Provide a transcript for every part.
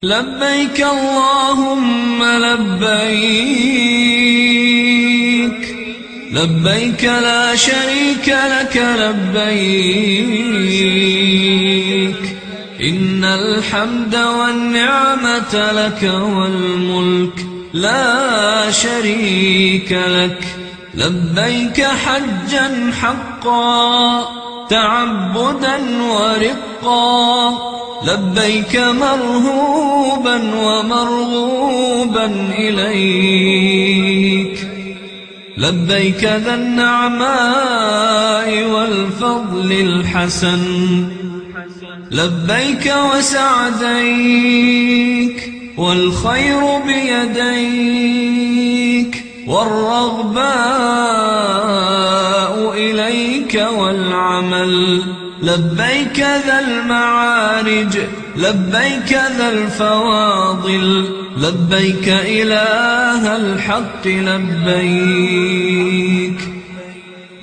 لبيك اللهم لبيك لبيك لا شريك لك لبيك إن الحمد والنعمة لك والملك لا شريك لك لبيك حجا حقا تعبدا ورقا لبيك مرهوبا ومرغوبا إليك لبيك ذا النعماء والفضل الحسن لبيك وسعديك والخير بيديك والرغباء إليك والعمل لبيك ذا المعارج لبيك ذا الفواضل لبيك إله الحق لبيك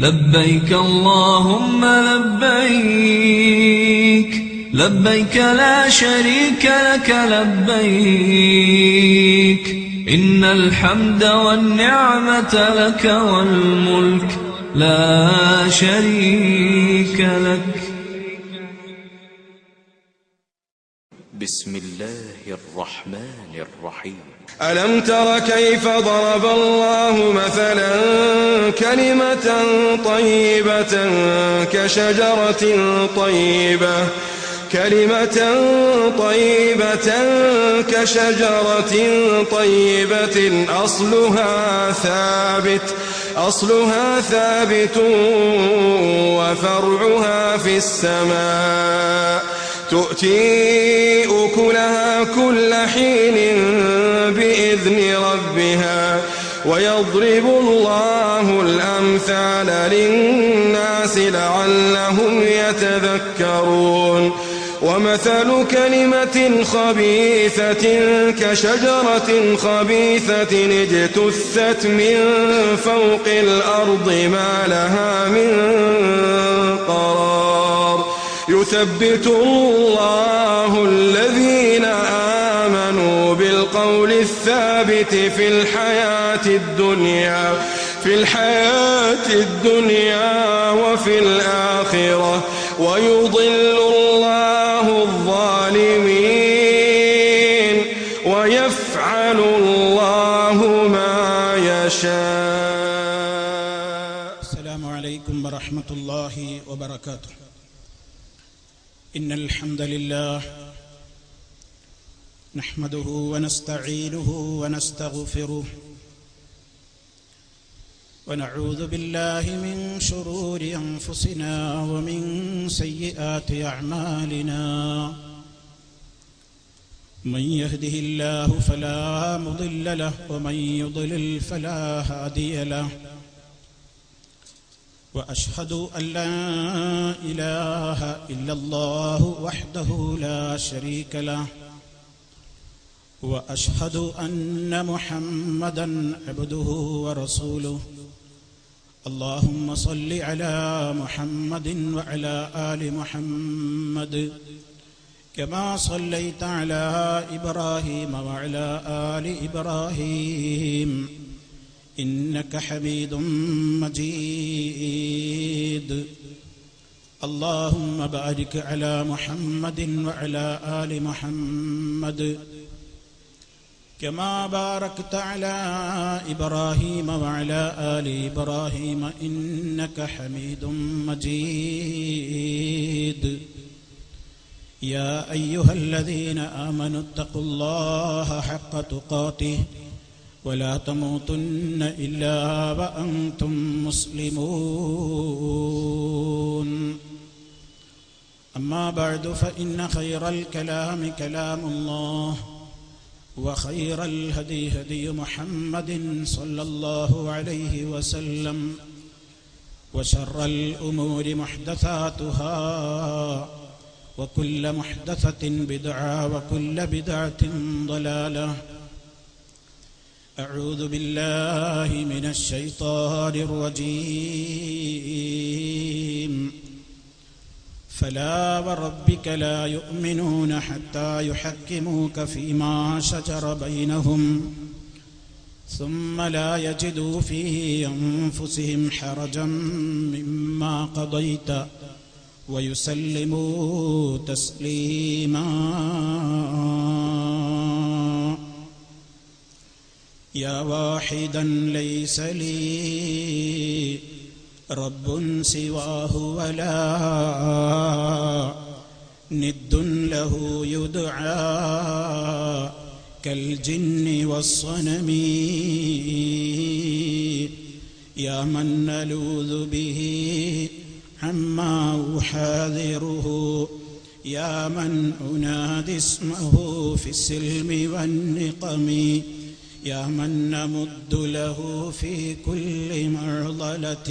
لبيك اللهم لبيك لبيك لا شريك لك لبيك إن الحمد والنعمة لك والملك لا شريك لك. بسم الله الرحمن الرحيم. ألم تر كيف ضرب الله مثلا كلمة طيبة كشجرة طيبة أصلها ثابت وفرعها في السماء تؤتي أكلها كل حين بإذن ربها ويضرب الله الأمثال للناس لعلهم يتذكرون. ومثل كلمة خبيثة كشجرة خبيثة اجتثت من فوق الأرض ما لها من قرار يثبت الله الذين آمنوا بالقول الثابت في الحياة الدنيا وفي الآخرة ويضل الله الظالمين ويفعل الله ما يشاء. السلام عليكم ورحمة الله وبركاته. إن الحمد لله نحمده ونستعينه ونستغفره ونعوذ بالله من شرور أنفسنا ومن سيئات أعمالنا. من يهده الله فلا مضل له ومن يضلل فلا هادي له. وأشهد أن لا إله إلا الله وحده لا شريك له وأشهد أن محمدًا عبده ورسوله. اللهم صل على محمد وعلى آل محمد كما صليت على إبراهيم وعلى آل إبراهيم إنك حميد مجيد. اللهم بارك على محمد وعلى آل محمد كما باركت على إبراهيم وعلى آل إبراهيم إنك حميد مجيد. يا أيها الذين آمنوا اتقوا الله حق تقاته ولا تموتن إلا وأنتم مسلمون. أما بعد فإن خير الكلام كلام الله وخير الهدي هدي محمد صلى الله عليه وسلم وشر الأمور محدثاتها وكل محدثة بدعة وكل بدعة ضلالة. أعوذ بالله من الشيطان الرجيم. فلا وربك لا يؤمنون حتى يحكموك فيما شجر بينهم ثم لا يجدوا في أنفسهم حرجا مما قضيت ويسلموا تسليما يا واحدا ليس لي رب سواه ولا ند له يدعى كالجن والصنم يا من نلوذ به عما أحاذره يا من أنادي اسمه في السلم والنقم يا من نمد له في كل معضلة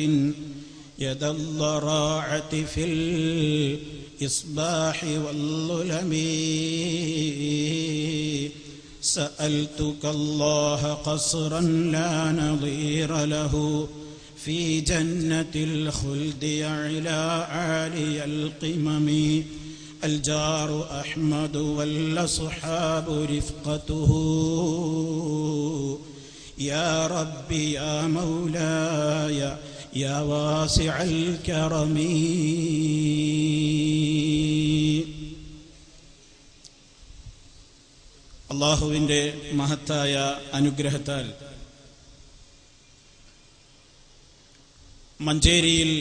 يد الضراعة في الإصباح والظلم سألتك الله قصرا لا نظير له في جنة الخلد يعلى عالي القمم الجار أحمد والأصحاب رفقته يا ربي يا مولاي يا واسع الكرم. അല്ലാഹുവിൻ്റെ മഹത്തായ അനുഗ്രഹത്താൽ മഞ്ചേരിയിൽ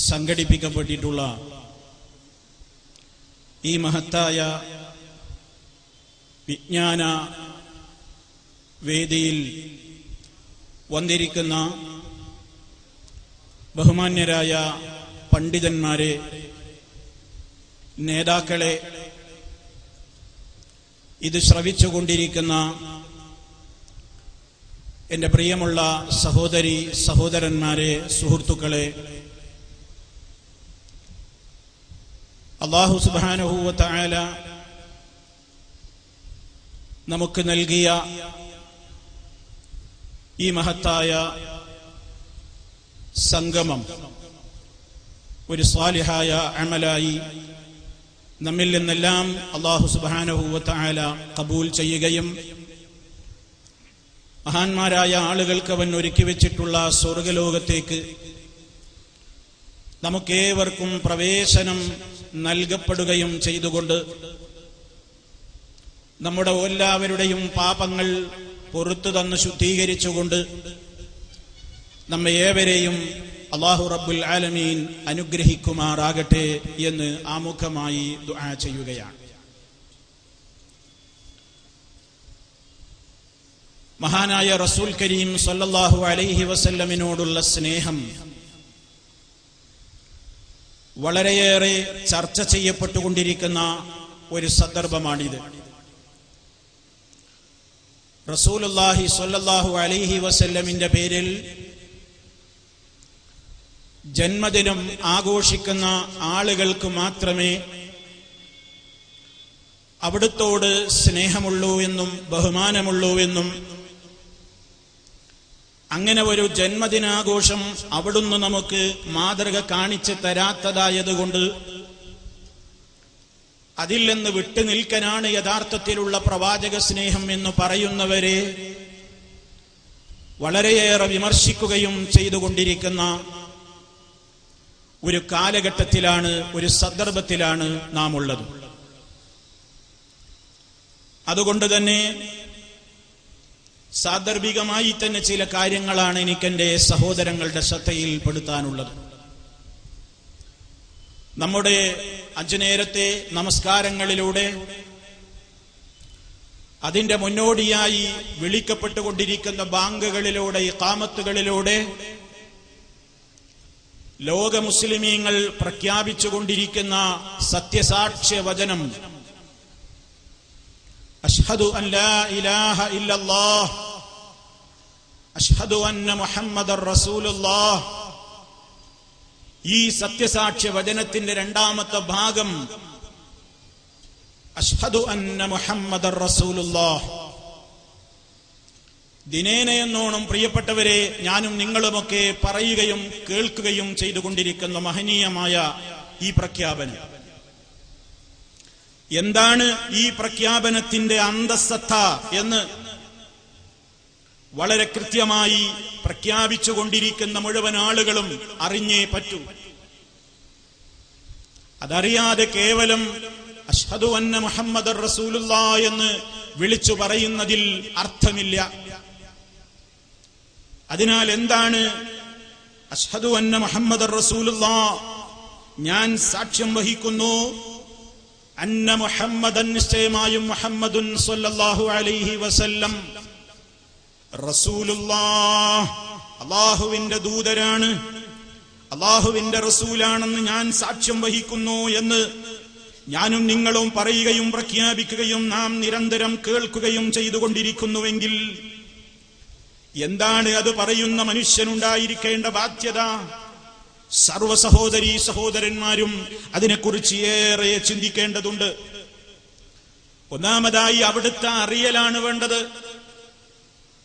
സംഘടിപ്പിക്കപ്പെട്ടിട്ടുള്ള ഈ മഹത്തായ വിജ്ഞാന വേദിയിൽ വന്നിരിക്കുന്ന ബഹുമാന്യരായ പണ്ഡിതന്മാരെ, നേതാക്കളെ, ഇത് ശ്രവിച്ചുകൊണ്ടിരിക്കുന്ന എൻ്റെ പ്രിയമുള്ള സഹോദരി സഹോദരന്മാരെ, സുഹൃത്തുക്കളെ, അല്ലാഹു സുബ്ഹാനഹു വ തആല നമുക്ക് നൽകിയ ഈ മഹത്തായ സംഗമം ഒരു സ്വാലിഹായ അമലായി നമ്മിൽ നിന്നെല്ലാം അല്ലാഹു സുബ്ഹാനഹു വ തആല ഖബൂൽ ചെയ്യുകയും മഹാന്മാരായ ആളുകൾക്ക് അവൻ ഒരുക്കി വെച്ചിട്ടുള്ള സ്വർഗ്ഗലോകത്തേക്ക് നമുക്കേവർക്കും പ്രവേശനം നൽകപ്പെടുകയും ചെയ്തുകൊണ്ട് നമ്മുടെ എല്ലാവരുടെയും പാപങ്ങൾ പൊറുത്തു തന്ന് ശുദ്ധീകരിച്ചുകൊണ്ട് നമ്മെ ഏവരെയും അല്ലാഹു റബ്ബുൽ ആലമീൻ അനുഗ്രഹിക്കുമാറാകട്ടെ എന്ന് ആമുഖമായി ദുആ ചെയ്യുകയാണ്. മഹാനായ റസൂൽ കരീം സല്ലല്ലാഹു അലൈഹി വസല്ലമിനോടുള്ള സ്നേഹം വളരെയേറെ ചർച്ച ചെയ്യപ്പെട്ടുകൊണ്ടിരിക്കുന്ന ഒരു സന്ദർഭമാണിത്. റസൂലുള്ളാഹി സ്വല്ലല്ലാഹു അലൈഹി വസല്ലമിന്റെ പേരിൽ ജന്മദിനം ആഘോഷിക്കുന്ന ആളുകൾക്ക് മാത്രമേ അവിടുത്തോട് സ്നേഹമുള്ളൂ എന്നും ബഹുമാനമുള്ളൂ എന്നും അങ്ങനെ ഒരു ജന്മദിനാഘോഷം അവിടുന്ന് നമുക്ക് മാതൃക കാണിച്ച് തരാത്തതായതുകൊണ്ട് അതിൽ നിന്ന് വിട്ടുനിൽക്കാനാണ് യഥാർത്ഥത്തിലുള്ള പ്രവാചക സ്നേഹം എന്ന് പറയുന്നവരെ വളരെയേറെ വിമർശിക്കുകയും ചെയ്തുകൊണ്ടിരിക്കുന്ന ഒരു കാലഘട്ടത്തിലാണ്, ഒരു സന്ദർഭത്തിലാണ് നാം ഉള്ളത്. അതുകൊണ്ട് തന്നെ സാന്ദർഭികമായി തന്നെ ചില കാര്യങ്ങളാണ് എനിക്കെന്റെ സഹോദരങ്ങളുടെ ശ്രദ്ധയിൽപ്പെടുത്താനുള്ളത്. നമ്മുടെ 5 നേരത്തെ നമസ്കാരങ്ങളിലൂടെ അതിന്റെ മുന്നോടിയായി വിളിക്കപ്പെട്ടുകൊണ്ടിരിക്കുന്ന ബാങ്കുകളിലൂടെ, ഇഖാമത്തുകളിലൂടെ ലോക മുസ്ലിമീങ്ങൾ പ്രഖ്യാപിച്ചുകൊണ്ടിരിക്കുന്ന സത്യസാക്ഷ്യ വചനം അഷ്ഹദു അൻ ലാ ഇലാഹ ഇല്ലല്ലാഹ് അഷ്ഹദു അന്ന മുഹമ്മദർ റസൂലുള്ളാഹ്, ഈ സത്യസാക്ഷ്യ വചനത്തിന്റെ രണ്ടാമത്തെ ഭാഗം അഷ്ഹദു അന്ന മുഹമ്മദർ റസൂലുള്ളാഹ്. ദിനേനയെന്നോണം പ്രിയപ്പെട്ടവരെ, ഞാനും നിങ്ങളുമൊക്കെ പറയുകയും കേൾക്കുകയും ചെയ്തുകൊണ്ടിരിക്കുന്ന മഹനീയമായ ഈ പ്രഖ്യാപനം. എന്താണ് ഈ പ്രഖ്യാപനത്തിന്റെ അന്തസ്സത്ത എന്ന് വളരെ കൃത്യമായി പ്രഖ്യാപിച്ചുകൊണ്ടിരിക്കുന്ന മുഴുവൻ ആളുകളും അറിഞ്ഞേ പറ്റൂ. അതറിയാതെ കേവലം അഷ്ഹദു അന്ന മുഹമ്മദർ റസൂലുള്ളാഹ് എന്ന് വിളിച്ചു പറയുന്നതിൽ അർത്ഥമില്ല. അതിനാൽ എന്താണ് അഷ്ഹദു അന്ന മുഹമ്മദർ റസൂലുള്ളാഹ്? ഞാൻ സാക്ഷ്യം വഹിക്കുന്നു അന്ന മുഹമ്മദൻ, നിശ്ചയമായും മുഹമ്മദുൻ സ്വല്ലല്ലാഹു അലൈഹി വസല്ലം റസൂലുള്ളാഹ്, അല്ലാഹുവിന്റെ ദൂതരാണ്, അല്ലാഹുവിന്റെ റസൂലാണെന്ന് ഞാൻ സാക്ഷ്യം വഹിക്കുന്നു എന്ന് ഞാനും നിങ്ങളും പറയുകയും പ്രഖ്യാപിക്കുകയും നാം നിരന്തരം കേൾക്കുകയും ചെയ്തുകൊണ്ടിരിക്കുന്നുവെങ്കിൽ എന്താണ് അത് പറയുന്ന മനുഷ്യനുണ്ടായിരിക്കേണ്ട ബാധ്യത? സർവ സഹോദരീ സഹോദരന്മാരും അതിനെക്കുറിച്ച് ഏറെ ചിന്തിക്കേണ്ടതുണ്ട്. ഒന്നാമതായി അവിടുത്തെ അറിയലാണ് വേണ്ടത്.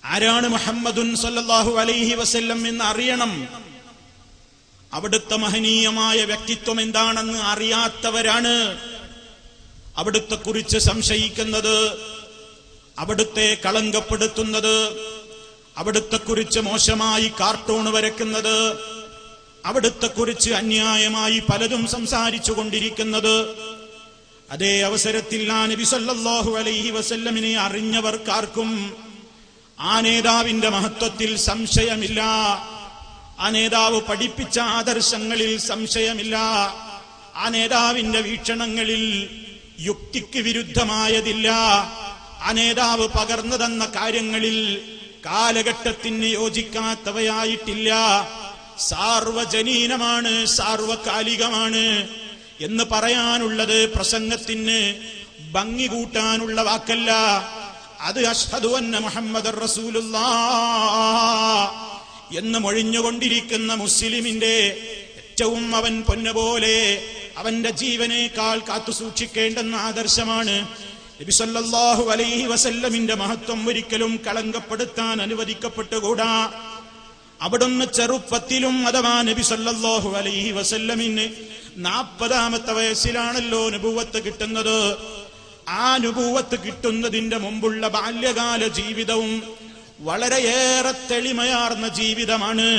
ആരാണ് മുഹമ്മദുൻ സല്ലല്ലാഹു അലൈഹി വസല്ലം എന്ന് അറിയണം. അവിടുത്തെ മഹനീയമായ വ്യക്തിത്വം എന്താണെന്ന് അറിയാത്തവരാണ് അവിടുത്തെ കുറിച്ച് സംശയിക്കുന്നത്, അവിടുത്തെ കളങ്കപ്പെടുത്തുന്നത്, അവിടുത്തെ കുറിച്ച് മോശമായി കാർട്ടൂൺ വരയ്ക്കുന്നത്, അവിടുത്തെ കുറിച്ച് അന്യായമായി പലതും സംസാരിച്ചു കൊണ്ടിരിക്കുന്നത്. അതേ അവസരത്തിൽ നബി സല്ലല്ലാഹു അലൈഹി വസല്ലമിനെ അറിഞ്ഞവർക്കാർക്കും ആ നേതാവിന്റെ മഹത്വത്തിൽ സംശയമില്ല, ആ നേതാവ് പഠിപ്പിച്ച ആദർശങ്ങളിൽ സംശയമില്ല, ആ നേതാവിന്റെ വീക്ഷണങ്ങളിൽ യുക്തിക്ക് വിരുദ്ധമായതില്ല, ആ നേതാവ് പകർന്നു തന്ന കാര്യങ്ങളിൽ കാലഘട്ടത്തിന് യോജിക്കാത്തവയായിട്ടില്ല, സാർവജനീനമാണ്, സാർവകാലികമാണ് എന്ന് പറയാനുള്ളത് പ്രസംഗത്തിന് ഭംഗി കൂട്ടാനുള്ള വാക്കല്ല. അത് അഷ്ഹദു അന്ന മുഹമ്മദർ റസൂലുള്ളാഹ് എന്ന് മൊഴിഞ്ഞുകൊണ്ടിരിക്കുന്ന മുസ്ലിമിന്റെ ഏറ്റവും അവൻ പൊന്നുപോലെ അവന്റെ ജീവനേക്കാൾ കാത്തു സൂക്ഷിക്കേണ്ടുന്ന ആദർശമാണ്. നബി സല്ലല്ലാഹു അലൈഹി വസല്ലമിന്റെ മഹത്വം ഒരിക്കലും കളങ്കപ്പെടുത്താൻ അനുവദിക്കപ്പെട്ടുകൂടാ. അവിടുന്ന് ചെറുപ്പത്തിലും അഥവാ നബി സല്ലല്ലാഹു അലൈഹി വസല്ലമിന് 40-ാമത്തെ വയസ്സിലാണല്ലോ നുബുവത്ത് കിട്ടുന്നത്. ആ നുബുവത്ത് കിട്ടുന്നതിന്റെ മുമ്പുള്ള ബാല്യകാല ജീവിതവും വളരെയേറെ തെളിമയാർന്ന ജീവിതമാണ്.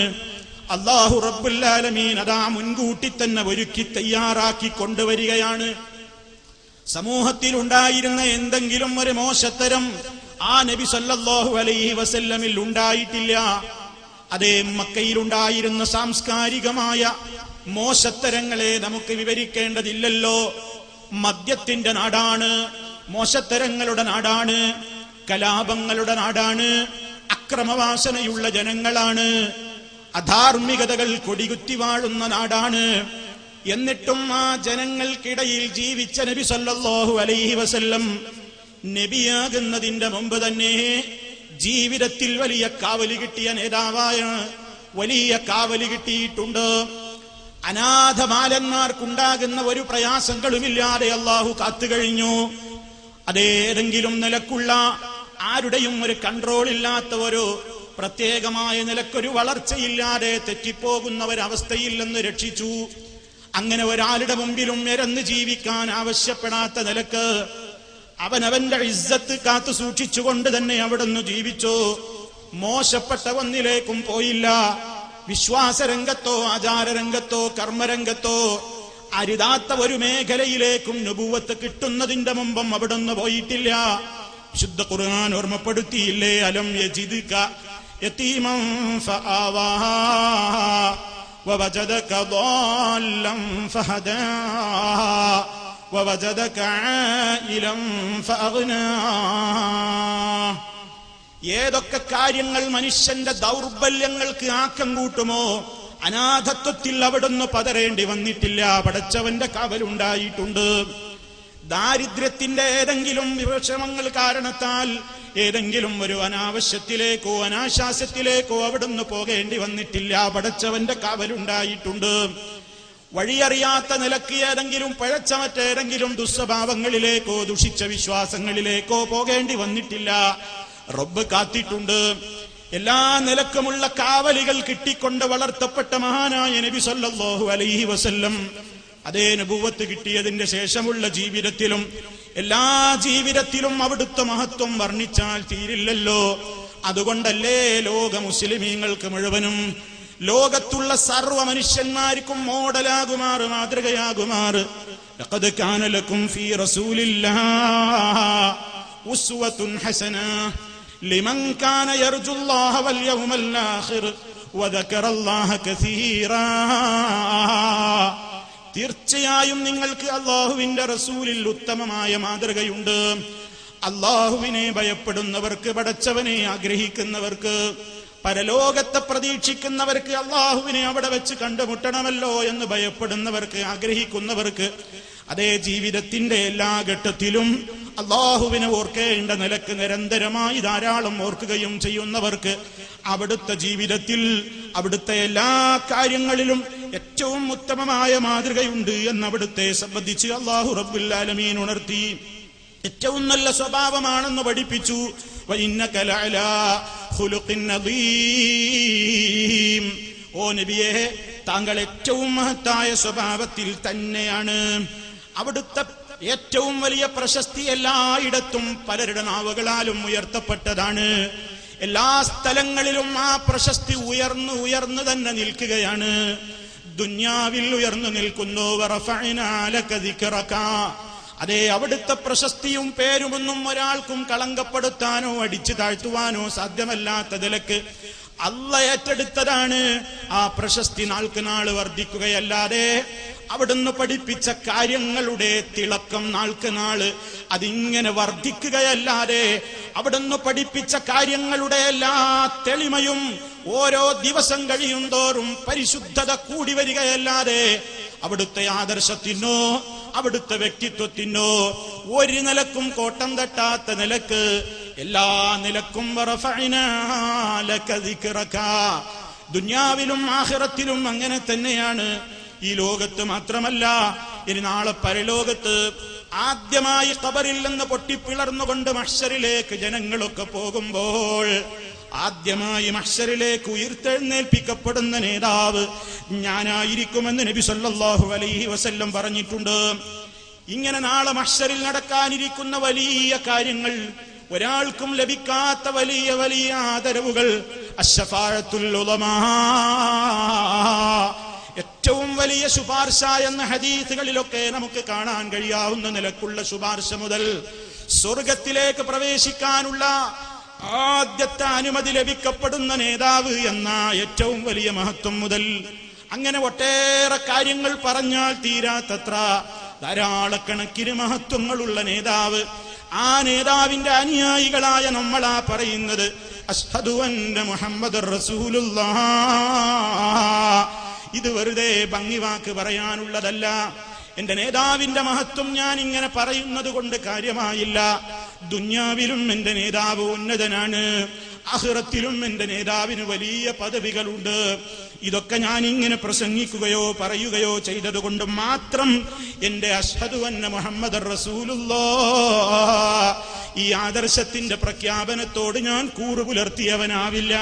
അല്ലാഹു റബ്ബുൽ ആലമീൻ അതാ മുൻകൂട്ടി തന്നെ ഒരുക്കി തയ്യാറാക്കി കൊണ്ടുവരികയാണ്. സമൂഹത്തിൽ ഉണ്ടായിരുന്ന എന്തെങ്കിലും ഒരു മോശത്തരം ആ നബി സല്ലല്ലാഹു അലൈഹി വസല്ലമിൽ ഉണ്ടായിട്ടില്ല. അതേ മക്കയിലുണ്ടായിരുന്ന സാംസ്കാരികമായ മോശത്തരങ്ങളെ നമുക്ക് വിവരിക്കേണ്ടതില്ലല്ലോ. മദ്യത്തിന്റെ നാടാണ്, മോശത്തരങ്ങളുടെ നാടാണ്, കലാപങ്ങളുടെ നാടാണ്, അക്രമവാസനയുള്ള ജനങ്ങളാണ്, അധാർമികതകൾ കൊടികുത്തി വാഴുന്ന നാടാണ്. എന്നിട്ടും ആ ജനങ്ങൾക്കിടയിൽ ജീവിച്ച നബി സല്ലല്ലാഹു അലൈഹി വസല്ലം നബിയാകുന്നതിന്റെ മുമ്പ് തന്നെ ജീവിതത്തിൽ വലിയ കാവല് കിട്ടിയ നേതാവായ, വലിയ കാവല് കിട്ടിയിട്ടുണ്ട്. അനാഥ ബാലന്മാർക്കുണ്ടാകുന്ന ഒരു പ്രയാസങ്ങളുമില്ലാതെ അള്ളാഹു കാത്തുകഴിഞ്ഞു. അതേതെങ്കിലും നിലക്കുള്ള ആരുടെയും ഒരു കൺട്രോൾ ഇല്ലാത്ത ഒരു പ്രത്യേകമായ നിലക്കൊരു വളർച്ചയില്ലാതെ തെറ്റിപ്പോകുന്ന ഒരവസ്ഥയില്ലെന്ന് രക്ഷിച്ചു. അങ്ങനെ ഒരാളുടെ മുമ്പിലും നിരന്ന് ജീവിക്കാൻ ആവശ്യപ്പെടാത്ത നിലക്ക് അവനവന്റെ ഇസ്സത്ത് കാത്തു സൂക്ഷിച്ചുകൊണ്ട് തന്നെ അവിടുന്ന് ജീവിച്ചു. മോശപ്പെട്ട ഒന്നിലേക്കും പോയില്ല. വിശ്വാസരംഗത്തോ ആചാരരംഗത്തോ കർമ്മരംഗത്തോ അരുതാത്ത ഒരു മേഖലയിലേക്കും നുബുവത്ത് കിട്ടുന്നതിന്റെ മുമ്പും അവിടുന്ന് പോയിട്ടില്ല. വിശുദ്ധ ഖുർആൻ ഓർമ്മപ്പെടുത്തിയില്ലേ, അലം യജിദ്ക യതീമൻ ഫആവാ വവജദക ضالًا ഫഹദാ വവജദക ആയിലൻ ഫഅഗ്നാ. ഏതൊക്കെ കാര്യങ്ങൾ മനുഷ്യന്റെ ദൗർബല്യങ്ങൾക്ക് ആക്കം കൂട്ടുമോ അനാഥത്വത്തിൽ അവിടുന്ന് പതറേണ്ടി വന്നിട്ടില്ല. പടച്ചവന്റെ കാവലുണ്ടായിട്ടുണ്ട്. ദാരിദ്ര്യത്തിന്റെ ഏതെങ്കിലും വിഷമങ്ങൾ കാരണത്താൽ ഏതെങ്കിലും ഒരു അനാവശ്യത്തിലേക്കോ അനാശാസ്യത്തിലേക്കോ അവിടുന്ന് പോകേണ്ടി വന്നിട്ടില്ല. പടച്ചവന്റെ കാവലുണ്ടായിട്ടുണ്ട്. വഴിയറിയാത്ത നിലക്ക് ഏതെങ്കിലും പഴച്ച മറ്റേതെങ്കിലും ദുസ്വഭാവങ്ങളിലേക്കോ ദുഷിച്ച വിശ്വാസങ്ങളിലേക്കോ പോകേണ്ടി വന്നിട്ടില്ല. റബ്ബ് കാത്തിട്ടുണ്ട്. എല്ലാ നിലക്കുമുള്ള കാവലികൾ കിട്ടിക്കൊണ്ട് വളർത്തപ്പെട്ട മഹാനായ നബി സല്ലല്ലാഹു അലൈഹി വസല്ലം അതേ നബുവത്ത് കിട്ടിയതിന്റെ ശേഷമുള്ള ജീവിതത്തിലും എല്ലാ ജീവിതത്തിലും അവിടുത്തെ മഹത്വം വർണ്ണിച്ചാൽ തീരില്ലല്ലോ. അതുകൊണ്ടല്ലേ ലോക മുസ്ലിമീങ്ങൾക്ക് മുഴുവനും ലോകത്തുള്ള സർവ്വ മനുഷ്യന്മാർക്കും മോഡലാകുമാറ്, മാതൃകയാകുമാറ് ലഖദ് കാന ലക്കും ഫീ റസൂലില്ലാഹി ഉസ്വത്തുൻ ഹസന ലിമൻ കാന യർജുല്ലാഹ വൽ യൗമൽ ആഖിർ വദക്കറല്ലാഹ കസീറാ. തീർച്ചയായും നിങ്ങൾക്ക് അല്ലാഹുവിന്റെ റസൂലിൽ ഉത്തമമായ മാതൃകയുണ്ട്. അല്ലാഹുവിനെ ഭയപ്പെടുന്നവർക്ക്, പടച്ചവനെ ആഗ്രഹിക്കുന്നവർക്ക്, പരലോകത്തെ പ്രതീക്ഷിക്കുന്നവർക്ക്, അല്ലാഹുവിനെ അവിടെ വെച്ച് കണ്ടുമുട്ടണമല്ലോ എന്ന് ഭയപ്പെടുന്നവർക്ക്, ആഗ്രഹിക്കുന്നവർക്ക്, അതേ ജീവിതത്തിന്റെ എല്ലാ ഘട്ടത്തിലും അല്ലാഹുവിനെ ഓർക്കേണ്ട നിലക്ക് നിരന്തരമായി ധാരാളം ഓർക്കുകയും ചെയ്യുന്നവർക്ക് അവിടുത്തെ ജീവിതത്തിൽ അവിടുത്തെ എല്ലാ കാര്യങ്ങളിലും ഏറ്റവും ഉത്തമമായ മാതൃകയുണ്ട് എന്ന് അവിടുത്തെ സംബന്ധിച്ച് അല്ലാഹു റബ്ബുൽ ആലമീൻ ഉണർത്തി. ഏറ്റവും നല്ല സ്വഭാവമാണെന്ന് പഠിപ്പിച്ചു. വഇന്നക ലഅലാ ഖുലുഖിൻ നദീം. ഓ നബിയേ, താങ്കൾ ഏറ്റവും മഹത്തായ സ്വഭാവത്തിൽ തന്നെയാണ്. അവിടുത്തെ ഏറ്റവും വലിയ പ്രശസ്തി എല്ലായിടത്തും പലരുടെ നാവുകളാലും ഉയർത്തപ്പെട്ടതാണ്. എല്ലാ സ്ഥലങ്ങളിലും ആ പ്രശസ്തി ഉയർന്നു തന്നെ നിൽക്കുകയാണ്. ദുനിയാവിൽ ഉയർന്നു നിൽക്കുന്നു. വറഫഅനാ ലക ദിക്റക. അതേ, അവിടുത്തെ പ്രശസ്തിയും പേരുമൊന്നും ഒരാൾക്കും കളങ്കപ്പെടുത്താനോ അടിച്ചു താഴ്ത്തുവാനോ സാധ്യമല്ലാത്ത നിലക്ക് അല്ല ഏറ്റെടുത്തതാണ്. ആ പ്രശസ്തി നാൾക്ക് നാൾ വർദ്ധിക്കുകയല്ലാതെ അവിടുന്ന് പഠിപ്പിച്ച കാര്യങ്ങളുടെ തിളക്കം നാൾക്ക് നാള് അതിങ്ങനെ വർദ്ധിക്കുകയല്ലാതെ അവിടുന്ന് പഠിപ്പിച്ച കാര്യങ്ങളുടെ എല്ലാ തെളിമയും ഓരോ ദിവസം കഴിയും തോറും പരിശുദ്ധത കൂടി വരികയല്ലാതെ അവിടുത്തെ ആദർശത്തിനോ അവിടുത്തെ വ്യക്തിത്വത്തിനോ ഒരു നിലക്കും കോട്ടം തട്ടാത്ത നിലക്ക് എല്ലാ നിലക്കും വറഫഅനാ ലക ദിക്റക. ദുനിയാവിലും ആഖിറത്തിലും അങ്ങനെ തന്നെയാണ്. ഈ ലോകത്ത് മാത്രമല്ല, ഇനി നാളെ പരലോകത്ത് ആദ്യമായി ഖബറിൽ നിന്ന് പൊട്ടിപ്പിളർന്നുകൊണ്ട് മഹ്ശറിലേക്ക് ജനങ്ങളൊക്കെ പോകുമ്പോൾ ആദ്യമായി മഹ്ശറിലേക്ക് ഉയർത്തെഴുന്നേൽപ്പിക്കപ്പെടുന്ന നേതാവ് ഞാനായിരിക്കുമെന്ന് നബി സല്ലല്ലാഹു അലൈഹി വസല്ലം പറഞ്ഞിട്ടുണ്ട്. ഇങ്ങനെ നാളെ മഹ്ശറിൽ നടക്കാനിരിക്കുന്ന വലിയ കാര്യങ്ങൾ, ഒരാൾക്കും ലഭിക്കാത്ത വലിയ വലിയ ആദരവുകൾ, അശ്ശഫാഅത്തുൽ ഉളമാ, ഏറ്റവും വലിയ ശുപാർശ എന്ന ഹദീസുകളിലൊക്കെ നമുക്ക് കാണാൻ കഴിയാവുന്ന നിലക്കുള്ള ശുപാർശ മുതൽ സ്വർഗത്തിലേക്ക് പ്രവേശിക്കാനുള്ള ആദ്യത്തെ അനുമതി ലഭിക്കപ്പെടുന്ന നേതാവ് എന്ന ഏറ്റവും വലിയ മഹത്വം മുതൽ അങ്ങനെ ഒട്ടേറെ കാര്യങ്ങൾ പറഞ്ഞാൽ തീരാത്തത്ര ധാരാളക്കണക്കിന് മഹത്വങ്ങളുള്ള നേതാവ്, ആ നേതാവിന്റെ അനുയായികളായ നമ്മളാ പറയുന്നത് അശ്ഹദു അന്ന മുഹമ്മദുർ റസൂലുള്ളാഹ്. ഇത് വെറുതെ ഭംഗിവാക്ക് പറയാനുള്ളതല്ല. എന്റെ നേതാവിന്റെ മഹത്വം ഞാൻ ഇങ്ങനെ പറയുന്നത് കൊണ്ട് കാര്യമായില്ല. ദുനിയാവിലും എന്റെ നേതാവ് ഉന്നതനാണ്, ആഖിറത്തിലും എന്റെ നേതാവിന് വലിയ പദവികളുണ്ട്. ഇതൊക്കെ ഞാൻ ഇങ്ങനെ പ്രസംഗിക്കുകയോ പറയുകയോ ചെയ്തത് കൊണ്ട് മാത്രം എന്റെ അശ്ഹദു അന്ന മുഹമ്മദുർ റസൂലുള്ളാഹ് ഈ ആദർശത്തിന്റെ പ്രഖ്യാപനത്തോട് ഞാൻ കൂറ് പുലർത്തിയവനാവില്ല.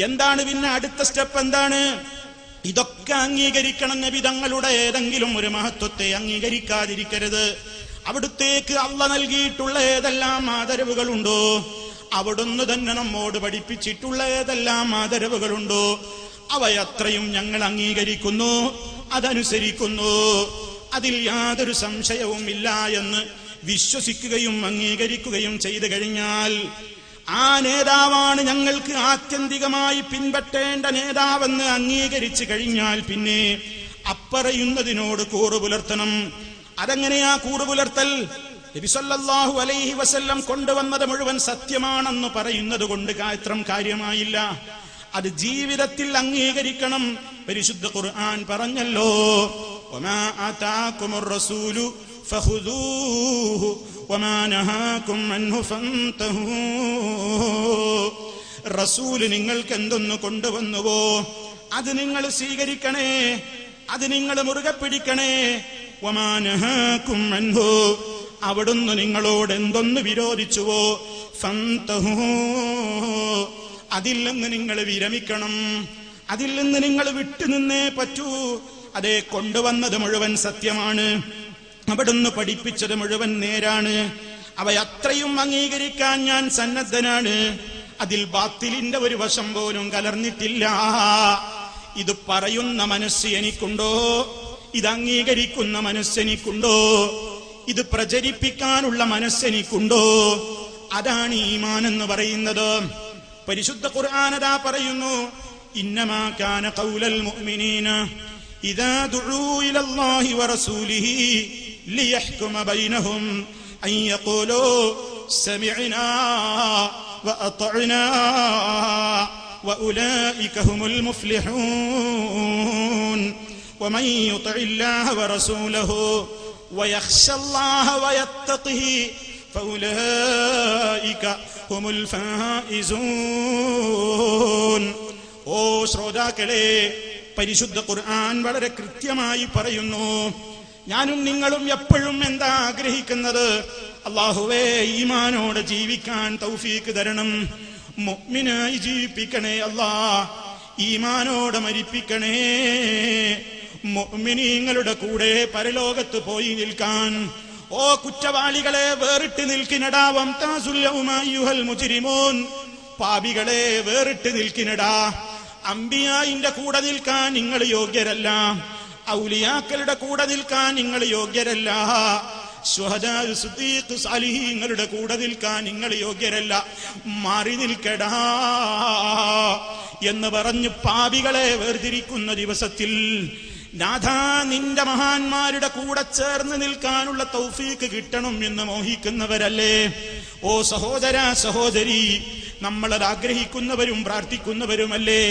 എന്താണ് പിന്നെ അടുത്ത സ്റ്റെപ്പ്? എന്താണ്? ഇതൊക്കെ അംഗീകരിക്കണം. നബി തങ്ങളുടെ ഏതെങ്കിലും ഒരു മഹത്വത്തെ അംഗീകരിക്കാതിരിക്കരുത്. അവിടുത്തേക്ക് അള്ള നൽകിയിട്ടുള്ള ഏതെല്ലാം ആദരവുകളുണ്ടോ, അവിടുന്ന് തന്നെ നമ്മോട് പഠിപ്പിച്ചിട്ടുള്ള ഏതെല്ലാം ആദരവുകളുണ്ടോ, അവയത്രയും ഞങ്ങൾ അംഗീകരിക്കുന്നു, അതനുസരിക്കുന്നു. അതിൽ യാതൊരു സംശയവും ഇല്ല എന്ന് വിശ്വസിക്കുകയും അംഗീകരിക്കുകയും ചെയ്തു കഴിഞ്ഞാൽ ആ നേതാവാണ് ഞങ്ങൾക്ക് ആത്യന്തികമായി പിൻപറ്റേണ്ട നേതാവെന്ന് അംഗീകരിച്ചു കഴിഞ്ഞാൽ പിന്നെ അപ്പറയുന്നതിനോട് കൂറ് പുലർത്തണം. അതെങ്ങനെയാ കൂറ് പുലർത്തൽ? നബി സല്ലല്ലാഹു അലൈഹി വസല്ലം കൊണ്ടുവന്നത് മുഴുവൻ സത്യമാണെന്ന് പറയുന്നത് കൊണ്ട് മാത്രം കാര്യമായില്ല, അത് ജീവിതത്തിൽ അംഗീകരിക്കണം. പരിശുദ്ധ ഖുർആൻ പറഞ്ഞല്ലോ, വമാ ആതാകുമുർ റസൂലു ഫഖുദൂഹു വമാ നഹാകും അൻഹു ഫന്തഹൂ. റസൂൽ നിങ്ങൾക്ക് എന്തൊന്നു കൊണ്ടുവന്നുവോ അത് നിങ്ങൾ സ്വീകരിക്കണേ, അത് നിങ്ങൾ മുറുകെ പിടിക്കണേ. വമാ നഹാകും അൻഹു, അവിടുന്ന് നിങ്ങളോട് എന്തൊന്ന് വിരോധിച്ചുവോ ഫന്തഹൂ, അതിൽ നിന്ന് നിങ്ങൾ വിരമിക്കണം, അതിൽ നിന്ന് നിങ്ങൾ വിട്ടുനിന്നേ പറ്റൂ. അതേ കൊണ്ടുവന്നത് മുഴുവൻ സത്യമാണ്, അവിടുന്ന് പഠിപ്പിച്ചത് മുഴുവൻ നേരാണ്, അവയത്രയും അംഗീകരിക്കാൻ ഞാൻ സന്നദ്ധനാണ്. അതിൽ ബാത്തിലിന്റെ ഒരു വശം പോലും കലർന്നിട്ടില്ല. ഇത് പറയുന്ന മനസ്സ് എനിക്കുണ്ടോ? ഇത് അംഗീകരിക്കുന്ന മനസ്സെനിക്കുണ്ടോ? ഇത് പ്രചരിപ്പിക്കാനുള്ള മനസ്സെനിക്കുണ്ടോ? അതാണ് ഈമാൻ എന്ന് പറയുന്നത്. പരിശുദ്ധ ഖുർആൻ അതാ പറയുന്നു, ഇന്നമാ കാന ഖൗലൽ മുഅ്മിനീന ഇദാ ദുഊ ഇലല്ലാഹി വറസൂലിഹി ലിയഹ്കുമ ബൈനഹും അൻ യഖൂലൂ സമിഅനാ വഅതഅനാ വഉലൈക ഹുമുൽ മുഫ്ലിഹൂൻ വമൻ യുതിഇല്ലാഹ വറസൂലഹു വയഖ്ശ അല്ലാഹ വയത്തഖിഹി ഫൗലൈക ഹുമുൽ ഫായിസൂൻ. ഓ ശ്രോതാക്കളെ, പരിശുദ്ധ ഖുർആൻ വളരെ കൃത്യമായി പറയുന്നു, ഞാനും നിങ്ങളും എപ്പോഴും എന്താ ആഗ്രഹിക്കുന്നത്? അല്ലാഹുവേ, ഈമാനോടെ ജീവിക്കാൻ തൗഫീക്ക് തരണം, മുഅ്മിനായി ജീവിപ്പിക്കണേ അല്ലാ, ഈമാനോടെ മരിപ്പിക്കണേ, മുഅ്മിനീങ്ങളുടെ കൂടെ പരലോകത്ത് പോയി നിൽക്കാൻ. ഓ കുറ്റവാളികളെ, വേറിട്ട് നിൽക്കിനടാ, വംതാസുൽ യൗമ അയ്യുഹൽ മുജ്രിമൂൻ, പാപികളെ വേറിട്ട് നിൽക്കിനടാ. അംബിയായിന്റെ കൂടെ നിൽക്കാൻ നിങ്ങൾ യോഗ്യരല്ല, ഔലിയാക്കളുടെ കൂടെ നിൽക്കാൻ നിങ്ങൾ യോഗ്യരല്ല, ശുഹദാ, സിദ്ദീഖ്, സാലിഹീങ്ങളുടെ കൂടെ നിൽക്കാൻ നിങ്ങൾ യോഗ്യരല്ല, മാറി നിൽക്കടാ എന്ന് പറഞ്ഞ് പാപികളെ വേർതിരിക്കുന്ന ദിവസത്തിൽ നാഥാ, നിന്റെ മഹാന്മാരുടെ കൂടെ ചേർന്ന് നിൽക്കാനുള്ള തൗഫീക്ക് കിട്ടണം എന്ന് മോഹിക്കുന്നവരല്ലേ? ഓ സഹോദര സഹോദരി, നമ്മളത് ആഗ്രഹിക്കുന്നവരും പ്രാർത്ഥിക്കുന്നവരുമല്ലേ?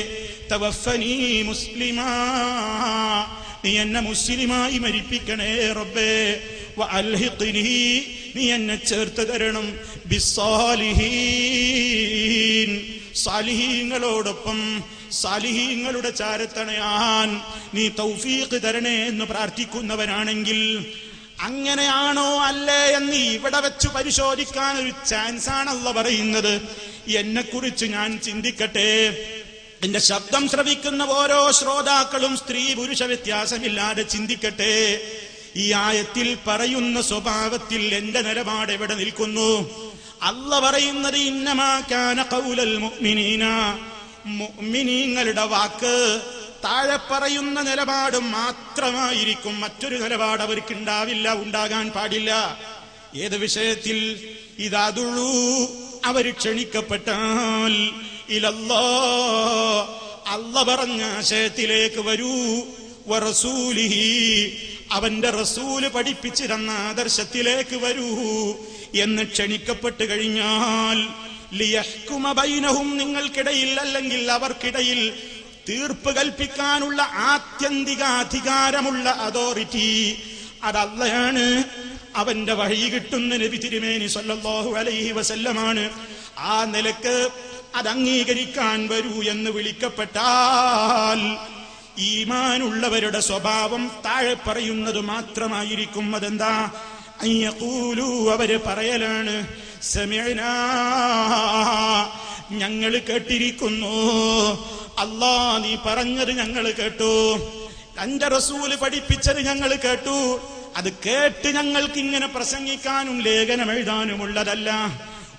തവഫനി മുസ്ലിമാ, നീ എന്നെ മുസ്ലിമായി മരിപ്പിക്കണേ റബ്ബേ. വഅൽഹിഖ്നി, നീ എന്നെ ചേർത്ത് തരണം ബിസ്സാലിഹീൻ, സാലിഹീങ്ങളോടൊപ്പം, സാലിഹീങ്ങളുടെ ചാരത്തണയാൻ നീ തൗഫീഖ് തരണേ എന്ന് പ്രാർത്ഥിക്കുന്നവരാണെങ്കിൽ, അങ്ങനെയാണോ അല്ലേ എന്ന് ഇവിടെ വെച്ച് പരിശോധിക്കാൻ ഒരു ചാൻസ് ആണല്ലോ പറയുന്നത്. എന്നെക്കുറിച്ച് ഞാൻ ചിന്തിക്കട്ടെ. എന്റെ ശബ്ദം ശ്രവിക്കുന്ന ഓരോ ശ്രോതാക്കളും സ്ത്രീ പുരുഷ വ്യത്യാസമില്ലാതെ ചിന്തിക്കട്ടെ. ഈ ആയത്തിൽ പറയുന്ന സ്വഭാവത്തിൽ എന്റെ നിലപാട് എവിടെ നിൽക്കുന്നു? അല്ലാഹ് പറയുന്നത് ഇന്നമാ കാന ഖൗലൽ മുഅ്മിനീന, മുഅ്മിനീങ്ങളുടെ വാക്ക് താഴെ പറയുന്ന നിലപാട് മാത്രമായിരിക്കും, മറ്റൊരു നിലപാട് അവർക്ക് ഉണ്ടാവില്ല, ഉണ്ടാകാൻ പാടില്ല. ഏത് വിഷയത്തിൽ? ഇദാദുഉ, അവർ ക്ഷണിക്കപ്പെട്ടാൽ, ഇലല്ലാഹ്, അല്ലാഹ് പറഞ്ഞ ആശയത്തിലേക്ക് വരൂ, വറസൂലിഹി, അവന്റെ റസൂല് പഠിപ്പിച്ചു തന്ന ആദർശത്തിലേക്ക് വരൂ എന്ന് ക്ഷണിക്കപ്പെട്ട് കഴിഞ്ഞാൽ, ലിയഹ്കുമ ബൈനഹും, നിങ്ങൾക്കിടയിൽ അല്ലെങ്കിൽ അവർക്കിടയിൽ തീർപ്പ് കൽപ്പിക്കാനുള്ള ആത്യന്തിക അധികാരമുള്ള അതോറിറ്റി അത് അല്ലാഹുവാണ്. അവന്റെ വഹി കിട്ടുന്ന നബി തിരുമേനി സല്ലല്ലാഹു അലൈഹി വസല്ലമാണ്. ആ നിലക്ക് അത് അംഗീകരിക്കാൻ വരൂ എന്ന് വിളിക്കപ്പെട്ടാൽ, ഈമാനുള്ളവരുടെ സ്വഭാവം താഴെ പറയുന്നത് മാത്രമായിരിക്കും. അതെന്താ? അയ്യഖൂലു, അവര് പറയലാണ്, സമിഅനാ, ഞങ്ങൾ കേട്ടിരിക്കുന്നു, അല്ലാ നീ പറഞ്ഞത് ഞങ്ങൾ കേട്ടു, തന്റെ റസൂല് പഠിപ്പിച്ചത് ഞങ്ങൾ കേട്ടു. അത് കേട്ട് ഞങ്ങൾക്ക് ഇങ്ങനെ പ്രസംഗിക്കാനും ലേഖനം എഴുതാനുമുള്ളതല്ല,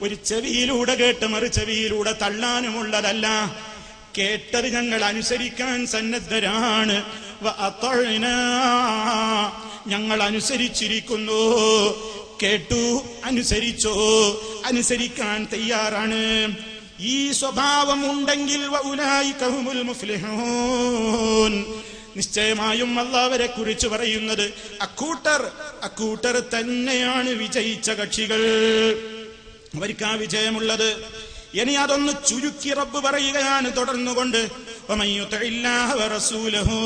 ഒരു ചെവിയിലൂടെ കേട്ട് മറു ചെവിയിലൂടെ തള്ളാനുമുള്ളതല്ല. കേട്ടത് ഞങ്ങൾ അനുസരിക്കാൻ സന്നദ്ധരാണ്. ഞങ്ങൾ അനുസരിച്ചിരിക്കുന്നു. കേട്ടു, അനുസരിച്ചോ, അനുസരിക്കാൻ തയ്യാറാണ്. ഈ സ്വഭാവം ഉണ്ടെങ്കിൽ വഉലൈക ഹുമുൽ മുഫ്ലിഹൂൻ, നിശ്ചയമായും അല്ലാഹുവരെ കുറിച്ച് പറയുന്നത് അക്കൂട്ടർ തന്നെയാണ് വിജയിച്ച കക്ഷികൾ. അവർക്ക് ആ വിജയമുള്ളത്. ഇനി അതൊന്ന് ചുരുക്കി റബ്ബ് പറയുകയാണ് തുടർന്നുകൊണ്ട്, വമൻ യുതിഇല്ലാഹ വറസൂലഹു,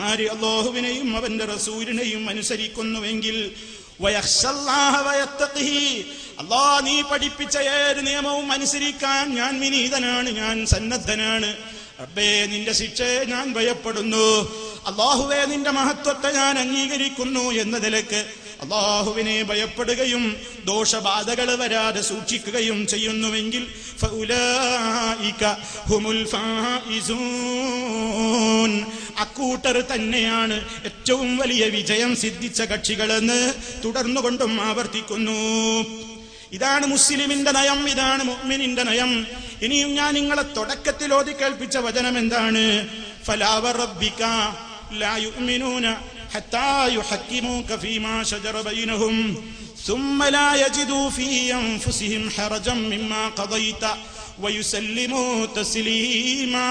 ആര് അല്ലാഹുവിനെയും അവന്റെ റസൂലിനെയും അനുസരിക്കുന്നുവെങ്കിൽ, വയഖ്ശല്ലാഹ വയത്തഖിഹി, അല്ലാഹ് നീ പഠിപ്പിച്ച ഏത് നിയമവും അനുസരിക്കാൻ ഞാൻ വിനീതനാണ്, ഞാൻ സന്നദ്ധനാണ്. റബ്ബേ, നിന്റെ ശിക്ഷയെ ഞാൻ ഭയപ്പെടുന്നു, അല്ലാഹുവേ നിന്റെ മഹത്വത്തെ ഞാൻ അംഗീകരിക്കുന്നു എന്ന നിലക്ക് അല്ലാഹുവിനെ ഭയപ്പെടുകയും ദോഷബാധകൾ വരാതെ സൂക്ഷിക്കുകയും ചെയ്യുന്നുവെങ്കിൽ ഫഉലൈക ഹുമുൽ ഫായിസൂൻ, അക്കൂട്ടർ തന്നെയാണ് ഏറ്റവും വലിയ വിജയം സിദ്ധിച്ച കക്ഷികളെന്ന് തുടർന്നുകൊണ്ടും ആവർത്തിക്കുന്നു. ഇതാണ് മുസ്ലിമിന്റെ നയം, ഇതാണ് മുഅ്മിനിന്റെ നയം. ഇനിയും ഞാൻ നിങ്ങളെ തുടക്കത്തിൽ ഓതി കേൾപ്പിച്ച വചനം എന്താണ്? ഫലാ വറബ്ബിക ലാ യുഅ്മിനൂന ഹത്താ യുഹക്കിമൂക ഫീമാ ശജറ ബൈനഹും ثم لا يجدوا في أنفسهم حرجا مما قضيت ويسلموا تسليما.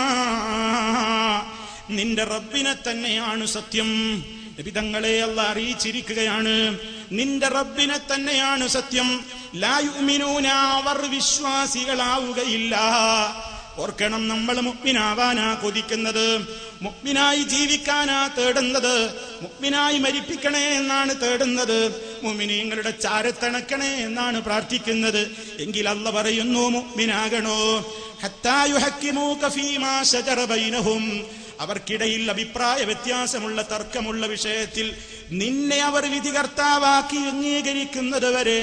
നിന്റെ റബ്ബിനെ തന്നെയാണ് സത്യം. നബി തങ്ങളെ അല്ലാഹു അറിയിച്ചിരിക്കുകയാണ്, നിന്റെ റബ്ബിനെ തന്നെയാണ് സത്യം. ലാ യുഅ്മിനൂന, അവർ വിശ്വാസികളാവുകയില്ല. ഓർക്കണം, നമ്മൾ മുഅ്മിനാവാനാ കൊതിക്കുന്നത്, മുഅ്മിനായി ജീവിക്കാനാ തേടുന്നത്, മുഅ്മിനായി മരിപ്പിക്കണേ എന്നാണ് തേടുന്നത്, മുഅ്മിനീങ്ങളുടെ ചാരത്തണക്കണേ എന്നാണ് പ്രാർത്ഥിക്കുന്നത്. എങ്കിൽ അല്ലാഹു പറയുന്നു, മുഅ്മിനാകണോ? ഹത്താ യുഹക്കിമൂക ഫീമാ ശജറ ബൈനഹും, അവർക്കിടയിൽ അഭിപ്രായ വ്യത്യാസമുള്ള തർക്കമുള്ള വിഷയത്തിൽ നിന്നെ അവർ വിധികർത്താവാക്കി അംഗീകരിക്കുന്നത് വരെ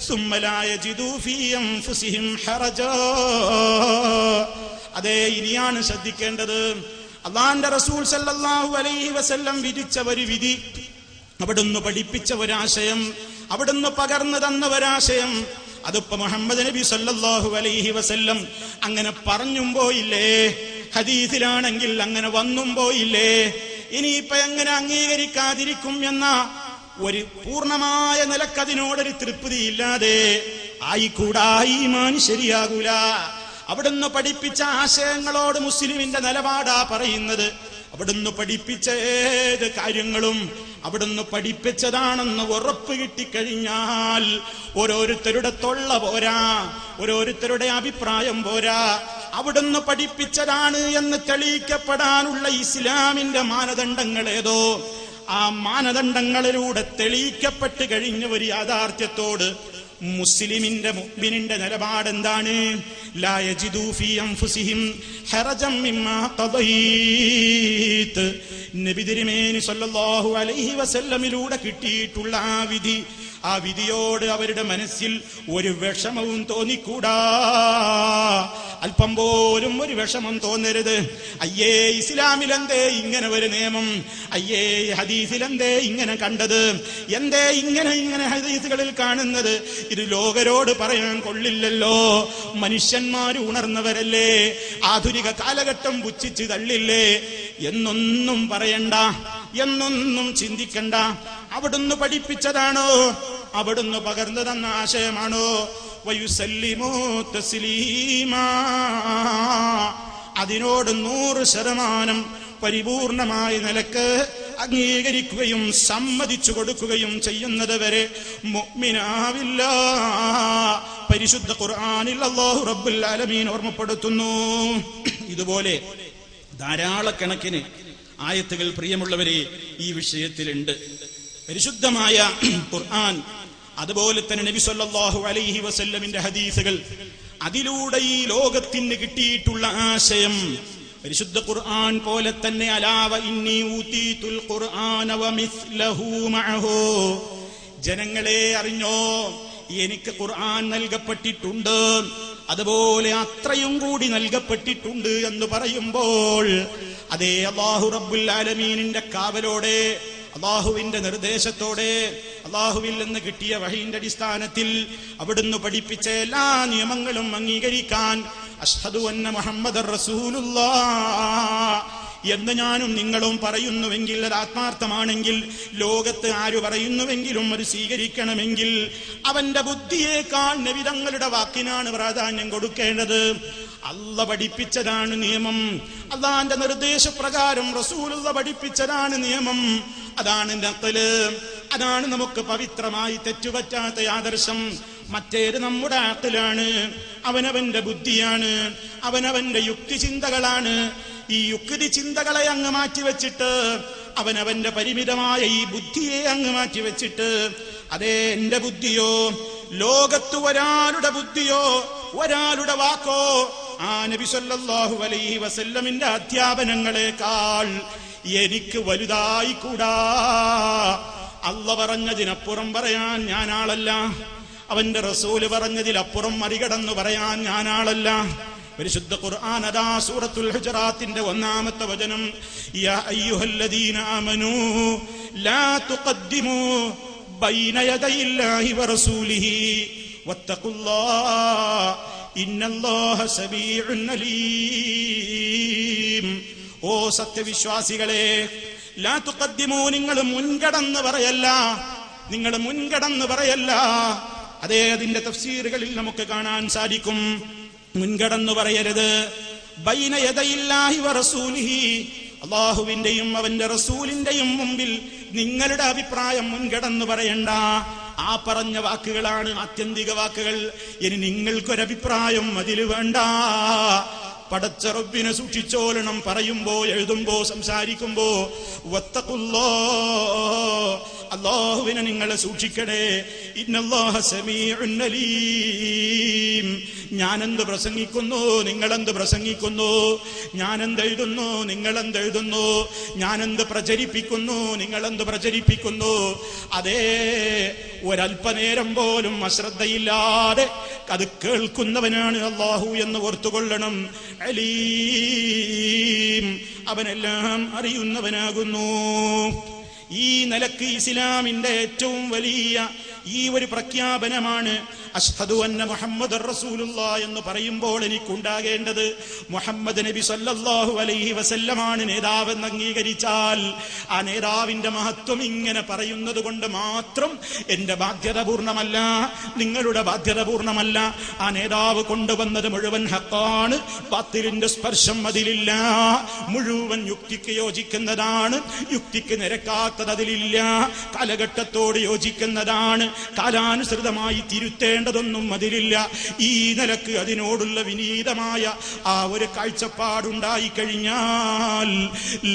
സുമ്മ ലാ യജിദൂ ഫീ അൻഫുസിഹിം ഹറജാ. അതേ, ഇനിയാണ് ശ്രദ്ധിക്കേണ്ടത്. അല്ലാഹുവിന്റെ റസൂൽ സല്ലല്ലാഹു അലൈഹി വസല്ലം വിധിച്ച ഒരു വിധി, അവിടുന്ന് പഠിപ്പിച്ച ഒരാശയം, അവിടുന്ന് പകർന്നു തന്ന ഒരാശയം, അതിപ്പോ മുഹമ്മദ് നബി സല്ലല്ലാഹു അലൈഹി വസല്ലം അങ്ങനെ പറഞ്ഞും പോയില്ലേ, ഹദീസിലാണെങ്കിൽ അങ്ങനെ വന്നും പോയില്ലേ. ഇനിയിപ്പൊ എങ്ങനെ അംഗീകരിക്കാതിരിക്കും എന്ന ഒരു പൂർണ്ണമായ നിലക്കതിനോടൊരു തൃപ്തിയില്ലാതെ ആയിക്കൂടാ, ഈമാൻ ശരിയാകൂല. അവിടുന്ന് പഠിപ്പിച്ച ആശയങ്ങളോട് മുസ്ലിമിന്റെ നിലപാടാ പറയുന്നത്. അവിടുന്ന് പഠിപ്പിച്ച ഏത് കാര്യങ്ങളും അവിടുന്ന് പഠിപ്പിച്ചതാണെന്ന് ഉറപ്പ് കിട്ടിക്കഴിഞ്ഞാൽ ഓരോരുത്തരുടെ തൊള്ള പോരാ, ഓരോരുത്തരുടെ അഭിപ്രായം പോരാ. അവിടുന്ന് പഠിപ്പിച്ചതാണ് എന്ന് തെളിയിക്കപ്പെടാനുള്ള ഇസ്ലാമിന്റെ മാനദണ്ഡങ്ങൾ ഏതോ, ആ മാനദണ്ഡങ്ങളിലൂടെ തെളിയിക്കപ്പെട്ട് കഴിഞ്ഞ ഒരു യാഥാർത്ഥ്യത്തോട് മുസ്ലിമിന്റെ മുഅ്മിനിന്റെ നിലപാടെന്താണ്? ലാ യജിദൂ ഫീ അൻഫുസിഹിം ഹറജം മിമ്മാ ഖദൈത്. നബി തിരുമേനി സല്ലല്ലാഹു അലൈഹി വസല്ലമിലൂടെ കിട്ടിയിട്ടുള്ള ആ വിധിയോട് അവരുടെ മനസ്സിൽ ഒരു വിഷമവും തോന്നിക്കൂടാ, അല്പം പോലും ഒരു വിഷമം തോന്നരുത്. അയ്യേ, ഇസ്ലാമിലെന്തേ ഇങ്ങനെ ഒരു നിയമം, അയ്യേ ഹദീസിലെന്തേ ഇങ്ങനെ കണ്ടത്, എന്തേ ഇങ്ങനെ ഹദീസുകളിൽ കാണുന്നത്, ഇത് ലോകരോട് പറയാൻ കൊള്ളില്ലല്ലോ. മനുഷ്യന്മാര് ഉണർന്നവരല്ലേ, ആധുനിക കാലഘട്ടം പുച്ഛിച്ച് തള്ളില്ലേ എന്നൊന്നും പറയണ്ട, എന്നൊന്നും ചിന്തിക്കണ്ട. അവിടുന്ന് പഠിപ്പിച്ചതാണോ, അവിടുന്ന് പകർന്നു തന്ന ആശയമാണോ? വയുസല്ലിമൂ തസ്ലീമാ, അതിനോട് 100% പരിപൂർണമായ നിലക്ക് അംഗീകരിക്കുകയും സമ്മതിച്ചു കൊടുക്കുകയും ചെയ്യുന്നത് വരെ മുഅ്മിനാവില്ല. പരിശുദ്ധ ഖുർആനിൽ അല്ലാഹു റബ്ബുൽ ആലമീൻ ഓർമ്മപ്പെടുത്തുന്നു. ഇതുപോലെ ധാരാളക്കണക്കിന് ആയത്തുകൾ പ്രിയമുള്ളവരെ ഈ വിഷയത്തിലുണ്ട്. പരിശുദ്ധമായ ഖുർആൻ, അതുപോലെ തന്നെ നബി സല്ലല്ലാഹു അലൈഹി വസല്ലമിന്റെ ഹദീസുകൾ, അതിലൂടെ ഈ ലോകത്തിന് കിട്ടിയിട്ടുള്ള ആശയം പരിശുദ്ധ ഖുർആൻ പോലെ തന്നെ അലാവ ഇന്നി ഊതീതുൽ ഖുർആന വമിസ്ലഹു മഅഹു. ജനങ്ങളെ അറിഞ്ഞോ, എനിക്ക് ഖുർആൻ നൽകപ്പെട്ടിട്ടുണ്ട്, അതുപോലെ അത്രയും കൂടി നൽകപ്പെട്ടിട്ടുണ്ട് എന്ന് പറയുമ്പോൾ അതേ അല്ലാഹു റബ്ബുൽ ആലമീനിന്റെ കാവലോടെ, അല്ലാഹുവിന്റെ നിർദ്ദേശത്തോടെ, അല്ലാഹുവിൽ നിന്ന് കിട്ടിയ വഹയിന്റെ അടിസ്ഥാനത്തിൽ അവിടുന്ന് പഠിപ്പിച്ച എല്ലാ നിയമങ്ങളും അംഗീകരിക്കാൻ അഷ്ഹദു അന്ന മുഹമ്മദർ റസൂലുള്ളാഹ് എന്ന് ഞാനും നിങ്ങളും പറയുന്നുവെങ്കിൽ, അത് ആത്മാർത്ഥമാണെങ്കിൽ, ലോകത്ത് ആര് പറയുന്നുവെങ്കിലും അത് സ്വീകരിക്കണമെങ്കിൽ അവന്റെ ബുദ്ധിയേക്കാൾ നബി തങ്ങളുടെ വാക്കിനാണ് പ്രാധാന്യം കൊടുക്കേണ്ടത്. അല്ല പഠിപ്പിച്ചതാണ് നിയമം, അല്ലാഹുവിന്റെ നിർദ്ദേശപ്രകാരം റസൂലുള്ള പഠിപ്പിച്ചതാണ് നിയമം. അതാണ് നഖല്, അതാണ് നമുക്ക് പവിത്രമായി തെറ്റുപറ്റാത്ത ആദർശം. മറ്റേത് നമ്മുടെ അഖലാണ്, അവനവന്റെ ബുദ്ധിയാണ്, അവനവന്റെ യുക്തിചിന്തകളാണ്. ഈ യുക്തി ചിന്തകളെ അങ്ങ് മാറ്റിവെച്ചിട്ട്, അവനവന്റെ പരിമിതമായ ഈ ബുദ്ധിയെ അങ്ങ് മാറ്റിവെച്ചിട്ട്, അതേ എന്റെ ബുദ്ധിയോ, ലോകത്ത് ഒരാളുടെ ബുദ്ധിയോ, ഒരാളുടെ വാക്കോ ആ നബി സല്ലല്ലാഹു അലൈഹി വസല്ലമിന്റെ അധ്യാപനങ്ങളെക്കാൾ എനിക്ക് വലുതായിക്കൂടാ. അള്ള പറഞ്ഞതിനപ്പുറം പറയാൻ ഞാൻ ആളല്ല, അവന്റെ റസൂല് പറഞ്ഞതിലപ്പുറം മറികടന്നു പറയാൻ ഞാൻ ആളല്ല. പരിശുദ്ധ ഖുർആൻ അതാ സൂറത്തുൽ ഹുജറാത്തിന്റെ 1-ാമത്തെ വചനം, യാ അയ്യുഹല്ലദീന ആമനൂ ലാ തുഖദ്ദിമൂ ബൈന യദയില്ലാഹി വറസൂലിഹി വത്തഖുല്ലാഹ ഇന്നല്ലാഹ സമീഉൻ അലീം. ഓ സത്യവിശ്വാസികളെ, ലാ തുഖദ്ദിമൂ, നിങ്ങൾ മുൻകടന്ന് പറയല്ല, നിങ്ങൾ മുൻകടന്ന് പറയല്ല. അതേ, അതിന്റെ തഫ്സീറുകളിൽ നമുക്ക് കാണാൻ സാധിക്കും, മുൻകടന്നു പറയരുത്. ബൈന യദയില്ലാഹി വറസൂലിഹി, അല്ലാഹുവിന്റെയും അവന്റെ റസൂലിന്റെയും മുമ്പിൽ നിങ്ങളുടെ അഭിപ്രായം മുൻകടന്നു പറയണ്ട. ആ പറഞ്ഞ വാക്കുകളാണ് ആത്യന്തിക വാക്കുകൾ. ഇനി നിങ്ങൾക്കൊരഭിപ്രായം അതിൽ വേണ്ട. പടച്ച റബ്ബിനെ സൂക്ഷിച്ചോളണം, പറയുമ്പോ എഴുതുമ്പോ സംസാരിക്കുമ്പോ. വത്തഖുല്ലാഹ്, അല്ലാഹുവിനെ നിങ്ങൾ സൂക്ഷിക്കണേ. ഇന്നല്ലാഹ സമീഉൻ അലീം. ഞാനെന്ത് പ്രസംഗിക്കുന്നു, നിങ്ങളെന്ത് പ്രസംഗിക്കുന്നു, ഞാനെന്തെഴുതുന്നു, നിങ്ങളെന്തെഴുതുന്നു, ഞാനെന്ത് പ്രചരിപ്പിക്കുന്നു, നിങ്ങളെന്ത് പ്രചരിപ്പിക്കുന്നു, അതേ ഒരൽപ്പനേരം പോലും അശ്രദ്ധയില്ലാതെ അത് കേൾക്കുന്നവനാണ് അല്ലാഹു എന്ന് ഓർത്തുകൊള്ളണം. അലീം, അവനെല്ലാം അറിയുന്നവനാകുന്നു. ഈ നിലക്ക് ഇസ്ലാമിന്റെ ഏറ്റവും വലിയ ഈ ഒരു പ്രഖ്യാപനമാണ് അഷ്ഹദു അന്ന മുഹമ്മദർ റസൂലുള്ളാഹ് എന്ന് പറയുമ്പോൾ എനിക്കുണ്ടാകേണ്ടത് മുഹമ്മദ് നബി സല്ലല്ലാഹു അലൈഹി വസല്ലമാണ് നേതാവെന്ന് അംഗീകരിച്ചാൽ ആ നേതാവിന്റെ മഹത്വം ഇങ്ങനെ പറയുന്നത് കൊണ്ട് മാത്രം എന്റെ ബാധ്യത പൂർണ്ണമല്ല, നിങ്ങളുടെ ബാധ്യത പൂർണ്ണമല്ല. ആ നേതാവ് കൊണ്ടുവന്നത് മുഴുവൻ ഹക്കാണ്, ബാത്തിലിന്റെ സ്പർശം അതിലില്ല. മുഴുവൻ യുക്തിക്ക് യോജിക്കുന്നതാണ്, യുക്തിക്ക് നിരക്കാത്തത് അതിലില്ല. കാലഘട്ടത്തോട് യോജിക്കുന്നതാണ്, കാലാനുസൃതമായി തിരുത്തേണ്ടതൊന്നും അതിലില്ല. ഈ നിലക്ക് അതിനോടുള്ള വിനീതമായ ആ ഒരു കാഴ്ചപ്പാടുണ്ടായി കഴിഞ്ഞാൽ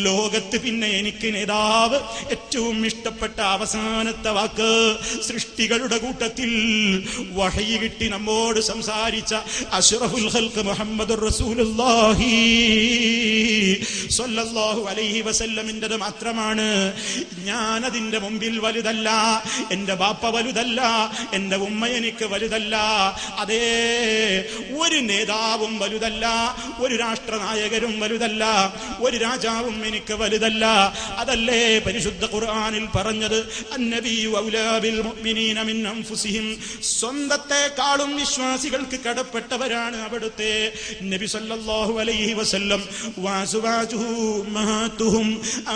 ലോകത്ത് പിന്നെ എനിക്ക് നേതാവ് ഏറ്റവും ഇഷ്ടപ്പെട്ട അവസാനത്തെ വാക്ക് സൃഷ്ടികളുടെ കൂട്ടത്തിൽ വഹയി കിട്ടി നമ്മോട് സംസാരിച്ച അഷ്റഫുൽ ഖൽഖ് മുഹമ്മദുർ റസൂലുള്ളാഹി സ്വല്ലല്ലാഹു അലൈഹി വസല്ലമിൻ്റെത് മാത്രമാണ്. ഞാൻ അതിന്റെ മുമ്പിൽ വലുതല്ല, എന്റെ ബാപ്പ വലുതല്ല, എന്റെ ഉമ്മ എനിക്ക് വലുതല്ല, അതേ ഒരു നേതാവും വലുതല്ല, ഒരു രാഷ്ട്രനായകരും വലുതല്ല, ഒരു രാജാവും എനിക്ക് വലുതല്ല. അതല്ലേ പരിശുദ്ധ ഖുർആനിൽ പറഞ്ഞത്, അന്നബിയു ഔലാ ബിൽ മുഅ്മിനീന മിൻ അൻഫുസിഹിം, സ്വന്തത്തെക്കാളും വിശ്വാസികൾക്ക് കടപ്പെട്ടവരാണ് അവിടുത്തെ നബി സല്ലല്ലാഹു അലൈഹി വസല്ലം. വഅസ്വാജുഹു ഉമ്മഹാതുഹും,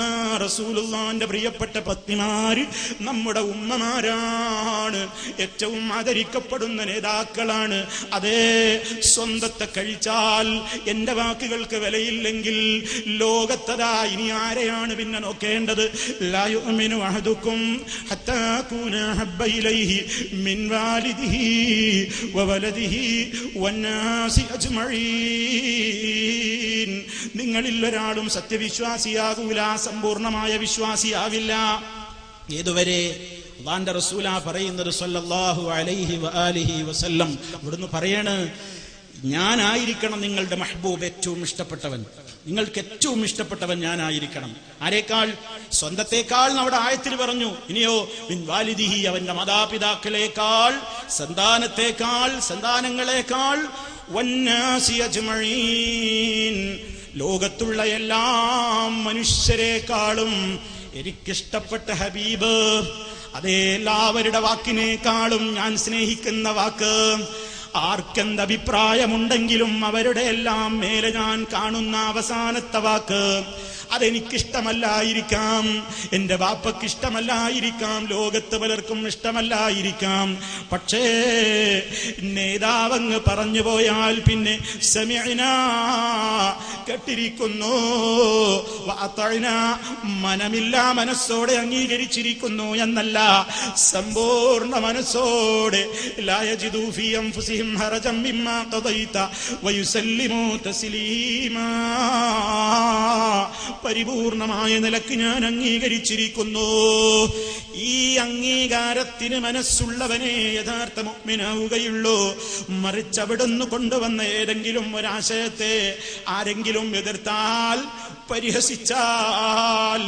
ആ റസൂലുള്ളാഹിന്റെ പ്രിയപ്പെട്ട പത്നിമാര് നമ്മുടെ ഉമ്മമാരാണ്, ഏറ്റവും ആദരിക്കപ്പെടുന്ന നേതാക്കളാണ്. അതേ, സ്വന്തത്തെ കഴിച്ചാൽ എന്റെ വാക്കുകൾക്ക് വിലയില്ലെങ്കിൽ ലോകത്തതാ ഇനി ആരെയാണ് പിന്നെ നോക്കേണ്ടത്? ലാ യുഅ്മിനു അഹദുക്കും ഹത്താ അകൂന ഹബ്ബ ഇലൈഹി മിൻ വാലിദിഹി വവലദിഹി വന്നാസി അജ്മഈൻ. നിങ്ങളിൽ ഒരാളും സത്യവിശ്വാസിയാകൂല, സമ്പൂർണമായ വിശ്വാസിയാവില്ല. ഏതുവരെ? അല്ലാഹുവിന്റെ റസൂലാ പറയുന്നത് സല്ലല്ലാഹു അലൈഹി വആലിഹി വസല്ലം. ഇവിടുന്ന് പറയാണ്, ഞാനായിരിക്കണം നിങ്ങളുടെ മഹ്ബൂബ്, ഏറ്റവും ഇഷ്ടപ്പെട്ടവൻ. നിങ്ങൾക്ക് ഏറ്റവും ഇഷ്ടപ്പെട്ടവൻ ഞാനായിരിക്കണം. ആരേക്കാൾ? സ്വന്തത്തെക്കാൾ നമ്മുടെ ആയത്തിൽ പറഞ്ഞു. ഇനിയോ മിൻ വാലിദിഹി, അവന്റെ മാതാപിതാക്കളെക്കാൾ, സന്താനത്തെക്കാൾ, സന്താനങ്ങളെക്കാൾ, വന്നാസി അജ്മഈൻ, ലോകത്തുള്ള എല്ലാ മനുഷ്യരെക്കാളും എനിക്കിഷ്ടപ്പെട്ട ഹബീബ്, അതേ എല്ലാവരുടെ വാക്കിനേക്കാളും ഞാൻ സ്നേഹിക്കുന്ന വാക്ക്. ആർക്കെന്തഭിപ്രായമുണ്ടെങ്കിലും അവരുടെ എല്ലാം മേലെ ഞാൻ കാണുന്ന അവസാനത്തെ വാക്ക് അതെനിക്കിഷ്ടമല്ലായിരിക്കാം, എന്റെ ബാപ്പക്ക് ഇഷ്ടമല്ലായിരിക്കാം, ലോകത്ത് പലർക്കും ഇഷ്ടമല്ലായിരിക്കാം. പക്ഷേ നേതാവങ്ങ് പറഞ്ഞു പോയാൽ പിന്നെ സമിഅനാ, കേട്ടിരിക്കുന്നു, വഅതഅനാ, മനമില്ല മനസ്സോടെ അംഗീകരിച്ചിരിക്കുന്നു എന്നല്ല, സമ്പൂർണ്ണ മനസ്സോടെ. ലാ യജിദു ഫീ അൻഫുസിഹിം ഹറജൻ മിമ്മാ ഖദൈത വയുസല്ലിമു തസ്ലീമാ. പരിപൂർണമായ നിലക്ക് ഞാൻ അംഗീകരിച്ചിരിക്കുന്നു. ഈ അംഗീകാരത്തിന് മനസ്സുള്ളവനെ യഥാർത്ഥ മുഅ്മിനാവുകയുള്ളൂ. മറിച്ച് അവിടുന്ന് കൊണ്ടുവന്ന ഏതെങ്കിലും ഒരാശയത്തെ ആരെങ്കിലും എതിർത്താൽ പരിഹസിച്ചാൽ,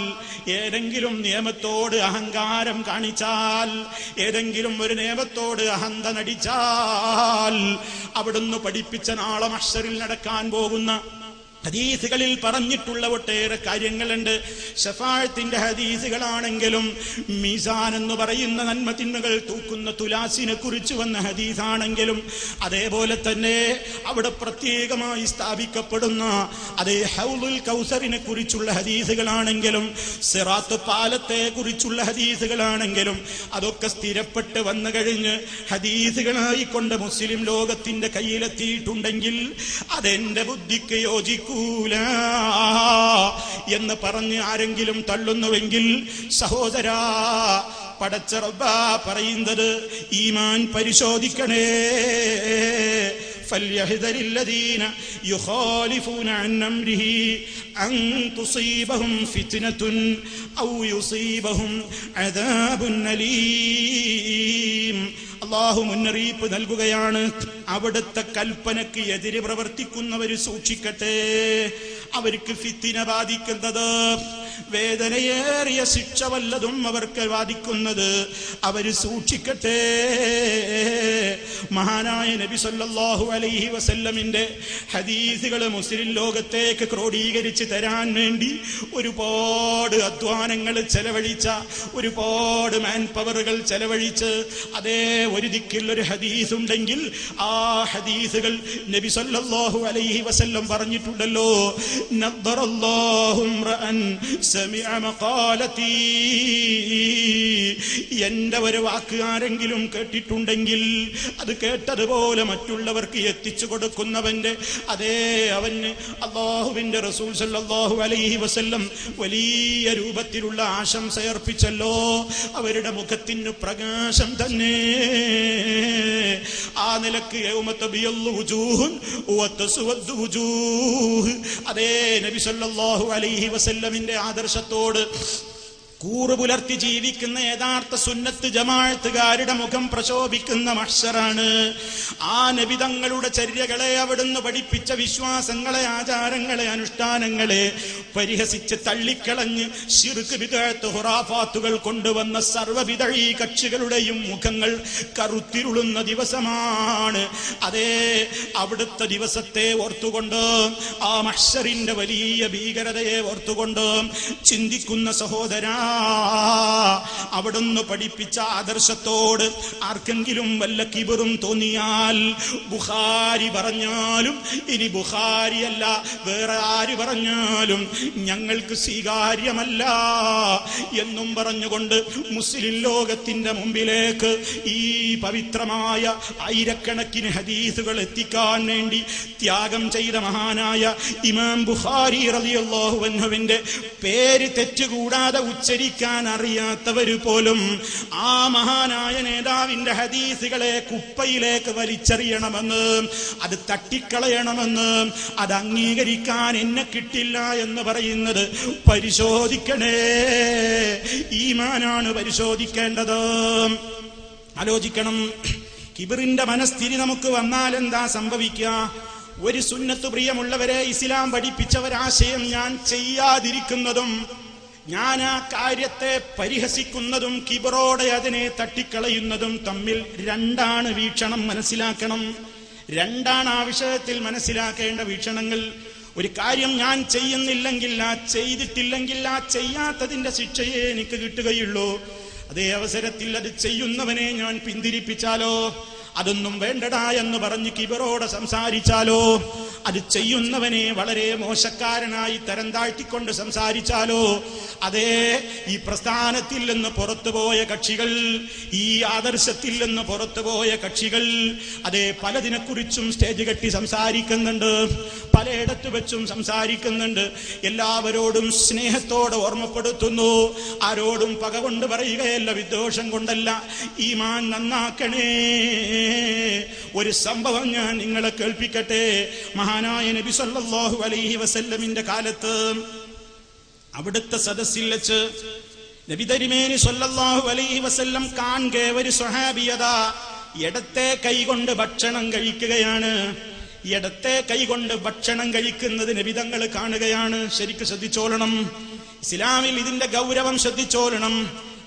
ഏതെങ്കിലും നിയമത്തോട് അഹങ്കാരം കാണിച്ചാൽ, ഏതെങ്കിലും ഒരു നിയമത്തോട് അഹന്ത നടിച്ചാൽ, അവിടുന്ന് പഠിപ്പിച്ച നാളെ മഹ്ശറിൽ നടക്കാൻ പോകുന്ന ഹദീസുകളിൽ പറഞ്ഞിട്ടുള്ള ഒട്ടേറെ കാര്യങ്ങളുണ്ട്. ശഫാഅത്തിന്റെ ഹദീസുകളാണെങ്കിലും, മീസാൻ എന്ന് പറയുന്ന നന്മ തിന്മകൾ തൂക്കുന്ന തുലാസിനെ കുറിച്ച് വന്ന ഹദീസാണെങ്കിലും, അതേപോലെ തന്നെ അവിടെ പ്രത്യേകമായി സ്ഥാപിക്കപ്പെടുന്ന അതേ ഹൗലുൽ കൗസറിനെ കുറിച്ചുള്ള ഹദീസുകളാണെങ്കിലും, സിറാത്ത് പാലത്തെ കുറിച്ചുള്ള ഹദീസുകളാണെങ്കിലും, അതൊക്കെ സ്ഥിരപ്പെട്ട് വന്നു കഴിഞ്ഞ് ഹദീസുകളായി കൊണ്ട് മുസ്ലിം ലോകത്തിന്റെ കയ്യിലെത്തിയിട്ടുണ്ടെങ്കിൽ അതെന്റെ ബുദ്ധിക്ക് യോജിക്കും എന്ന് പറഞ്ഞ് ആരെങ്കിലും തള്ളുന്നുവെങ്കിൽ, സഹോദരാ, പടച്ച റബ്ബാ പറയുന്നത് ഈമാൻ പരിശോധിക്കണേ. فليحذر الذين يخالفون عن أمره أن تصيبهم فتنة أو يصيبهم عذاب أليم. അള്ളാഹു മുന്നറിയിപ്പ് നൽകുകയാണ്, അവിടുത്തെ കൽപ്പനയ്ക്ക് എതിരെ പ്രവർത്തിക്കുന്നവർ സൂക്ഷിക്കട്ടെ. അവർക്ക് ഫിത്തിന ബാധിക്കുന്നത്, വേദനയേറിയ ശിക്ഷ വല്ലതും അവർക്ക് ബാധിക്കുന്നത് അവര് സൂക്ഷിക്കട്ടെ. മഹാനായ നബി സല്ലല്ലാഹു അലൈഹി വസല്ലമിന്റെ ഹദീസുകൾ മുസ്ലിം ലോകത്തേക്ക് ക്രോഡീകരിച്ച് തരാൻ വേണ്ടി ഒരുപാട് അധ്വാനങ്ങൾ ചെലവഴിച്ച, ഒരുപാട് മാൻ പവറുകൾ ചെലവഴിച്ച്, അതേ ഒരു ദിക്കിൽ ഒരു ഹദീസ് ഉണ്ടെങ്കിൽ ആ ഹദീസുകൾ നബി സല്ലല്ലാഹു അലൈഹി വസല്ലം പറഞ്ഞിട്ടുണ്ടല്ലോ, നദ്ദറല്ലാഹു ഇംറഅൻ സമിഅ മഖാലതി, എന്റെ ഒരു വാക്ക് ആരെങ്കിലും കേട്ടിട്ടുണ്ടെങ്കിൽ അത് കേട്ടതുപോലെ മറ്റുള്ളവർക്ക് എത്തിച്ചു കൊടുക്കുന്നവന്റെ അതേ അവന് അല്ലാഹുവിന്റെ റസൂൽ സല്ലല്ലാഹു അലൈഹി വസല്ലം വലിയ രൂപത്തിലുള്ള ആശംസയർപ്പിച്ചല്ലോ. അവരുടെ മുഖത്തിന് പ്രകാശം തന്നെ. ആ നിലക്ക് യൗമ തബിയല്ലു വുജൂഹുൻ വതസ്വദ്ദു വുജൂഹ്, അതേ നബി സല്ലല്ലാഹു അലൈഹി വസല്ലമിന്റെ ആദർശത്തോട് കൂറ് പുലർത്തി ജീവിക്കുന്ന യഥാർത്ഥ സുന്നത്ത് ജമാഅത്തുകാരുടെ മുഖം പ്രശോഭിക്കുന്ന മഹ്ശറാണ്. ആ നബി തങ്ങളുടെ ചര്യകളെ, അവിടുന്ന് പഠിപ്പിച്ച വിശ്വാസങ്ങളെ, ആചാരങ്ങളെ, അനുഷ്ഠാനങ്ങളെ പരിഹസിച്ച് തള്ളിക്കളഞ്ഞ് ശിർക്ക്, ബിദ്അത്ത്, ഖുറാഫാത്തുകൾ കൊണ്ടുവന്ന സർവ്വ ബിദ്ഈ കക്ഷികളുടെയും മുഖങ്ങൾ കറുത്തിരുളുന്ന ദിവസമാണ്. അതേ അവിടുത്തെ ദിവസത്തെ ഓർത്തുകൊണ്ട്, ആ മഹ്ശറിന്റെ വലിയ ഭീകരതയെ ഓർത്തുകൊണ്ട് ചിന്തിക്കുന്ന സഹോദരാ, അവിടുന്ന് പഠിപ്പിച്ച ആദർശത്തോട് ആർക്കെങ്കിലും വല്ല കിബറും തോന്നിയാൽ, ബുഖാരി പറഞ്ഞാലും ഇനി ബുഖാരിയല്ല വേറെ ആര് പറഞ്ഞാലും ഞങ്ങൾക്ക് സ്വീകാര്യമല്ല എന്നും പറഞ്ഞുകൊണ്ട് മുസ്ലിം ലോകത്തിന്റെ മുമ്പിലേക്ക് ഈ പവിത്രമായ ആയിരക്കണക്കിന് ഹദീസുകൾ എത്തിക്കാൻ വേണ്ടി ത്യാഗം ചെയ്ത മഹാനായ ഇമാം ബുഖാരി റളിയല്ലാഹു അൻഹുവിന്റെ പേര് തെറ്റുകൂടാതെ ഉച്ചരിക്കാൻ അറിയാത്തവര് പോലും ആ മഹാനായ നേതാവിന്റെ ഹദീസുകളെ കുപ്പയിലേക്ക് വലിച്ചെറിയണമെന്ന്, അത് തട്ടിക്കളയണമെന്ന്, അത് അംഗീകരിക്കാൻ എന്നെ കിട്ടില്ല എന്ന് പറയുന്നത് പരിശോധിക്കണേ. ഈമാനാണ് പരിശോധിക്കേണ്ടത്. ആലോചിക്കണം, കിബറിന്റെ മനസ്ഥിതി നമുക്ക് വന്നാൽ എന്താ സംഭവിക്കുക? ഒരു സുന്നത്ത് പ്രിയമുള്ളവരെ, ഇസ്ലാം പഠിപ്പിച്ച ഒരാശയം ഞാൻ ചെയ്യാതിരിക്കുന്നതും ഞാൻ ആ കാര്യത്തെ പരിഹസിക്കുന്നതും കിബറോടെ അതിനെ തട്ടിക്കളയുന്നതും തമ്മിൽ രണ്ടാണ് വീക്ഷണം. മനസ്സിലാക്കണം, രണ്ടാണ് ആ വിഷയത്തിൽ മനസ്സിലാക്കേണ്ട വീക്ഷണങ്ങൾ. ഒരു കാര്യം ഞാൻ ചെയ്യുന്നില്ലെങ്കിൽ, ആ ചെയ്തിട്ടില്ലെങ്കിൽ, ആ ചെയ്യാത്തതിന്റെ ശിക്ഷയെ എനിക്ക് കിട്ടുകയുള്ളൂ. അതേ അവസരത്തിൽ അത് ചെയ്യുന്നവനെ ഞാൻ പിന്തിരിപ്പിച്ചാലോ, അതൊന്നും വേണ്ടടാ എന്ന് പറഞ്ഞ് കിബറോടെ സംസാരിച്ചാലോ, അത് ചെയ്യുന്നവനെ വളരെ മോശക്കാരനായി തരം താഴ്ത്തിക്കൊണ്ട് സംസാരിച്ചാലോ, അതേ ഈ പ്രസ്ഥാനത്തിൽ നിന്ന് പുറത്തുപോയ കക്ഷികൾ, ഈ ആദർശത്തിൽ നിന്ന് പുറത്തുപോയ കക്ഷികൾ അതേ പലതിനെക്കുറിച്ചും സ്റ്റേജ് കെട്ടി സംസാരിക്കുന്നുണ്ട്, പലയിടത്ത് വെച്ചും സംസാരിക്കുന്നുണ്ട്. എല്ലാവരോടും സ്നേഹത്തോടെ ഓർമ്മപ്പെടുത്തുന്നു, ആരോടും പക കൊണ്ട് പറയുകയല്ല, വിദ്വേഷം കൊണ്ടല്ല. ഈമാൻ നന്നാക്കണേ. ഒരു സംഭവം ഞാൻ നിങ്ങളെ കേൾപ്പിക്കട്ടെ. മഹാനായ നബി സല്ലല്ലാഹു അലൈഹി വസല്ലമിന്റെ കാലത്ത് അവിടുത്തെ സദസ്സിൽ വെച്ച് നബി തിരുമേനി സല്ലല്ലാഹു അലൈഹി വസല്ലം കാണെ ഒരു സ്വഹാബിയത ഇടത്തെ കൈകൊണ്ട് ഭക്ഷണം കഴിക്കുകയാണ്. ഇടത്തെ കൈകൊണ്ട് ഭക്ഷണം കഴിക്കുന്നത് നബി തങ്ങൾ കാണുകയാണ്. ശരിക്ക് ശ്രദ്ധിച്ചോളണം. ഇസ്ലാമിൽ ഇതിന്റെ ഗൗരവം ശ്രദ്ധിച്ചോളണം.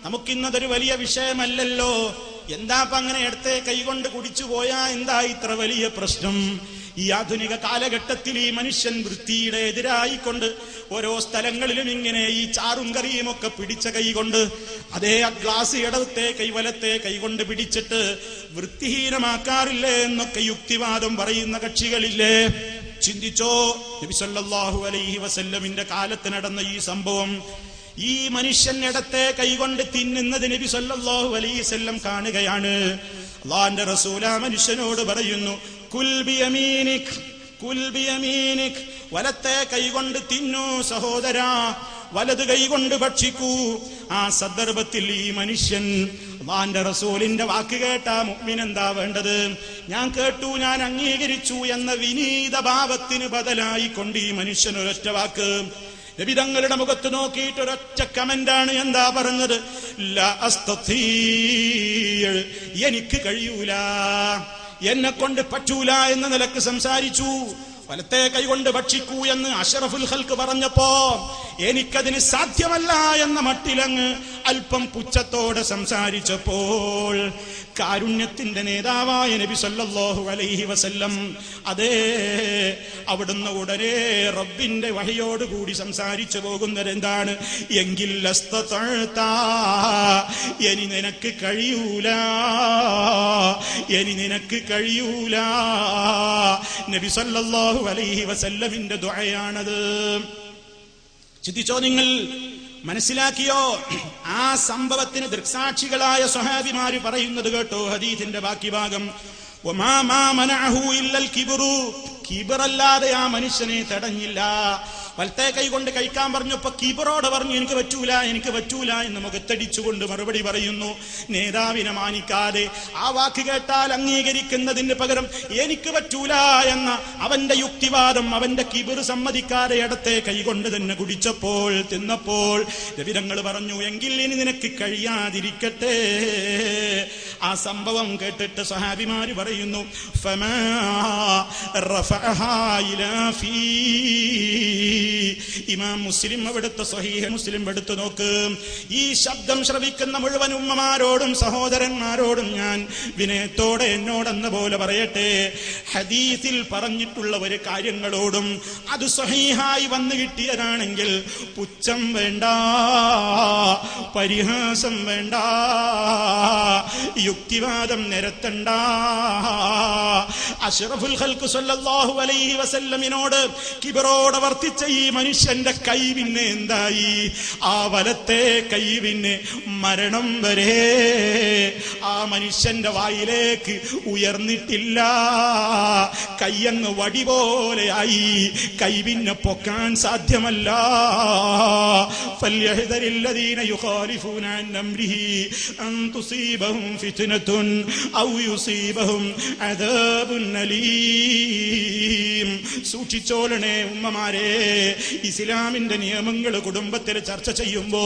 നമുക്കിന്നതൊരു വലിയ വിഷയമല്ലല്ലോ. എന്താ അങ്ങനെ ഇടത്തെ കൈകൊണ്ട് കുടിച്ചു പോയാ എന്താ ഇത്ര വലിയ പ്രശ്നം? ഈ ആധുനിക കാലഘട്ടത്തിൽ ഈ മനുഷ്യൻ വൃത്തിയുടെ എതിരായിക്കൊണ്ട് ഓരോ സ്ഥലങ്ങളിലും ഇങ്ങനെ ഈ ചാറും കറിയും ഒക്കെ പിടിച്ച കൈകൊണ്ട്, അതേ ആ ഗ്ലാസ് ഇടത്തെ കൈ വലത്തെ കൈകൊണ്ട് പിടിച്ചിട്ട് വൃത്തിഹീനമാക്കാറില്ലേ എന്നൊക്കെ യുക്തിവാദം പറയുന്ന കക്ഷികളില്ലേ? ചിന്തിച്ചോ, നബി സല്ലല്ലാഹു അലൈഹി വസല്ലമിന്റെ കാലത്ത് നടന്ന ഈ സംഭവം. ഈ മനുഷ്യൻ ഇടത്തെ കൈകൊണ്ട് തിന്നുന്നത് നബി സല്ലല്ലാഹു അലൈഹി വസല്ലം കാണുകയാണ്. അല്ലാഹുവിന്റെ റസൂൽ ആ മനുഷ്യനോട് പറയുന്നു, കുൽ ബിയമീനിക്, കുൽ ബിയമീനിക്, വലത്തെ കൈകൊണ്ട് തിന്നു സഹോദരാ, വലത് കൈകൊണ്ട് ഭക്ഷിക്കൂ. ആ സന്ദർഭത്തിൽ ഈ മനുഷ്യൻ അല്ലാഹുവിന്റെ റസൂലിന്റെ വാക്ക് കേട്ട മുഅ്മിൻ എന്താ വേണ്ടത്? ഞാൻ കേട്ടു, ഞാൻ അംഗീകരിച്ചു എന്ന വിനീത ഭാവത്തിന് ബദലായി കൊണ്ട് ഈ മനുഷ്യൻ ഒരൊറ്റ വാക്ക് നബി തങ്ങളുടെ മുഖത്ത് നോക്കിയിട്ട് ഒരൊറ്റ കമന്റാണ്. എന്താ പറഞ്ഞത്? ലാ അസ്തതീ, എനിക്ക് കഴിയൂല, എന്നെ കൊണ്ട് പറ്റൂല എന്ന നിലക്ക് സംസാരിച്ചു. വലത്തെ കൈകൊണ്ട് ഭക്ഷിക്കൂ എന്ന് അഷ്റഫുൽ ഖൽഖ് പറഞ്ഞപ്പോ എനിക്കതിന് സാധ്യമല്ല എന്ന മട്ടിലങ്ങ് അല്പം പുച്ഛത്തോടെ സംസാരിച്ചപ്പോൾ കാരുണ്യത്തിന്റെ നേതാവായ നബി സല്ലല്ലാഹു അലൈഹി വസല്ലം അതേ അവിടുന്ന് ഉടനെ റബ്ബിന്റെ വഹയോടുകൂടി സംസാരിച്ചു പോകുന്നത് എന്താണ്? എങ്കിൽ ഇനി നിനക്ക് കഴിയൂല, ഇനി നിനക്ക് കഴിയൂല. നബി സല്ലല്ലാഹു അലൈഹി വസല്ലമിന്റെ ദുആയാണത്. ചിന്തിച്ചോ നിങ്ങൾ, മനസ്സിലാക്കിയോ? ആ സംഭവത്തിന് ദൃക്സാക്ഷികളായ സ്വഹാബിമാര് പറയുന്നത് കേട്ടോ. ഹദീസിന്റെ ബാക്കി ഭാഗം, കിബറല്ലാതെ ആ മനുഷ്യനെ തടഞ്ഞില്ല. വലത്തെ കൈ കൊണ്ട് കഴിക്കാൻ പറഞ്ഞപ്പോ കിബറോട് പറഞ്ഞു എനിക്ക് പറ്റൂല, എനിക്ക് പറ്റൂല എന്ന് മുഖത്തടിച്ചുകൊണ്ട് മറുപടി പറയുന്നു. നേതാവിനെ മാനിക്കാതെ ആ വാക്ക് കേട്ടാൽ അംഗീകരിക്കുന്നതിന് പകരം എനിക്ക് പറ്റൂല എന്ന അവന്റെ യുക്തിവാദം, അവന്റെ കിബർ സമ്മതിക്കാതെ ഇടത്തെ കൈകൊണ്ട് തന്നെ കുടിച്ചപ്പോൾ, തിന്നപ്പോൾ നബിതങ്ങൾ പറഞ്ഞു എങ്കിൽ ഇനി നിനക്ക് കഴിയാതിരിക്കട്ടെ. ആ സംഭവം കേട്ടിട്ട് സഹാബിമാര് പറയുന്നു, ഫമാ റഫഅഹാ ഇലാ ഫീ. ഇമാം മുസ്ലിം അവിടുത്തെ സ്വഹീഹ് മുസ്ലിം എടുത്തു നോക്ക്. ഈ ശബ്ദം ശ്രവിക്കുന്ന മുഴുവൻ ഉമ്മമാരോടും സഹോദരന്മാരോടും ഞാൻ വിനയത്തോടെ എന്നോടെന്ന പോലെ പറയട്ടെ, ഹദീസിൽ പറഞ്ഞിട്ടുള്ള ഒരു കാര്യങ്ങളോടും അത് സ്വഹീഹായി വന്നു കിട്ടിയതാണെങ്കിൽ പുച്ഛം വേണ്ട, പരിഹാസം വേണ്ട, യുക്തിവാദം നിരത്തണ്ട. അഷ്റഫുൽ ഖൽഖ് സല്ലല്ലാഹു അലൈഹി വസല്ലമിനോട് കിബറോടെ വർത്തിച്ച ഈ മനുഷ്യന്റെ കൈ പിന്നെ എന്തായി? ആ വലത്തെ കൈ പിന്നെ മരണം വരെ ആ മനുഷ്യന്റെ വായിലേക്ക് ഉയർന്നിട്ടില്ല. കയ്യങ്ങ് വടി പോലെയായി, കൈ പിന്നെ പൊക്കാൻ സാധ്യമല്ല. ഫൽയഹ്ദരില്ലദീന യുഖാലിഫൂന അൻ അംരിഹി അൻ തുസീബഹും ഫിത്നതുൻ ഔ യുസീബഹും അദാബുൻ അലീം. സൂക്ഷിച്ചോളണേ ഉമ്മമാരെ. ഇസ്ലാമിന്റെ നിയമങ്ങൾ കുടുംബത്തിൽ ചർച്ച ചെയ്യുമ്പോ,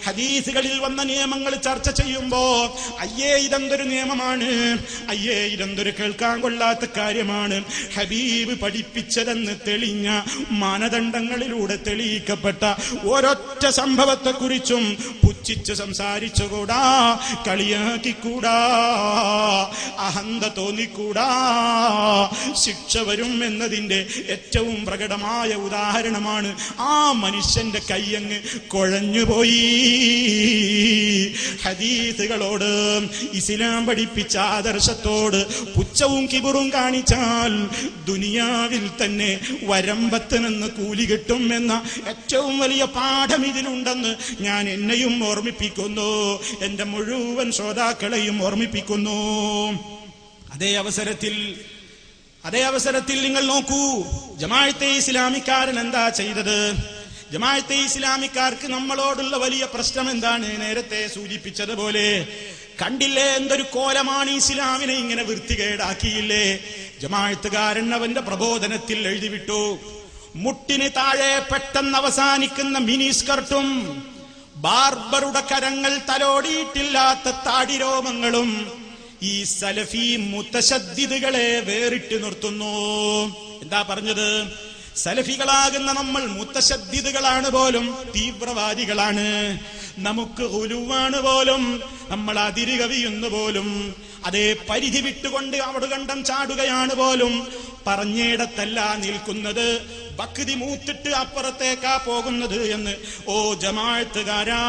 ഹദീസുകളിൽ വന്ന നിയമങ്ങൾ ചർച്ച ചെയ്യുമ്പോ അയ്യേ ഇതെന്തൊരു നിയമമാണ്, അയ്യേ ഇതെന്തൊരു കേൾക്കാൻ കൊള്ളാത്ത കാര്യമാണ്, ഹബീബ് പഠിപ്പിച്ചതെന്ന് തെളിഞ്ഞ മാനദണ്ഡങ്ങളിലൂടെ തെളിയിക്കപ്പെട്ട ഒരൊറ്റ സംഭവത്തെക്കുറിച്ചും പുച്ഛിച്ച് സംസാരിച്ചുകൂടാ, കളിയാക്കിക്കൂടാ, അഹന്ത തോന്നിക്കൂടാ. ശിക്ഷ വരും എന്നതിന്റെ ഏറ്റവും പ്രകടമായ ഉദാഹരണമാണ് ആ മനുഷ്യന്റെ കയ്യങ്ങ് കുഴഞ്ഞുപോയി. ഹദീസുകളോട്, ഇസ്ലാം പഠിപ്പിച്ച ആദർശത്തോട് പുച്ഛവും കിബറും കാണിച്ചാൽ ദുനിയാവിൽ തന്നെ വരമ്പത്ത് നിന്ന് കൂലി കിട്ടും എന്ന ഏറ്റവും വലിയ പാഠം ഇതിലുണ്ടെന്ന് ഞാൻ എന്നെയും ഓർമ്മിപ്പിക്കുന്നു, എന്റെ മുഴുവൻ ശ്രോതാക്കളെയും ഓർമ്മിപ്പിക്കുന്നു. അതേ അവസരത്തിൽ നിങ്ങൾ നോക്കൂ, ജമാഅത്തെ ഇസ്ലാമിക്കാരൻ എന്താ ചെയ്തത്? ജമാഅത്തെ ഇസ്ലാമിക്കാർക്ക് നമ്മളോടുള്ള വലിയ പ്രശ്നം എന്താണ്? നേരത്തെ സൂചിപ്പിച്ചതുപോലെ കണ്ടില്ലേ എന്തൊരു കോലമാണ് ഇസ്ലാമിനെ ഇങ്ങനെ വൃത്തികേടാക്കിയില്ലേ? ജമാഅത്തുകാരൻ അവന്റെ പ്രബോധനത്തിൽ എഴുതിവിട്ടു, മുട്ടിന് താഴെ പെട്ടെന്ന് അവസാനിക്കുന്ന മിനി സ്കർട്ടും ബാർബറുടെ കരങ്ങൾ തലോടിയിട്ടില്ലാത്ത താടിരോമങ്ങളും ഈ സലഫി മുത്തശദ്ദിദുകളെ വേറിട്ട് നിർത്തുന്നു. എന്താ പറഞ്ഞത്? സലഫികളാകുന്ന നമ്മൾ മുത്തശദ്ദിദുകളാണ് പോലും, തീവ്രവാദികളാണ്, നമുക്ക് ഗുലുവാണ് പോലും, നമ്മൾ അതിര് കവിയുന്നു പോലും, അതേ പരിധി വിട്ടുകൊണ്ട് അവിടെ കണ്ടം ചാടുകയാണ് പോലും, പറഞ്ഞിടത്തല്ല നിൽക്കുന്നത്, ഭക്തി മൂത്തിട്ട് അപ്പുറത്തേക്കാ പോകുന്നത് എന്ന്. ഓ ജമാഅത്തുകാരാ,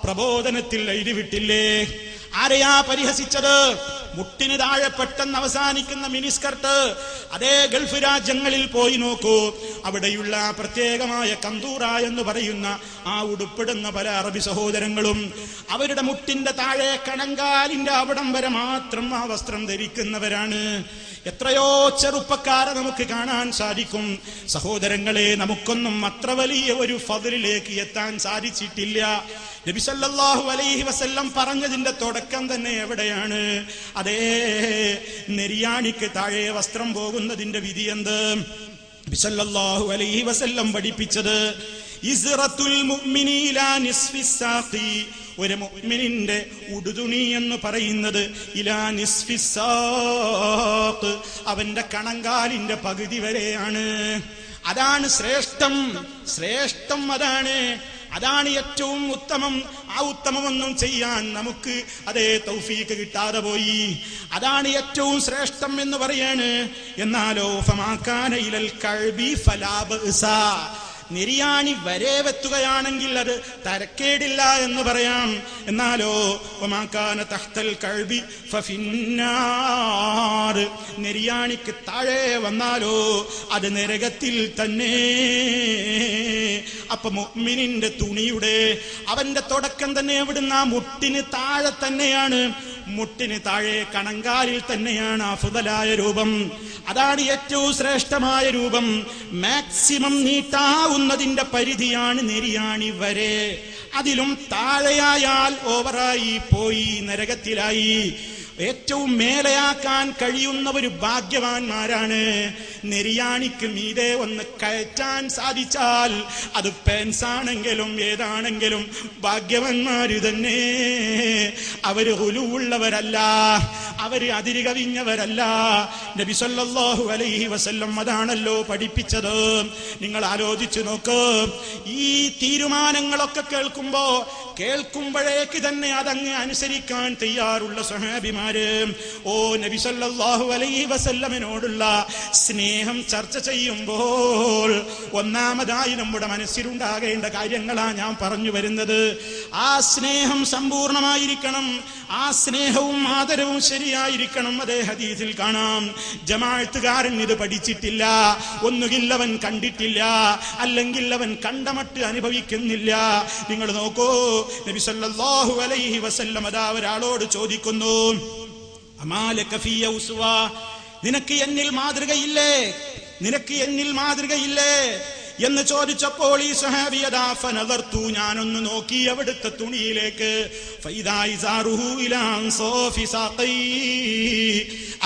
പ്രബോധനത്തിൽ എഴുതിവിട്ടില്ലേ? ആരെയാ പരിഹസിച്ചത്? മുട്ടിന് താഴെ പെട്ടെന്ന് അവസാനിക്കുന്ന മിനിസ്കർട്ട്. അതേ ഗൾഫ് രാജ്യങ്ങളിൽ പോയി നോക്കൂ, അവിടെയുള്ള പ്രത്യേകമായ കന്തൂറ എന്ന് പറയുന്ന ആ ഉടുപ്പിടുന്ന പല അറബി സഹോദരങ്ങളും അവരുടെ മുട്ടിന്റെ താഴെ കണങ്കാലിന്റെ അവിടം വരെ മാത്രം ആ വസ്ത്രം ധരിക്കുന്നവരാണ്. എത്രയോ ചെറുപ്പക്കാരെ നമുക്ക് കാണാൻ സാധിക്കും. സഹോദരങ്ങളെ, നമുക്കൊന്നും അത്ര വലിയ ഒരു ഫദ്ലിലേക്ക് എത്താൻ സാധിച്ചിട്ടില്ല. നബി സല്ലല്ലാഹു അലൈഹി വസല്ലം പറഞ്ഞതിന്റെ തുടക്കം തന്നെ എവിടെയാണ്? അതേ നെരിയാണിക്ക് താഴെ വസ്ത്രം പോകുന്നതിന്റെ വിധി എന്ത്? നബി സല്ലല്ലാഹു അലൈഹി വസല്ലം പഠിപ്പിച്ചത് ഇസ്റത്തുൽ മുഅ്മിനി ഇലാ നിസ്ഫിസ് സാഖി, ഒരു മുഅ്മിനിന്റെ ഉടുതുണി എന്ന് പറയുന്നത് ഇലാ നിസ്ഫിസ് സാഖ്, അവന്റെ കണങ്കാലിന്റെ പകുതി വരെയാണ്. അതാണ് ശ്രേഷ്ഠം, ശ്രേഷ്ഠം അതാണ്, അതാണ് ഏറ്റവും ഉത്തമം. ആ ഉത്തമമൊന്നും ചെയ്യാൻ നമുക്ക് അതേ തൗഫീക്ക് കിട്ടാതെ പോയി. അതാണ് ഏറ്റവും ശ്രേഷ്ഠം എന്ന് പറയാണ്. എന്നാലോ ഫമാകാന ഇലൽ കഅബി ഫലാ ബഅസ, നെരിയാണി വരെ വെത്തുകയാണെങ്കിൽ അത് തരക്കേടില്ല എന്ന് പറയാം. എന്നാലോ വമാകാന തഹ്തൽ കഅബി ഫഫിന്നാർ, നെരിയാണിക്ക് താഴെ വന്നാലോ അത് നരകത്തിൽ തന്നെ. അപ്പൊ മുഅ്മിനിന്റെ തുണിയുടെ അവന്റെ തുടക്കം തന്നെ എവിടുന്ന? മുട്ടിന് താഴെ തന്നെയാണ്. മുട്ടിന് താഴെ കണങ്കാലിൽ തന്നെയാണ് അഫ്ദലായ രൂപം. അതാണ് ഏറ്റവും ശ്രേഷ്ഠമായ രൂപം. മാക്സിമം നീട്ടാവുന്നതിന്റെ പരിധിയാണ് നെരിയാണി വരെ. അതിലും താഴെയായാൽ ഓവറായി പോയി, നരകത്തിലായി. ഏറ്റവും മേലെയാക്കാൻ കഴിയുന്നവർ ഭാഗ്യവാന്മാരാണ്. നെരിയാണിക്ക് മീതെ ഒന്ന് കയറ്റാൻ സാധിച്ചാൽ അത് പെൻസാണെങ്കിലും ഏതാണെങ്കിലും ഭാഗ്യവാന്മാര് തന്നെ. അവര് ഹുലുവുള്ളവരല്ല, അവര് അതിര് കവിഞ്ഞവരല്ല. നബി സല്ലല്ലാഹു അലൈഹി വസല്ലം അതാണല്ലോ പഠിപ്പിച്ചത്. നിങ്ങൾ ആലോചിച്ചു നോക്ക്, ഈ തീരുമാനങ്ങളൊക്കെ കേൾക്കുമ്പോഴേക്ക് തന്നെ അതങ്ങ് അനുസരിക്കാൻ തയ്യാറുള്ള സ്വഹാബിമാര്. ഓ നബി സല്ലല്ലാഹു അലൈഹി വസല്ലമിനോടുള്ള സ്നേഹം ചർച്ച ചെയ്യുമ്പോൾ ഒന്നാമതായി നമ്മുടെ മനസ്സിലുണ്ടാകേണ്ട കാര്യങ്ങളാ ഞാൻ പറഞ്ഞു വരുന്നത്. ആ സ്നേഹം സമ്പൂർണമായിരിക്കണം, ആ സ്നേഹവും ആദരവും ശരിയായിരിക്കണം. അതേ ഹദീസിൽ കാണാം, ജമാഅത്തുകാരൻ ഇത് പഠിച്ചിട്ടില്ല, ഒന്നുകിൽ അവൻ കണ്ടിട്ടില്ല, അല്ലെങ്കിൽ അവൻ കണ്ടമട്ട് അനുഭവിക്കുന്നില്ല. നിങ്ങൾ നോക്കൂ, നബി സല്ലല്ലാഹു അലൈഹി വസല്ലം അതാ ഒരാളോട് ചോദിക്കുന്നു, അമാലക ഫിയ ഉസ്വ, നിനക്ക് എന്നിൽ മാതൃകയില്ലേ, നിനക്ക് എന്നിൽ മാതൃകയില്ലേ എന്ന് ചോദിച്ചപ്പോൾ ഈ സ്വഹാബി അതാ ഫനദർതു, ഞാനൊന്ന് നോക്കി അവിടുത്തെ തുണിയിലേക്ക്. ഫൈദാ ഇസാറുഹു ഇലാ അൻസാഫി സാഖൈ,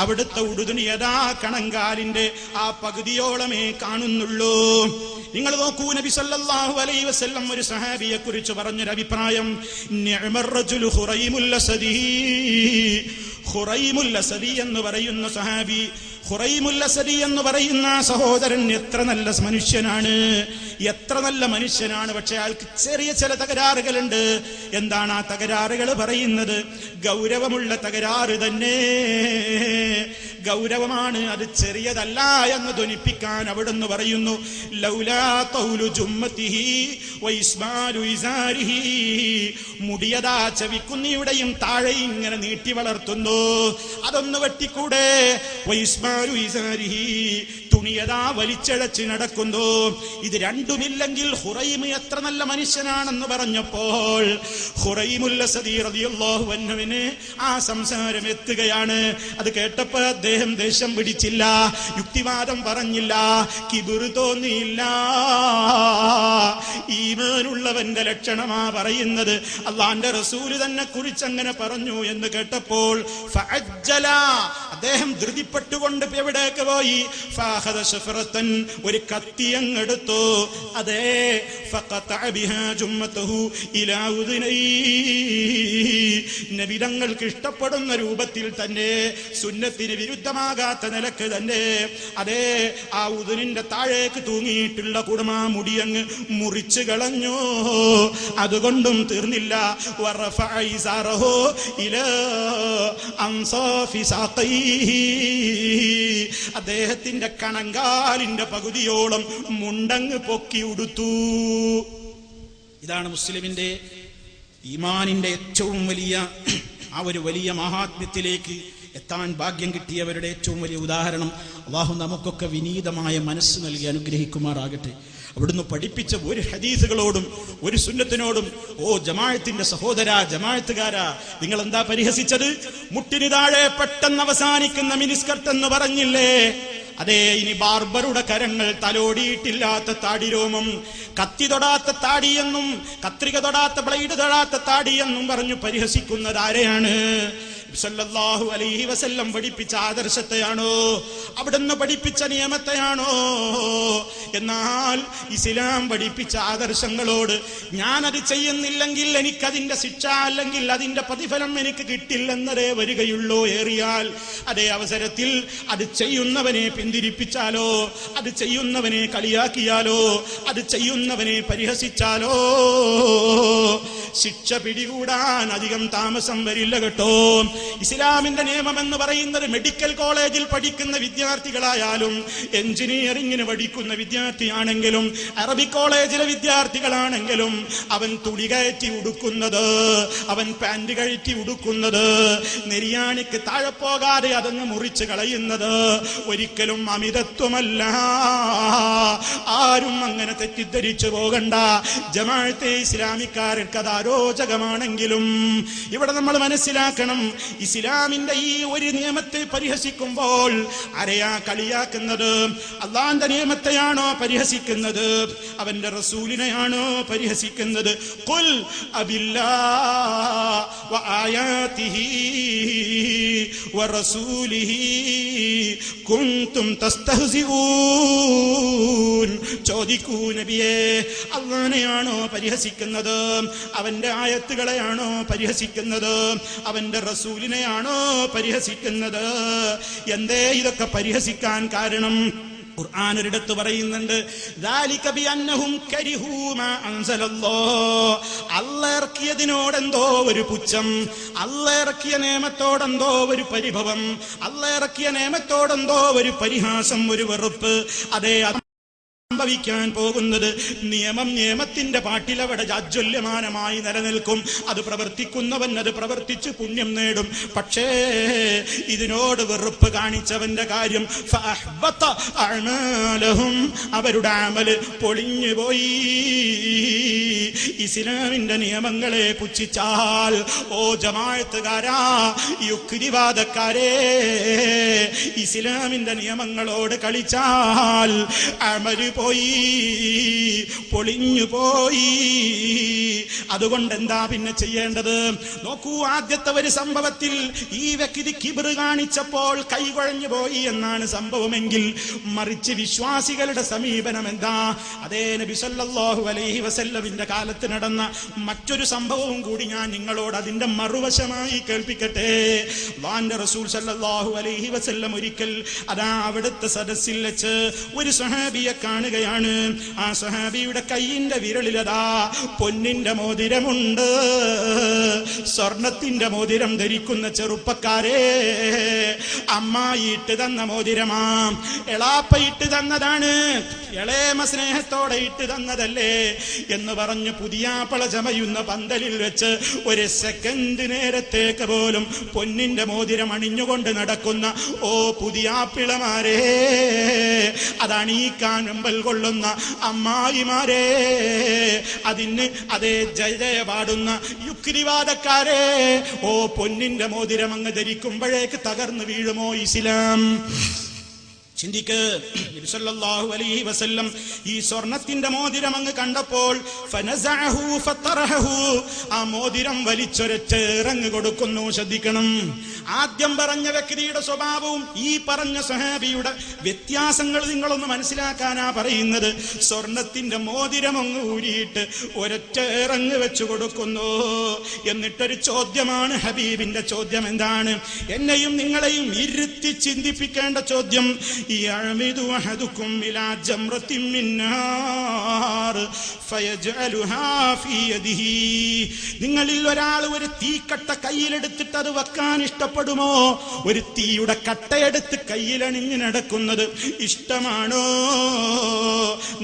അവിടുത്തെ ഉടുതുണിയതാ കണങ്കാലിന്റെ ആ പകുതിയോളമേ കാണുന്നുള്ളൂ. നിങ്ങൾ നോക്കൂ, നബി സല്ലല്ലാഹു അലൈഹി വസല്ലം ഒരു സഹാബിയെ കുറിച്ച് പറഞ്ഞൊരു അഭിപ്രായം, നിഅമർ റജുലു ഖുറൈമുൽ അസദി, ഖുറൈമുൽ അസദി എന്ന് പറയുന്ന സഹാബി, ഖുറൈമുൽ അസദി എന്ന് പറയുന്ന സഹോദരൻ എത്ര നല്ല മനുഷ്യനാണ്, എത്ര നല്ല മനുഷ്യനാണ്. പക്ഷെ അയാൾക്ക് ചെറിയ ചില തകരാറുകളുണ്ട്. എന്താണ് ആ തകരാറുകൾ പറയുന്നത്? ഗൗരവമുള്ള തകരാറ് തന്നെ, ഗൗരവമാണ്, അത് ചെറിയതല്ല എന്ന് ധ്വനിപ്പിക്കാൻ അവിടുന്ന് പറയുന്നു, ലൗലാ തൗലു ജുമ്മതിഹി വഇസ്മാലു ഇസാരിഹി, മുടിയതാ ചെവിക്കുന്നിയുടെയും താഴെ ഇങ്ങനെ നീട്ടി വളർത്തുന്നു, അതൊന്ന് വെട്ടിക്കൂടെ? വഇസ്മാലു ഇസാരിഹി, തുണിയതാ വലിച്ചഴച്ച് നടക്കുന്നു. ഇത് രണ്ടുമില്ലെങ്കിൽ ഖുറൈം എത്ര നല്ല മനുഷ്യനാണെന്ന് പറഞ്ഞപ്പോൾ ഖുറൈമുൽ അസദി റളിയല്ലാഹു അൻഹുവിന് ആ സംസാരം എത്തുകയാണ്. അത് കേട്ടപ്പോൾ അദ്ദേഹം ദേഷ്യം പിടിച്ചില്ല, യുക്തിവാദം പറഞ്ഞില്ല, കിബിർ തോന്നിയില്ല. ഈമാനുള്ളവന്റെ ലക്ഷണമാ പറയുന്നത്. അല്ലാഹുവിന്റെ റസൂൽ തന്നെ കുറിച്ച് അങ്ങനെ പറഞ്ഞു എന്ന് കേട്ടപ്പോൾ ഫഅജ്ജല, അദ്ദേഹം ധൃതിപ്പെട്ടുകൊണ്ട് എവിടേക്ക് പോയി? ഫഅഖദ ശഫറത്തൻ, ഒരു കത്തി അങ്ങെടുത്തു. അതേ, ഫഖതഅ ബിഹാ ജുമ്മതഹു ഇലാ ഉദുനൈ, നബി തങ്ങൾക്ക് ഇഷ്ടപ്പെടുന്ന രൂപത്തിൽ തന്നെ, സുന്നത്തിന് വിരുദ്ധമാകാത്ത നിലക്ക് തന്നെ, അതേ ആ ഉദുനിന്റെ താഴേക്ക് തൂങ്ങിയിട്ടുള്ള കുടുമാ മുടിയങ്ങ് മുറിച്ചു കളഞ്ഞു. അതുകൊണ്ടും തീർന്നില്ല. വറഫഅ ഇസാറഹു ഇലാ അൻസാഫി സാഖൈഹി, അദ്ദേഹത്തിന്റെ കണങ്കാലിന്റെ പകുതിയോളം മുണ്ടങ്ങ് പൊക്കി ഉടുത്തു. ഇതാണ് മുസ്ലിമിന്റെ ഈമാനിന്റെ ഏറ്റവും വലിയ ആ ഒരു വലിയ മഹാത്മ്യത്തിലേക്ക് എത്താൻ ഭാഗ്യം കിട്ടിയവരുടെ ഏറ്റവും വലിയ ഉദാഹരണം. അല്ലാഹു നമുക്കൊക്കെ വിനീതമായ മനസ്സ് നൽകി അനുഗ്രഹിക്കുമാറാകട്ടെ. അവിടുന്ന് പഠിപ്പിച്ച ഒരു ഹദീസുകളോടും ഒരു സുന്നത്തിനോടും, ഓ ജമാഅത്തിന്റെ സഹോദര, ജമാഅത്തുകാരാ, നിങ്ങൾ എന്താ പരിഹസിച്ചത്? മുട്ടിന് താഴെ പെട്ടെന്ന് അവസാനിക്കുന്ന മിനിസ്കർട്ട് എന്ന് പറഞ്ഞില്ലേ? അതേ, ഇനി ബാർബറുടെ കരങ്ങൾ തലോടിയിട്ടില്ലാത്ത താടിരോമം, കത്തി തൊടാത്ത താടിയെന്നും കത്രിക തൊടാത്ത ബ്ലേഡ് തൊടാത്ത താടിയെന്നും പറഞ്ഞു പരിഹസിക്കുന്നത് ആരെയാണ്? സല്ലല്ലാഹു അലൈഹി വസല്ലം പഠിപ്പിച്ച ആദർശത്തെയാണോ? അവിടുന്ന് പഠിപ്പിച്ച നിയമത്തെയാണോ? എന്നാൽ ഇസ്ലാം പഠിപ്പിച്ച ആദർശങ്ങളോട് ഞാനത് ചെയ്യുന്നില്ലെങ്കിൽ എനിക്കതിന്റെ ശിക്ഷ അല്ലെങ്കിൽ അതിന്റെ പ്രതിഫലം എനിക്ക് കിട്ടില്ലെന്നതേ വരികയുള്ളൂ. ഏറിയാൽ അതേ അവസരത്തിൽ അത് ചെയ്യുന്നവനെ പിന്തിരിപ്പിച്ചാലോ, അത് ചെയ്യുന്നവനെ കളിയാക്കിയാലോ, അത് ചെയ്യുന്നവനെ പരിഹസിച്ചാലോ ശിക്ഷ പിടികൂടാൻ അധികം താമസം വരില്ല കേട്ടോ. ഇസ്ലാമിന്റെ നിയമം എന്ന് പറയുന്നത് മെഡിക്കൽ കോളേജിൽ പഠിക്കുന്ന വിദ്യാർത്ഥികളായാലും എഞ്ചിനീയറിംഗിന് പഠിക്കുന്ന വിദ്യാർത്ഥിയാണെങ്കിലും അറബിക് കോളേജിലെ വിദ്യാർത്ഥികളാണെങ്കിലും അവൻ തുണി കയറ്റി ഉടുക്കുന്നത്, അവൻ പാന്റ് കയറ്റി ഉടുക്കുന്നത്, നെരിയാണിക്ക് താഴെ പോകാതെ അതങ്ങ് മുറിച്ച് കളയുന്നത് ഒരിക്കലും അമിതത്വമല്ല. ആരും അങ്ങനെ തെറ്റിദ്ധരിച്ചു പോകണ്ട. ജമാഅത്തെ ഇസ്ലാമിക്കാർക്ക് അത് അരോചകമാണെങ്കിലും ഇവിടെ നമ്മൾ മനസ്സിലാക്കണം, ഇസ്ലാമിന്റെ ഈ ഒരു നിയമത്തെ പരിഹസിക്കുമ്പോൾ ആരെയാ കളിയാക്കുന്നത്? അള്ളാന്റെ നിയമത്തെയാണോ പരിഹസിക്കുന്നത്? അവന്റെ റസൂലിനെയാണോ പരിഹസിക്കുന്നത്? ഖുൽ അബില്ലാഹി വആയാതിഹി വറസൂലിഹി കുൻതും തസ്തഹ്സിഊൻ. ചോദിക്കൂ നബിയേ, അള്ളാനെയാണോ പരിഹസിക്കുന്നത്? അവന്റെ ആയത്തുകളെയാണോ പരിഹസിക്കുന്നത്? അവന്റെ റസൂലിനെയാണോ പരിഹസിക്കുന്നത്? എന്തേ ഇതൊക്കെ പരിഹസിക്കാൻ കാരണം? ഖുർആൻ ഒരിടത്ത് പറയുന്നുണ്ട്, ദാലിക ബിഅന്നഹും കരിഹൂ മാ അൻസലല്ലാഹ്. അല്ലാഹ് ഇറക്കിയതിനോടെന്തോ ഒരു പുച്ഛം, അല്ലാഹ് ഇറക്കിയ നിയമത്തോടെന്തോ ഒരു പരിഭവം, അല്ലാഹ് ഇറക്കിയ നിയമത്തോടെന്തോ ഒരു പരിഹാസം, ഒരു വെറുപ്പ്. അതേ സംഭവിക്കാൻ പോകുന്നത് നിയമത്തിന്റെ പാട്ടിലവിടെ ജാജ്വല്യമാനമായി നിലനിൽക്കും. അത് പ്രവർത്തിക്കുന്നവൻ അത് പ്രവർത്തിച്ച് പുണ്യം നേടും. പക്ഷേ ഇതിനോട് വെറുപ്പ് കാണിച്ചവന്റെ കാര്യം ഫഅഹ്ബത അഅ്മാലഹും, അവരുടെ അമല് പൊളിഞ്ഞുപോയി. ഇസ്ലാമിന്റെ നിയമങ്ങളെ പുച്ഛിച്ചാൽ, ഓ ജമാഅത്തുകാരാ, യുക്തിവാദക്കാരെ, ഇസ്ലാമിന്റെ നിയമങ്ങളോട് കളിച്ചാൽ അമല് പോയി, പൊളിഞ്ഞു പോയി. അതുകൊണ്ട് എന്താ പിന്നെ ചെയ്യേണ്ടത്? നോക്കൂ, ആദ്യത്തെ ഒരു സംഭവത്തിൽ ഈ വ്യക്തി കിബ്ർ കാണിച്ചപ്പോൾ കൈകുഴഞ്ഞു പോയി എന്നാണ് സംഭവമെങ്കിൽ, മറിച്ച് വിശ്വാസികളുടെ സമീപനം എന്താ? അതേ നബി സല്ലല്ലാഹു അലൈഹി വസല്ലമിന്റെ കാലത്ത് നടന്ന മറ്റൊരു സംഭവവും കൂടി ഞാൻ നിങ്ങളോട് അതിന്റെ മറുവശമായി കേൾപ്പിക്കട്ടെ. അല്ലാഹുവിന്റെ റസൂൽ സല്ലല്ലാഹു അലൈഹി വസല്ലം ഒരിക്കൽ അതാ അവിടുത്തെ സദസ്സിൽ വെച്ച് ഒരു സ്വഹാബിയെ കാണുകയാണ്. ആ സ്വഹാബിയുടെ കൈയിന്റെ വിരലിലതാ പൊന്നിന്റെ മോതിരമുണ്ട്. സ്വർണത്തിന്റെ മോതിരം ധരിക്കുന്ന ചെറുപ്പക്കാരെ, അമ്മായി ഇട്ട് തന്ന മോതിരമാ, എളാപ്പ ഇട്ട് തന്നതാണ്, എളേമ സ്നേഹത്തോടെ ഇട്ട് തന്നതല്ലേ എന്ന് പറഞ്ഞ് പുതിയാപ്പള ചമയുന്ന പന്തലിൽ വെച്ച് ഒരു സെക്കൻഡ് നേരത്തേക്ക് പോലും പൊന്നിന്റെ മോതിരം അണിഞ്ഞുകൊണ്ട് നടക്കുന്ന ഓ പുതിയാപ്പിളമാരെ, അതണീക്കാൻ വെമ്പൽ കൊള്ളുന്ന അമ്മായിമാരെ, അതിന് അതേ ജയ ജയ പാടുന്ന യുക്തിവാദക്കാരെ, ഓ പൊന്നിന്റെ മോതിരം അങ്ങ് ധരിക്കുമ്പോഴേക്ക് തകർന്നു വീഴുമോ ഇസ്ലാം? ചിന്തിക്ക്. നബി സല്ലല്ലാഹു അലൈഹി വസല്ലം ഈ സ്വർണത്തിന്റെ മോതിരം അങ്ങ് കണ്ടപ്പോൾ ഫനസഅഹു ഫതറഹു, ആ മോതിരം വലിച്ചൊരച്ച് ഇറങ്ങി കൊടുക്കുന്നു. ശ്രദ്ധിക്കണം, ആദ്യം പറഞ്ഞ വ്യക്തിയുടെ സ്വഭാവവും ഈ പറഞ്ഞ സഹാബിയുടെ വ്യത്യാസങ്ങൾ നിങ്ങളൊന്ന് മനസ്സിലാക്കാനാ പറയുന്നത്. സ്വർണത്തിന്റെ മോതിരമൊങ്ങ് ഊരിയിട്ട് ഒരൊറ്റ ഇറങ്ങ് വെച്ചു കൊടുക്കുന്നു. എന്നിട്ടൊരു ചോദ്യമാണ് ഹബീബിന്റെ ചോദ്യം. എന്താണ്? എന്നെയും നിങ്ങളെയും ഇരുത്തി ചിന്തിപ്പിക്കേണ്ട ചോദ്യം. യഅമിദു അഹദുക്കും ഇലാ ജംറത്തിൻ മിൻ നാർ ഫയജ്അലുഹാ ഫീ യദിഹി. നിങ്ങളിൽ ഒരാൾ ഒരു തീക്കട്ട കയ്യിലെടുത്തിട്ട് അത് വെക്കാൻ ഇഷ്ടപ്പെടുമോ? ഒരു തീയുടെ കട്ടയെടുത്ത് കയ്യിലണിഞ്ഞ് നടക്കുന്നത് ഇഷ്ടമാണോ?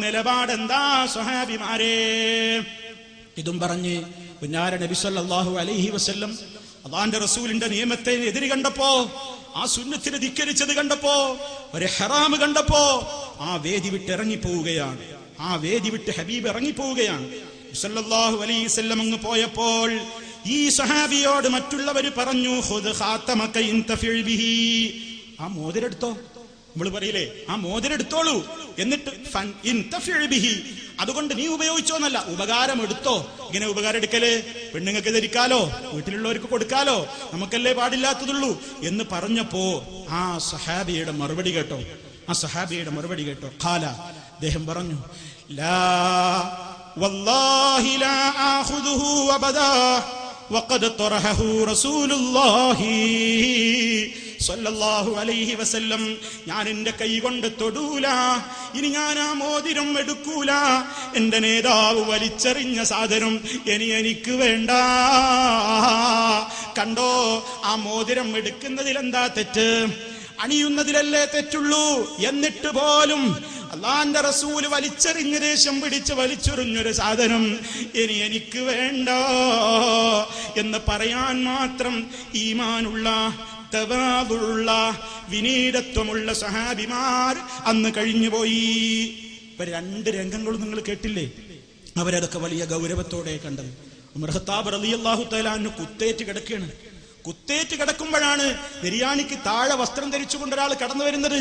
നിലപാടെന്താ സ്വഹാബിമാരെ? ഇതും പറഞ്ഞ് പുന്നാര നബി സല്ലല്ലാഹു അലൈഹി വസല്ലം അല്ലാഹുവിന്റെ റസൂലിന്റെ നിയമത്തെ എതിര് കണ്ടപ്പോ, ആ സുന്നത്തിനെ ധിക്കരിച്ചത് കണ്ടപ്പോ, ഒരു ഹറാം കണ്ടപ്പോ ആ വേദി വിട്ട് ഇറങ്ങിപ്പോവുകയാണ്. ആ വേദി വിട്ട് ഹബീബ് ഇറങ്ങിപ്പോവുകയാണ്. സല്ലല്ലാഹു അലൈഹി വസല്ലം അങ്ങ് പോയപ്പോൾ ഈ സഹാബിയോട് മറ്റുള്ളവർ പറഞ്ഞു, ഖുദ് ഖാതമക ഇൻതഫിഉ ബിഹി. ആ മോതിരെടുത്തോ. നമ്മൾ പറയില്ലേ, ആ മോതിരെടുത്തോളൂ, എന്നിട്ട് ഇൻതഫിഉ ബിഹി, അതുകൊണ്ട് നീ ഉപയോഗിച്ചോന്നല്ല, ഉപകാരം എടുത്തോ. ഇങ്ങനെ ഉപകാരം എടുക്കല് പെണ്ണുങ്ങൾക്ക് ധരിക്കാലോ, വീട്ടിലുള്ളവർക്ക് കൊടുക്കാലോ, നമുക്കല്ലേ പാടില്ലാത്തതുള്ളൂ എന്ന് പറഞ്ഞപ്പോ ആ സഹാബിയുടെ മറുപടി കേട്ടോ. ആ സഹാബിയുടെ മറുപടി കേട്ടോ. ഖാല, അദ്ദേഹം പറഞ്ഞു, ലാ വല്ലാഹി ലാ ആഖുദുഹു അബദാ വഖദ് തറഹഹു റസൂലുള്ളാഹി സല്ലല്ലാഹു അലൈഹി വസല്ലം. ഞാൻ എന്റെ കൈ കൊണ്ട് തൊടൂല, ഇനി ഞാൻ ആ മോതിരം എടുക്കൂല. എന്റെ നേതാവ് വലിച്ചെറിഞ്ഞ സാധനം ഇനി എനിക്ക് വേണ്ട. കണ്ടോ, ആ മോതിരം എടുക്കുന്നതിൽ എന്താ തെറ്റ്? അണിയുന്നതിലല്ലേ തെറ്റുള്ളൂ. എന്നിട്ട് പോലും അല്ലാഹുവിന്റെ റസൂല് വലിച്ചെറിഞ്ഞ ദേഷ്യം പിടിച്ച് വലിച്ചെറിഞ്ഞൊരു സാധനം ഇനി എനിക്ക് വേണ്ട എന്ന് പറയാൻ മാത്രം ഈമാനുള്ള, തവാദുള്ള, വിനീതത്വമുള്ള സഹാബിമാർ അന്ന് കഴിഞ്ഞുപോയി. ഇപ്പൊ രണ്ട് രംഗങ്ങളും നിങ്ങൾ കേട്ടില്ലേ? അവരതൊക്കെ വലിയ ഗൗരവത്തോടെ കണ്ടത്. ഉമർ ഖത്താബ് റളിയല്ലാഹു തആല അൻഹു കുത്തേറ്റ് കിടക്കുകയാണ്. കുത്തേറ്റ് കിടക്കുമ്പോഴാണ് ബിരിയാണിക്ക് താഴെ വസ്ത്രം ധരിച്ചുകൊണ്ട് ഒരാൾ കടന്നു വരുന്നത്.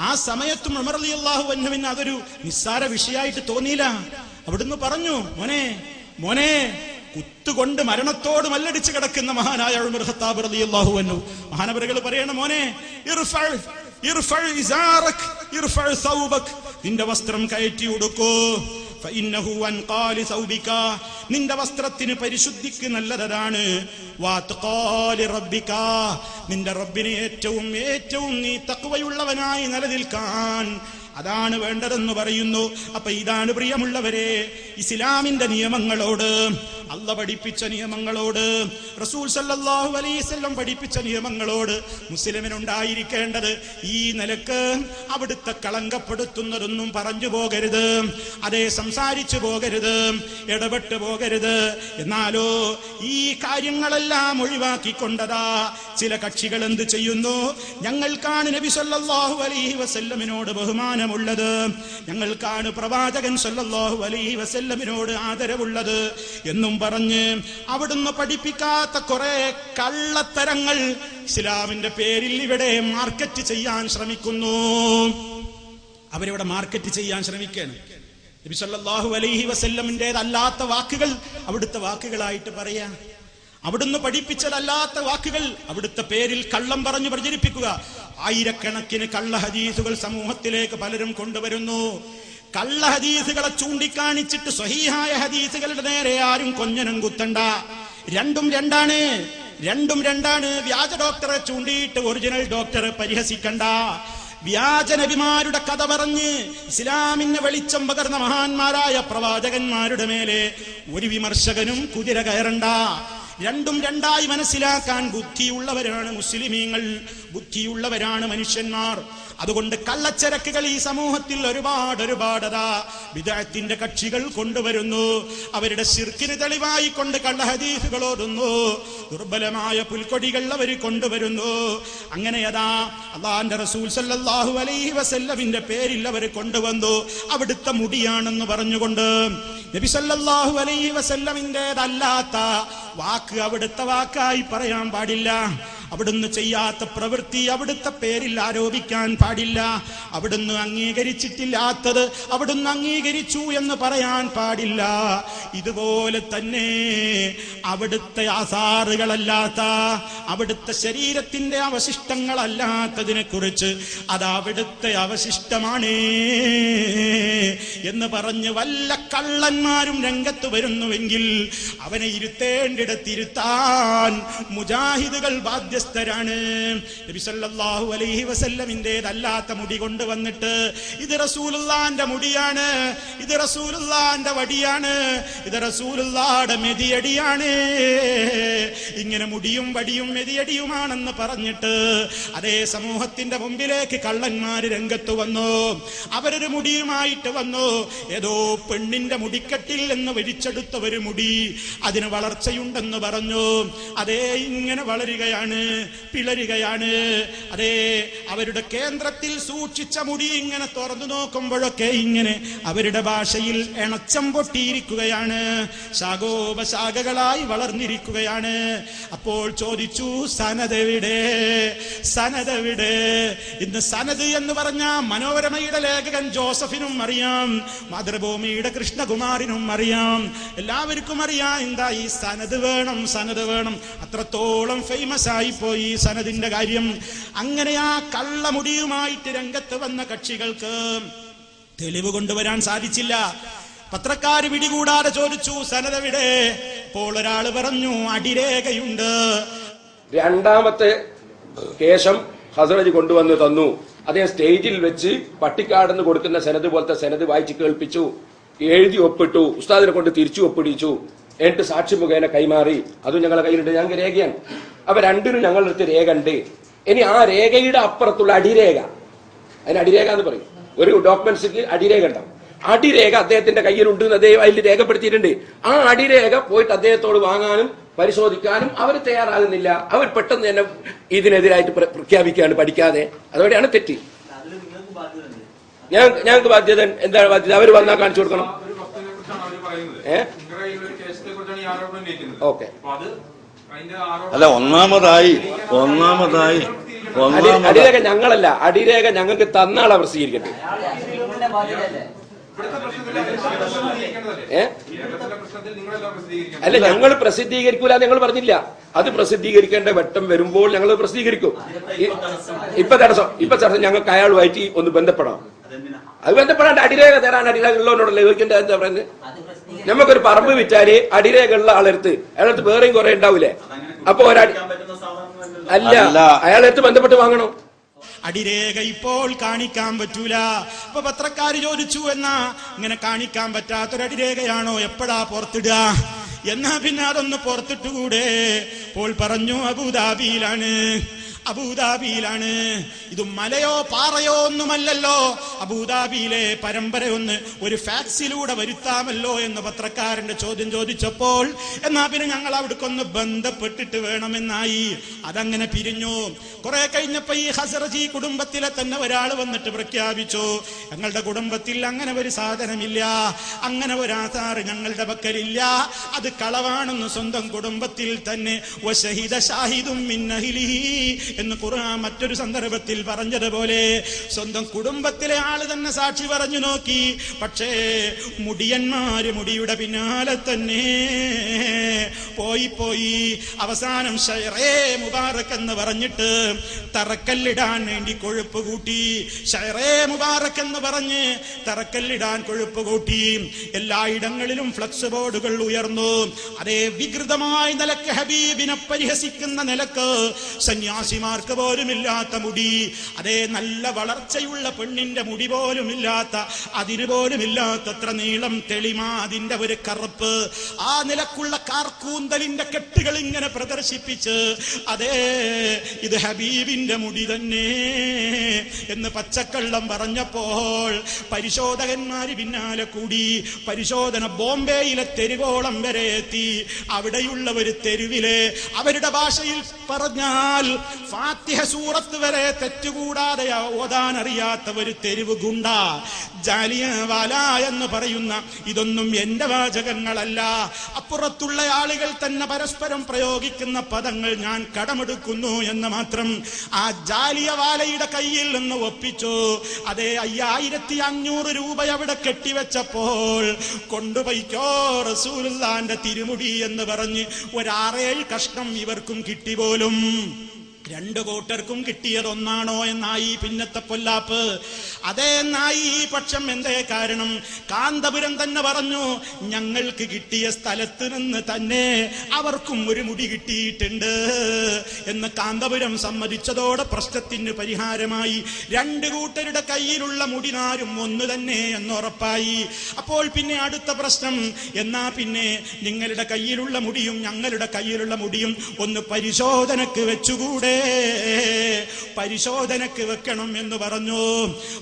ആ സമയത്തും ഉമർ റളിയല്ലാഹു അൻഹുവിന് അതൊരു നിസ്സാര വിഷയമായിട്ട് തോന്നിയില്ല. അവിടുന്ന് പറഞ്ഞു, മോനെ മോനെ, കുത്തുകൊണ്ട് മരണത്തോട് മല്ലടിച്ച് കിടക്കുന്ന മഹാനായ ഉമർ ഖത്താബ് റളിയല്ലാഹു അൻഹു മഹാനവറുകൾ പറയണ, മോനെ നിന്റെ വസ്ത്രം കയറ്റി ഉടുക്കൂ. നിന്റെ വസ്ത്രത്തിന് പരിശുദ്ധിക്ക് നല്ലതാണ്. നിന്റെ റബ്ബിന് ഏറ്റവും ഏറ്റവും നീ തഖ്വയുള്ളവനായി നിലനിൽക്കാൻ അതാണ് വേണ്ടതെന്ന് പറയുന്നു. അപ്പൊ ഇതാണ് പ്രിയമുള്ളവരെ ഇസ്ലാമിന്റെ നിയമങ്ങളോട്, അല്ലാഹു പഠിപ്പിച്ച നിയമങ്ങളോട്, റസൂൽ സല്ലല്ലാഹു അലൈഹി വസല്ലം പഠിപ്പിച്ച നിയമങ്ങളോട് മുസ്ലിമിനുണ്ടായിരിക്കേണ്ടത് ഈ നിലക്ക് അവിടുത്തെ കളങ്കപ്പെടുത്തുന്നതൊന്നും പറഞ്ഞു പോകരുത്, അതേ സംസാരിച്ചു പോകരുത്, ഇടപെട്ട് പോകരുത്. എന്നാലോ ഈ കാര്യങ്ങളെല്ലാം ഒഴിവാക്കിക്കൊണ്ടതാ ചില കക്ഷികൾ എന്ത് ചെയ്യുന്നു? ഞങ്ങൾക്കാണ് നബി സല്ലല്ലാഹു അലൈഹി വസല്ലമിനോട് ബഹുമാനമുള്ളത്, ഞങ്ങൾക്കാണ് പ്രവാചകൻ സല്ലല്ലാഹു അലൈഹി വസല്ലമിനോട് ആദരവുള്ളത് എന്നും പറഞ്ഞ് അവിടുന്ന് പഠിപ്പിക്കാത്ത കുറെ കള്ളത്തരങ്ങൾ ഇസ്ലാമിന്റെ പേരിൽ ഇവിടെ മാർക്കറ്റ് ചെയ്യാൻ ശ്രമിക്കുന്നു. അവരിവിടെ മാർക്കറ്റ് ചെയ്യാൻ ശ്രമിക്കുകയാണ്. നബി സല്ലല്ലാഹു അലൈഹി വസല്ലമിന്റേതല്ലാത്ത വാക്കുകൾ അവിടുത്തെ വാക്കുകളായിട്ട് പറയാ, അവിടുന്ന് പഠിപ്പിച്ചതല്ലാത്ത വാക്കുകൾ അവിടുത്തെ പേരിൽ കള്ളം പറഞ്ഞു പ്രചരിപ്പിക്കുക. ആയിരക്കണക്കിന് കള്ള ഹദീസുകൾ സമൂഹത്തിലേക്ക് പലരും കൊണ്ടുവരുന്നു. കള്ള ഹദീസുകളെ ചൂണ്ടിക്കാണിച്ചിട്ട് സ്വഹീഹായ ഹദീസുകളുടെ നേരെ ആരും കൊഞ്ഞനം കുത്തണ്ട. രണ്ടും രണ്ടാണ്. വ്യാജ ഡോക്ടറെ ചൂണ്ടിയിട്ട് ഒറിജിനൽ ഡോക്ടറെ പരിഹസിക്കണ്ട. വ്യാജ നബിമാരുടെ കഥ പറഞ്ഞ് ഇസ്ലാമിന് വെളിച്ചം പകർന്ന മഹാന്മാരായ പ്രവാചകന്മാരുടെ മേലെ ഒരു വിമർശകനും കുതിര കയറണ്ട. രണ്ടും രണ്ടായി മനസ്സിലാക്കാൻ ബുദ്ധിയുള്ളവരാണ് മുസ്ലിമീങ്ങൾ, ബുദ്ധിയുള്ളവരാണ് മനുഷ്യന്മാർ. അതുകൊണ്ട് കള്ളച്ചരക്കുകൾ ഈ സമൂഹത്തിൽ ഒരുപാടതാ ബിദ്അത്തിന്റെ കക്ഷികൾ കൊണ്ടുവരുന്നു. അവരുടെ ശിർക്കിന് തെളിവായി കൊണ്ട് കള്ള ഹദീസുകൾ ഓതുന്നു, ദുർബലമായ പുൽക്കൊടികൾ അവർ കൊണ്ടുവരുന്നു. അങ്ങനെയതാ അല്ലാഹുവിന്റെ റസൂൽ സല്ലല്ലാഹു അലൈഹി വസല്ലമിന്റെ പേരിൽ അവർ കൊണ്ടുവന്നു അവിടുത്തെ മുടിയാണെന്ന് പറഞ്ഞുകൊണ്ട്. നബി സല്ലല്ലാഹു അലൈഹി വസല്ലമിന്റേതല്ലാത്ത വാക്ക് അവിടുത്തെ വാക്കായി പറയാൻ പാടില്ല. അവിടുന്ന് ചെയ്യാത്ത പ്രവൃത്തി അവിടുത്തെ പേരിൽ ആരോപിക്കാൻ പാടില്ല. അവിടുന്ന് അംഗീകരിച്ചിട്ടില്ലാത്തത് അവിടുന്ന് അംഗീകരിച്ചു എന്ന് പറയാൻ പാടില്ല. ഇതുപോലെ തന്നെ അവിടുത്തെ ആസാറുകളല്ലാത്ത, അവിടുത്തെ ശരീരത്തിന്റെ അവശിഷ്ടങ്ങളല്ലാത്തതിനെ കുറിച്ച് അത് അവിടുത്തെ അവശിഷ്ടമാണ് എന്ന് പറഞ്ഞ് വല്ല കള്ളന്മാരും രംഗത്ത് വരുന്നുവെങ്കിൽ അവനെ ഇരുത്തേണ്ടിടത്തിരുത്താൻ മുജാഹിദുകൾ ബാധ്യസ്ഥരാണ്. നബി സല്ലല്ലാഹു അലൈഹി വസല്ലമിന്റേതല്ലാത്ത മുടി കൊണ്ടുവന്നിട്ട് ഇത് റസൂലുള്ളാന്റെ മുടിയാണ്, ഇത് റസൂലുള്ളാന്റെ വടിയാണ്, ഇത് റസൂലുള്ളാന്റെ മെതിയടിയാണ്, ഇങ്ങനെ മുടിയും വടിയും മെതിയടിയുമാണെന്ന് പറഞ്ഞിട്ട് അതേ സമൂഹത്തിന്റെ മുമ്പിലേക്ക് കള്ളന്മാര് രംഗത്ത് വന്നു. അവരൊരു മുടിയുമായിട്ട് വന്നു. ഏതോ പെണ്ണിന്റെ മുടിക്കെട്ടിൽ എന്ന് വലിച്ചെടുത്ത ഒരു മുടി, അതിന് വളർച്ചയുണ്ടെന്ന് പറഞ്ഞു. അതേ ഇങ്ങനെ വളരുകയാണ്, പിളരുകയാണ്. അതേ അവരുടെ കേന്ദ്രത്തിൽ സൂക്ഷിച്ച മുടി ഇങ്ങനെ തുറന്നു നോക്കുമ്പോഴൊക്കെ ഇങ്ങനെ അവരുടെ ഭാഷയിൽ എണച്ചം പൊട്ടിയിരിക്കുകയാണ്, ശാഖോപശാഖകളായി വളർന്നിരിക്കുകയാണ്. അപ്പോൾ ചോദിച്ചു, സനദെവിടെ, സനദെവിടെ? ഇന്ന് സനദ് എന്ന് പറഞ്ഞ മനോരമയുടെ ലേഖകൻ ജോസഫിനും അറിയാം, മാതൃഭൂമിയുടെ കൃഷ്ണകുമാറിനും അറിയാം, എല്ലാവർക്കും അറിയാം എന്താ ഈ സനദ് വേണം, സനദ് വേണം. അത്രത്തോളം ഫേമസ് ആയി പോയി സനദിന്റെ കാര്യം. അങ്ങനെ ആ കള്ളമുടിയുമായിട്ട് രംഗത്ത് വന്ന കക്ഷികൾക്ക് തെളിവ് കൊണ്ടുവരാൻ സാധിച്ചില്ല. പത്രക്കാര് പിടികൂടാതെ ചോദിച്ചു, സനദെവിടെ? അപ്പോൾ ഒരാള് പറഞ്ഞു, അടിരേഖയുണ്ട്. രണ്ടാമത്തെ കേശം ഹസ്രജ് കൊണ്ടുവന്ന് തന്നു. അതേ സ്റ്റേജിൽ വെച്ച് പട്ടിക്കാടെന്ന് കൊടുക്കുന്ന സനദ് പോലത്തെ സനദ് വായിച്ച് കേൾപ്പിച്ചു, എഴുതി ഒപ്പിട്ടു, ഉസ്താദിനെ കൊണ്ട് തിരിച്ചു ഒപ്പിടിച്ചു, എന്നിട്ട് സാക്ഷി മുഖേന കൈമാറി. അതും ഞങ്ങളുടെ കയ്യിലുണ്ട്, ഞങ്ങൾക്ക് രേഖയാണ്. അപ്പൊ രണ്ടിനും ഞങ്ങളുടെ അടുത്ത് രേഖ ഉണ്ട്. ഇനി ആ രേഖയുടെ അപ്പുറത്തുള്ള അടിരേഖ, അതിന് അടിരേഖ എന്ന് പറയും, ഒരു ഡോക്യുമെന്റ്സിക്ക് അടിരേഖ ഉണ്ടാവും. അടിരേഖ അദ്ദേഹത്തിന്റെ കയ്യിലുണ്ട്, അദ്ദേഹം അതിൽ രേഖപ്പെടുത്തിയിട്ടുണ്ട്. ആ അടിരേഖ പോയിട്ട് അദ്ദേഹത്തോട് വാങ്ങാനും പരിശോധിക്കാനും അവർ തയ്യാറാകുന്നില്ല. അവർ പെട്ടെന്ന് തന്നെ ഇതിനെതിരായിട്ട് പ്രഖ്യാപിക്കുകയാണ് പഠിക്കാതെ. അതോടെയാണ് തെറ്റ്. ഞങ്ങൾക്ക് ബാധ്യത എന്താണ്? ബാധ്യത അവർ വന്നാൽ കാണിച്ചു കൊടുക്കണം. ഓക്കെ. അല്ല, ഒന്നാമതായി അടിരേഖ ഞങ്ങളല്ല, അടിരേഖ ഞങ്ങൾക്ക് തന്നാളെ പ്രസിദ്ധീകരിക്കട്ടെ. അല്ല, ഞങ്ങൾ പ്രസിദ്ധീകരിക്കൂല ഞങ്ങൾ പറഞ്ഞില്ല. അത് പ്രസിദ്ധീകരിക്കേണ്ട ഘട്ടം വരുമ്പോൾ ഞങ്ങൾ പ്രസിദ്ധീകരിക്കും. ഇപ്പൊ തടസ്സം ഞങ്ങൾക്ക് അയാളുമായിട്ട് ഒന്ന് ബന്ധപ്പെടാം. അത് ബന്ധപ്പെടാണ്ട് അടിരേഖ തരാൻ അടിരേഖ ഉള്ളവനോടല്ലേ ചോദിക്കേണ്ട? എന്താ പറയുന്നത്? നമുക്കൊരു പറമ്പ് വിറ്റാല് അടിരേഖ ഉള്ള ആളെടുത്ത് അയാളടുത്ത് വേറെയും കുറെ ഉണ്ടാവൂലേ? അപ്പൊ അല്ല, അയാളടുത്ത് ബന്ധപ്പെട്ട് വാങ്ങണം. അടിരേഖ ഇപ്പോൾ കാണിക്കാൻ പറ്റൂല. അപ്പൊ പത്രക്കാര് ചോദിച്ചു, എന്നാ ഇങ്ങനെ കാണിക്കാൻ പറ്റാത്തൊരടിരേഖയാണോ എപ്പോഴാ പുറത്തിടുക? എന്നാ പിന്നെ അതൊന്ന് പുറത്തിട്ടുകൂടെ? അപ്പോൾ പറഞ്ഞു, അബൂദാബിയിലാണ്, അബൂദാബിയിലാണ്. ഇത് മലയോ പാറയോ ഒന്നുമല്ലല്ലോ, അബൂദാബിയിലെ പരമ്പരയൊന്ന് ഒരു ഫാക്സിലൂടെ വരുത്താമല്ലോ എന്ന് പത്രക്കാരന്റെ ചോദ്യം ചോദിച്ചപ്പോൾ എന്നാ പിന്നെ ഞങ്ങൾ അവിടേക്കൊന്ന് ബന്ധപ്പെട്ടിട്ട് വേണമെന്നായി. അതങ്ങനെ പിരിഞ്ഞു. കുറെ കഴിഞ്ഞപ്പോ ഈ ഹസ്റജി കുടുംബത്തിലെ തന്നെ ഒരാൾ വന്നിട്ട് പ്രഖ്യാപിച്ചു, ഞങ്ങളുടെ കുടുംബത്തിൽ അങ്ങനെ ഒരു സാധനമില്ല, അങ്ങനെ ഒരു ആധാർ ഞങ്ങളുടെ പക്കലില്ല, അത് കളവാണെന്ന് സ്വന്തം കുടുംബത്തിൽ തന്നെ വശഹിദ ഷാഹിദും മിൻ അഹ്ലിഹി എന്ന് ഖുർആൻ മറ്റൊരു സന്ദർഭത്തിൽ പറഞ്ഞതുപോലെ സ്വന്തം കുടുംബത്തിലെ ആള് തന്നെ സാക്ഷി പറഞ്ഞു നോക്കി. പക്ഷേ മുടിയന്മാര് മുടിയുടെ പിന്നാലെ തന്നെ പോയി അവസാനം ഷൈറേ മുബാറക് എന്ന് പറഞ്ഞിട്ട് തറക്കല്ലിടാൻ വേണ്ടി കൊഴുപ്പ് കൂട്ടി. ഷൈറേ മുബാറക് എന്ന് പറഞ്ഞ് തറക്കല്ലിടാൻ കൊഴുപ്പ് കൂട്ടി. എല്ലായിടങ്ങളിലും ഫ്ലക്സ് ബോർഡുകൾ ഉയർന്നു. അതേ വികൃതമായ നിലക്ക് ഹബീബിനെ പരിഹസിക്കുന്ന നിലക്ക് സന്യാസിമാർക്ക് പോലുമില്ലാത്ത മുടി, അതേ നല്ല വളർച്ചയുള്ള പെണ്ണിന്റെ മുടി പോലുമില്ലാത്ത, അതിന് പോലുമില്ലാത്തത്ര നീളം, തെളിമ, അതിന്റെ ഒരു കറുപ്പ്, ആ നിലക്കുള്ള കാർക്കൂന്തലിന്റെ കെട്ടുകൾ ഇങ്ങനെ പ്രദർശിപ്പിച്ച് അതേ ഇത് ഹബീബിന്റെ മുടി തന്നെ എന്ന് പച്ചക്കള്ളം പറഞ്ഞപ്പോൾ പരിശോധകന്മാര് പിന്നാലെ കൂടി. പരിശോധന ബോംബെയിലെ തെരുവോളം വരെ എത്തി. അവിടെയുള്ള ഒരു തെരുവിലെ അവരുടെ ഭാഷയിൽ പറഞ്ഞാൽ ഫാത്തിഹ സൂറത്ത് വരെ തെറ്റുകൂടാതെ ഓതാൻ അറിയാത്ത ഒരു തെരുവ് ഗുണ്ട, ജാലിയൻവാല എന്ന് പറയുന്ന ഇതൊന്നും എന്റെ വാചകങ്ങളല്ല, അപ്പുറത്തുള്ള ആളുകൾ തന്നെ പരസ്പരം പ്രയോഗിക്കുന്ന പദങ്ങൾ ഞാൻ കടമെടുക്കുന്നു എന്ന് മാത്രം. ആ ജാലിയൻവാലയുടെ കയ്യിൽ നിന്ന് ഒപ്പിച്ചു. അതേ 5500 രൂപ അവിടെ കെട്ടിവെച്ചപ്പോൾ കൊണ്ടുപോയിക്കോ റസൂലുള്ളാന്റെ തിരുമുടി എന്ന് പറഞ്ഞ് 6-7 കഷ്ണം ഇവർക്കും കിട്ടി പോലും. 2 കൂട്ടർക്കും കിട്ടിയതൊന്നാണോ എന്നായി പിന്നത്തെ പൊല്ലാപ്പ്. അതേ എന്നായി ഈ പക്ഷം. എന്തേ കാരണം? കാന്തപുരം തന്നെ പറഞ്ഞു, ഞങ്ങൾക്ക് കിട്ടിയ സ്ഥലത്ത് നിന്ന് തന്നെ അവർക്കും ഒരു മുടി കിട്ടിയിട്ടുണ്ട് എന്ന് കാന്തപുരം സമ്മതിച്ചതോടെ പ്രശ്നത്തിന് പരിഹാരമായി. 2 കൂട്ടരുടെ കയ്യിലുള്ള മുടിനാരും ഒന്ന് തന്നെ എന്നുറപ്പായി. അപ്പോൾ പിന്നെ അടുത്ത പ്രശ്നം, എന്നാ പിന്നെ നിങ്ങളുടെ കയ്യിലുള്ള മുടിയും ഞങ്ങളുടെ കയ്യിലുള്ള മുടിയും ഒന്ന് പരിശോധനക്ക് വെച്ചുകൂടെ? പരിശോധനക്ക് വെക്കണം എന്ന് പറഞ്ഞു.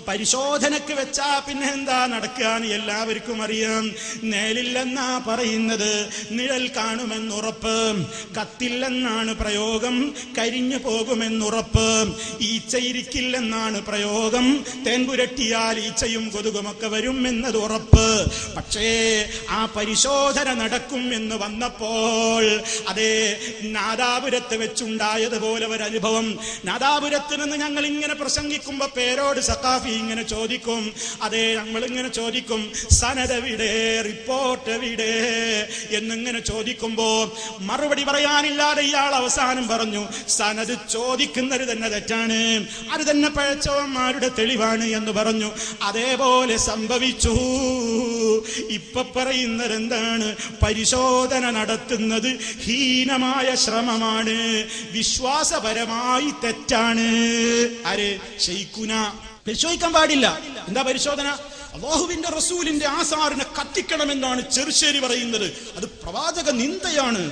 പരിശോധനക്ക് വെച്ചാ പിന്നെ എന്താ നടക്കാന്ന് എല്ലാവർക്കും അറിയാം. നേലില്ലെന്നാ പറയുന്നത്, നിഴൽ കാണുമെന്നുറപ്പ്. കത്തില്ലെന്നാണ് പ്രയോഗം, കരിഞ്ഞു പോകുമെന്നുറപ്പ്. ഈച്ചയിരിക്കില്ലെന്നാണ് പ്രയോഗം, തേൻ പുരട്ടിയാൽ ഈച്ചയും കൊതുകുമൊക്കെ വരും എന്നത് ഉറപ്പ്. പക്ഷേ ആ പരിശോധന നടക്കും എന്ന് വന്നപ്പോൾ അതേ നാദാപുരത്ത് വെച്ചുണ്ടായതുപോലെ ഒരു അനുഭവം. നാദാപുരത്ത് നിന്ന് ഞങ്ങൾ ഇങ്ങനെ പ്രസംഗിക്കുമ്പോ പേരോട് സഖാഫി ഇങ്ങനെ ചോദിക്കും, അതെ നമ്മൾ ഇങ്ങനെ ചോദിക്കും, സനദെവിടെ, റിപ്പോർട്ട് എവിടെ എന്നിങ്ങനെ ചോദിക്കുമ്പോ മറുപടി പറയാനില്ലാതെ ഇയാൾ അവസാനം പറഞ്ഞു, സനദ് ചോദിക്കുന്നത് തന്നെ തെറ്റാണ്, അത് തന്നെ പഴച്ചവന്മാരുടെ തെളിവാണ് എന്ന് പറഞ്ഞു. അതേപോലെ സംഭവിച്ചു. ഇപ്പൊ പറയുന്നത് എന്താണ്? പരിശോധന നടത്തുന്നത് ഹീനമായ ശ്രമമാണ്, വിശ്വാസപരമായി തെറ്റാണ്. ആര്? ശൈഖുന. പരിശോധിക്കാൻ പാടില്ല. എന്താ പരിശോധന? അല്ലാഹുവിന്റെ റസൂലിന്റെ ആസാറിനെ കത്തിക്കണമെന്നാണ് ചെറുശ്ശേരി പറയുന്നത്. അത് പ്രവാചക നിന്ദയാണ്.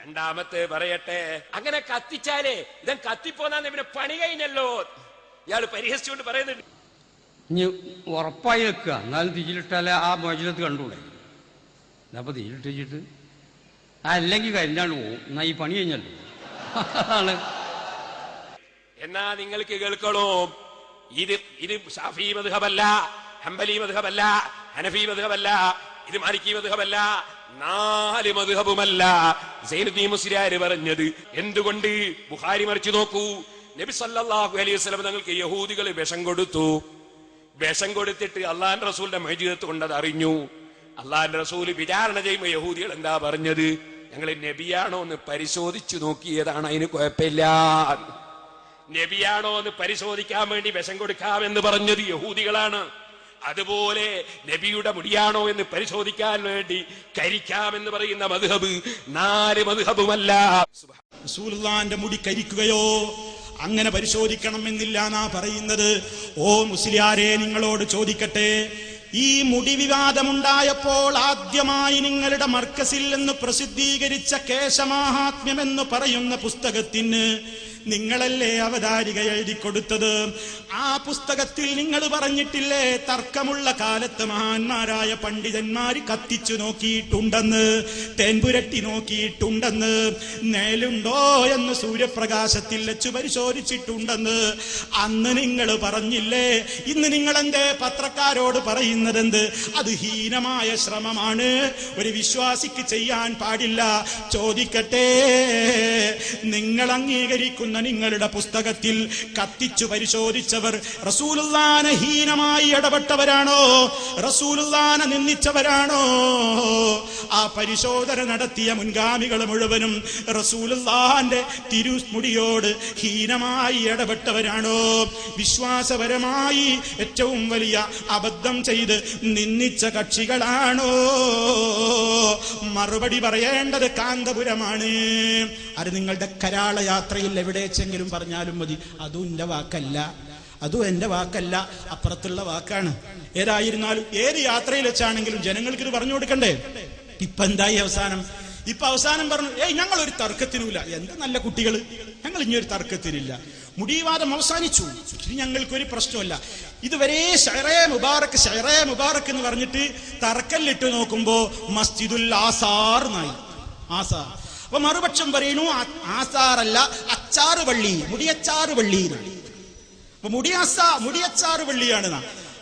രണ്ടാമത്തെ പറയട്ടെ, അങ്ങനെ കത്തിച്ചാലേ ഇതൻ കത്തിപ്പോന്നാന്ന് ഇവന് പണി കഴിഞ്ഞല്ലോ. ഇയാള് പരിഹസിച്ചുകൊണ്ട് പറയുന്നുണ്ട്. ഇനി ഉറപ്പായി വെക്കുക, എന്നാലും തീയിലിട്ടാലേ ആ മോചനത്ത് കണ്ടൂടെ. അപ്പൊ തീയിലിട്ടിട്ട് അല്ലെങ്കിൽ കരിഞ്ഞാണ്ട് പോവും. എന്നാ ഈ പണി കഴിഞ്ഞല്ലോ. അതാണ്. എന്നാ നിങ്ങൾക്ക് കേൾക്കണോ, ഇത് ഷാഫി മദ്ഹബല്ല, ഹംബലി മദ്ഹബല്ല, ഹനഫി മദ്ഹബല്ല, ഇത് മാലിക്കി മദ്ഹബല്ല, 4 മദ്ഹബുമല്ല. സൈനുദ്ദീൻ മുസ്ലിയാർ പറഞ്ഞത് എന്തുകൊണ്ട്? ബുഖാരി മറിച്ചു നോക്കൂ. നബി സല്ലല്ലാഹു അലൈഹി വസല്ലം തങ്ങൾക്ക് യഹൂദികൾ വിഷം കൊടുത്തു. വിഷം കൊടുത്തിട്ട് അള്ളാന്റെ റസൂലിന്റെ മൗജിദത്ത് കൊണ്ടത് അറിഞ്ഞു. അള്ളാന്റെ റസൂൽ വിചാരണ ചെയ്യുമ്പോ യഹൂദികൾ എന്താ പറഞ്ഞത്? ഞങ്ങൾ നബിയാണോ എന്ന് പരിശോധിച്ചു നോക്കിയതാണ്, അതിന് കുഴപ്പമില്ല. നബിയാണോ എന്ന് പരിശോധിക്കാൻ വേണ്ടി വിഷം കൊടുക്കാമെന്ന് പറഞ്ഞത് യഹൂദികളാണ്. അതുപോലെ നബിയുടെ മുടിയാണോ എന്ന് പരിശോധിക്കാൻ വേണ്ടി കരിക്കാമെന്ന് പറയുന്ന മദ്ഹബ് 4 മദ്ഹബുമല്ല. റസൂലുള്ളാഹിന്റെ മുടി കരിക്കുകയോ അങ്ങനെ പരിശോധിക്കണം എന്നില്ല എന്നാ പറയുന്നത്. ഓ മുസ്ലിയാരെ, നിങ്ങളോട് ചോദിക്കട്ടെ, ഈ മുടി വിവാദമുണ്ടായപ്പോൾ ആദ്യമായി നിങ്ങളുടെ മർക്കസിൽ നിന്ന് പ്രസിദ്ധീകരിച്ച കേശമാഹാത്മ്യം എന്ന് പറയുന്ന പുസ്തകത്തിന് നിങ്ങളല്ലേ അവതാരിക എഴുതി കൊടുത്തത്? ആ പുസ്തകത്തിൽ നിങ്ങൾ പറഞ്ഞിട്ടില്ലേ, തർക്കമുള്ള കാലത്ത് മഹാന്മാരായ പണ്ഡിതന്മാര് കത്തിച്ചു നോക്കിയിട്ടുണ്ടെന്ന്, തേൻപുരട്ടി നോക്കിയിട്ടുണ്ടെന്ന്, നേലുണ്ടോ എന്ന് സൂര്യപ്രകാശത്തിൽ വെച്ച് പരിശോധിച്ചിട്ടുണ്ടെന്ന് അന്ന് നിങ്ങൾ പറഞ്ഞില്ലേ? ഇന്ന് നിങ്ങൾ എന്തേ പത്രക്കാരോട് പറയുന്നത് എന്ത്? അത് ഹീനമായ ശ്രമമാണ്, ഒരു വിശ്വാസിക്ക് ചെയ്യാൻ പാടില്ല. ചോദിക്കട്ടെ, നിങ്ങൾ അംഗീകരിക്കുന്ന നിങ്ങളുടെ പുസ്തകത്തിൽ കത്തിച്ചു പരിശോധിച്ചവർ റസൂലുള്ളാഹിനെ ഹീനമായി ഇടപെട്ടവരാണോ? റസൂലുള്ളാഹിനെ നിന്ദിച്ചവരാണോ? ആ പരിശോധന നടത്തിയ മുൻഗാമികൾ മുഴുവനും റസൂലുള്ളാഹിന്റെ തിരുമുടിയോട് ഹീനമായി ഇടപെട്ടവരാണോ? വിശ്വാസപരമായി ഏറ്റവും വലിയ അബദ്ധം ചെയ്ത് നിന്ദിച്ച കക്ഷികളാണോ? മറുപടി പറയേണ്ടത് കാന്തപുരമാണ്. അത് നിങ്ങളുടെ കരാള യാത്രയിൽ എവിടെയെങ്കിലും പറഞ്ഞാലും മതി. അതും എന്റെ വാക്കല്ല, അതും എന്റെ വാക്കല്ല, അപ്പുറത്തുള്ള വാക്കാണ്. ഏതായിരുന്നാലും ഏത് യാത്രയിൽ വെച്ചാണെങ്കിലും ജനങ്ങൾക്ക് ഇത് പറഞ്ഞു കൊടുക്കണ്ടേ? ഇപ്പൊ എന്തായി അവസാനം? ഇപ്പൊ അവസാനം പറഞ്ഞു, ഞങ്ങൾ ഒരു തർക്കത്തിനുമില്ല. എന്ത് നല്ല കുട്ടികൾ, ഞങ്ങൾ ഇനി ഒരു തർക്കത്തിനില്ല. മുടിവാദം അവസാനിച്ചു, ഇനി ഞങ്ങൾക്കൊരു പ്രശ്നമല്ല. ഇതുവരെ ഷൈറേ മുബാറക്ക് എന്ന് പറഞ്ഞിട്ട് തറക്കല്ലിട്ട് നോക്കുമ്പോ മസ്ജിദുൽ ആസാർ എന്നായി. ആസാർ അപ്പൊ മറുപക്ഷം പറയുന്നു ആസാറല്ല, അച്ചാറ് വള്ളി, മുടിയച്ചാറ് വള്ളി. അപ്പൊ മുടിയച്ചാറ് വള്ളിയാണ്.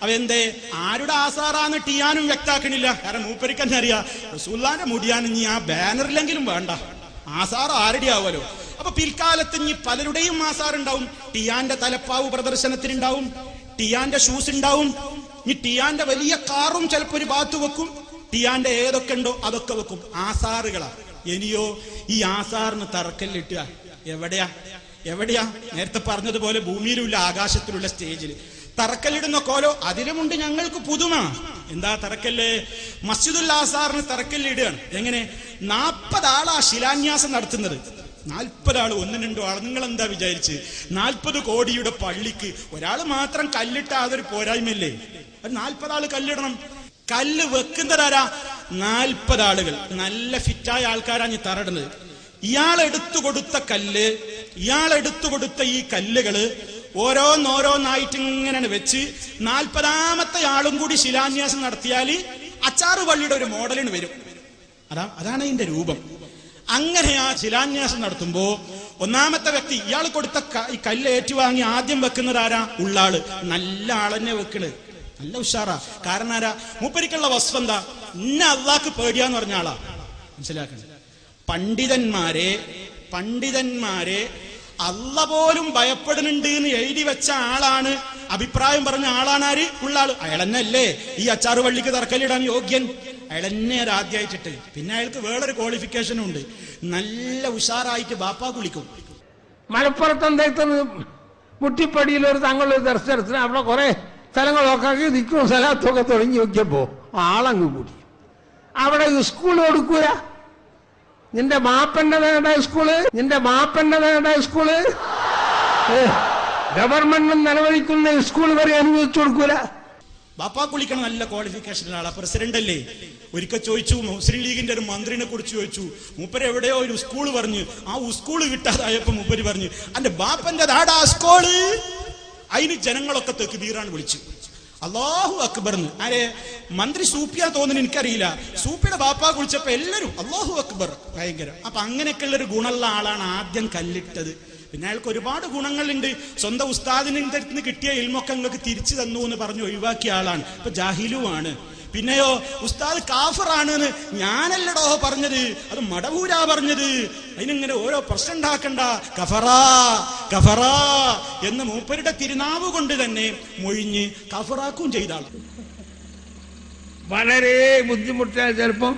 അപ്പൊ എന്തേ ആരുടെ ആസാറാന്ന് ടിയാനും വ്യക്താക്കണില്ല. കാരണം മൂപ്പരിക്കന്നെ അറിയാം റസൂലുള്ളാഹിന്റെ മുടിയാൻ ഇനി ആ ബാനറിലെങ്കിലും വേണ്ട, ആസാർ ആരുടെ ആവുമല്ലോ. അപ്പൊ പിൽക്കാലത്ത് ഇനി പലരുടെയും ആസാർ ഉണ്ടാവും. ടിയാന്റെ തലപ്പാവ് പ്രദർശനത്തിനുണ്ടാവും, ടിയാന്റെ ഷൂസ് ഉണ്ടാവും, ഈ ടിയാന്റെ വലിയ കാറും ചിലപ്പോ ഒരു ഭാഗത്ത് വെക്കും, ടിയാന്റെ ഏതൊക്കെ ഉണ്ടോ അതൊക്കെ വെക്കും. ആസാറുകളാ. ഇനിയോ ഈ ആസാറിന് തറക്കല്ലിട്ടുക എവിടെയാ നേരത്തെ പറഞ്ഞതുപോലെ ഭൂമിയിലുള്ള ആകാശത്തിലുള്ള സ്റ്റേജിൽ തറക്കല്ലിടുന്ന കോലോ അതിലുമുണ്ട് ഞങ്ങൾക്ക് പുതുമ. എന്താ തറക്കല്ല്? മസ്ജിദുൽ ആസാറിന് തറക്കല്ലിടുകയാണ്. എങ്ങനെ? 40 ആളാ ശിലാന്യാസം നടത്തുന്നത്. 40 ആള്, 1-2 ആള്. നിങ്ങൾ എന്താ വിചാരിച്ച് 40 കോടിയുടെ പള്ളിക്ക് ഒരാൾ മാത്രം കല്ലിട്ട അതൊരു പോരായ്മയല്ലേ? 40 ആള് കല്ലിടണം. കല്ല് വെക്കുന്നതാരാ? 40 ആളുകൾ, നല്ല ഫിറ്റായ ആൾക്കാരാണ് ഈ തറയിടുന്നത്. ഇയാളെടുത്തു കൊടുത്ത ഈ കല്ലുകള് ഓരോന്നായിട്ട് ഇങ്ങനെ വെച്ച് 40ാമത്തെ ആളും കൂടി ശിലാന്യാസം നടത്തിയാൽ അച്ചാറ് പള്ളിയുടെ ഒരു മോഡലിന് വരും. അതാണ് ഇതിന്റെ രൂപം. അങ്ങനെ ആ ശിലാന്യാസം നടത്തുമ്പോ ഒന്നാമത്തെ വ്യക്തി ഇയാൾ കൊടുത്ത ഈ കല്ല് ഏറ്റുവാങ്ങി ആദ്യം വെക്കുന്നത് ആരാ? ഉള്ളാള്. നല്ല ആളെന്നെ വെക്കണ്, നല്ല ഉഷാറാ. കാരണം ആരാ? മൂപ്പരിക്കുള്ള വസ്തു എന്താ? ഇന്ന അള്ളാഹ്ക്ക് പേടിയാന്ന് പറഞ്ഞ ആളാ. മനസ്സിലാക്കണം. പണ്ഡിതന്മാരെ അള്ള പോലും ഭയപ്പെടുന്നുണ്ട് എന്ന് എഴുതി വെച്ച ആളാണ്, അഭിപ്രായം പറഞ്ഞ ആളാണ് ആര്? ഉള്ളാള്. അയാളെന്നല്ലേ ഈ അച്ചാറ് വള്ളിക്ക് തറക്കല്ലിടാൻ യോഗ്യൻ? അയാളെന്നെ അത് ആദ്യമായിട്ടിട്ട്. പിന്നെ അയാൾക്ക് വേറൊരു ക്വാളിഫിക്കേഷനും ഉണ്ട്, നല്ല ഉഷാറായിട്ട് ബാപ്പാ കുളിക്കും. മലപ്പുറത്ത് എന്തായിരുന്നു മുട്ടിപ്പടിയിൽ ഒരു തങ്ങളുടെ ദർശനത്തിന് അവിടെ കുറെ സ്ഥലങ്ങളൊക്കെ നിൽക്കും, സ്ഥലത്തൊക്കെ തുടങ്ങി നോക്കിയപ്പോ ആളങ്ങ് കൂടി. അവിടെ സ്കൂൾ കൊടുക്കൂല. നിന്റെ മാപ്പൻ്റെതായ സ്കൂള് ഗവൺമെന്റും നിലവിളിക്കുന്ന സ്കൂൾ വരെ അനുവദിച്ചു കൊടുക്കൂല. ബാപ്പാ കുളിക്കണം, നല്ല ക്വാളിഫിക്കേഷനുള്ള ആളാ, പ്രസിഡന്റ് അല്ലേ. ഒരിക്കൽ ചോദിച്ചു, മുസ്ലിം ലീഗിന്റെ ഒരു മന്ത്രിനെ കുറിച്ച് ചോദിച്ചു. മൂപ്പര് എവിടെയോ ഒരു സ്കൂൾ പറഞ്ഞു. ആ സ്കൂള് കിട്ടാതായപ്പോ മൂപ്പര് പറഞ്ഞു, അന്റെ ബാപ്പന്റെ നാടാ സ്കൂള്. അതിന് ജനങ്ങളൊക്കെ തെക്കുബീറാണ് വിളിച്ചു, അല്ലാഹു അക്ബർന്ന്. ആരെ? മന്ത്രി സൂപ്പിയാ തോന്നുന്നു, എനിക്കറിയില്ല. സൂപ്പിയുടെ ബാപ്പാ കുളിച്ചപ്പോ എല്ലാരും അല്ലാഹു അക്ബർ, ഭയങ്കര. അപ്പൊ അങ്ങനെയൊക്കെയുള്ളൊരു ഗുണമുള്ള ആളാണ് ആദ്യം കല്ലിട്ടത്. പിന്നെ അയാൾക്ക് ഒരുപാട് ഗുണങ്ങളുണ്ട്. സ്വന്തം ഉസ്താദിന്റെ അടുത്ത് കിട്ടിയ ഇൽമൊക്കെ നിങ്ങൾക്ക് തിരിച്ചു തന്നു എന്ന് പറഞ്ഞ് ഒഴിവാക്കിയ ആളാണ്. ഇപ്പൊ ജാഹിലുമാണ്. പിന്നെയോ ഉസ്താദ് കാഫറാണ് എന്ന് ഞാനല്ലടോ പറഞ്ഞത്, അത് മടവൂരാ പറഞ്ഞത്. അതിനിങ്ങനെ ഓരോ പ്രശ്നം ഉണ്ടാക്കണ്ട. കഫറാ എന്ന് മൂപ്പരുടെ തിരുനാവ് കൊണ്ട് തന്നെ മൊഴിഞ്ഞ് കഫറാക്കും ചെയ്ത ആൾ. വളരെ ബുദ്ധിമുട്ടായ ചിലപ്പം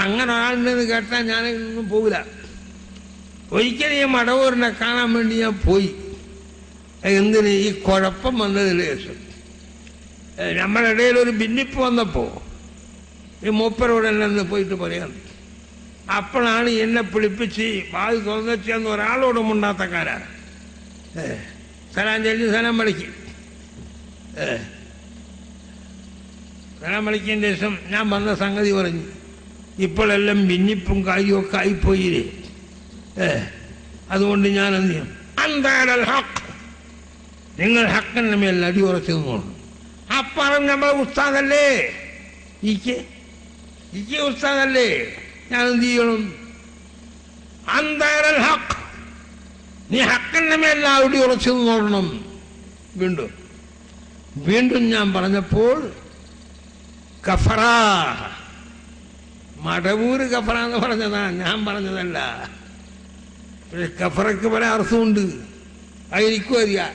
അങ്ങനെ ആളുണ്ടെന്ന് കേട്ടാൽ ഞാനൊന്നും പോകില്ല. ഒരിക്കലും ഈ മടവൂരിനെ കാണാൻ വേണ്ടി ഞാൻ പോയി. എന്തിന്? ഈ കുഴപ്പം വന്നതിന് ശേഷം നമ്മുടെ ഇടയിൽ ഒരു ഭിന്നിപ്പ് വന്നപ്പോ ഈ മൂപ്പരോട് എന്നെ പോയിട്ട് പറയാം. അപ്പോഴാണ് എന്നെ പിടിപ്പിച്ച് വാത് തുറന്നെന്ന് ഒരാളോടും ഉണ്ടാത്തക്കാരാ. സലാം ചൊല്ലി സലാം വിളിക്കിയതിന് ശേഷം ഞാൻ വന്ന സംഗതി പറഞ്ഞു. ഇപ്പോഴെല്ലാം ഭിന്നിപ്പും കാര്യമൊക്കെ ആയിപ്പോയില്ലേ. അതുകൊണ്ട് ഞാൻ എന്ത് ചെയ്യും? അന്താരൽ ഹക്ക്, നിങ്ങൾ ഹക്കിന്റെ മേൽ അടി ഉറച്ചു നിന്നോളൂ. അപ്പറം നമ്മളെ ഉസ്താദല്ലേ, ഇക്ക് ഉസ്താദല്ലേ, ഞാൻ എന്ത് ചെയ്യണം? അന്താരൽ ഹക്ക്, നീ ഹക്കിന്റെ മേൽ അടി ഉറച്ചു നിന്നോളണം. വീണ്ടും ഞാൻ പറഞ്ഞപ്പോൾ കഫറാ, മടവൂര് കഫറ എന്ന് പറഞ്ഞതാ, ഞാൻ പറഞ്ഞതല്ല. കഫറക്ക് പല അർത്ഥമുണ്ട്, അതെനിക്കും അറിയാം.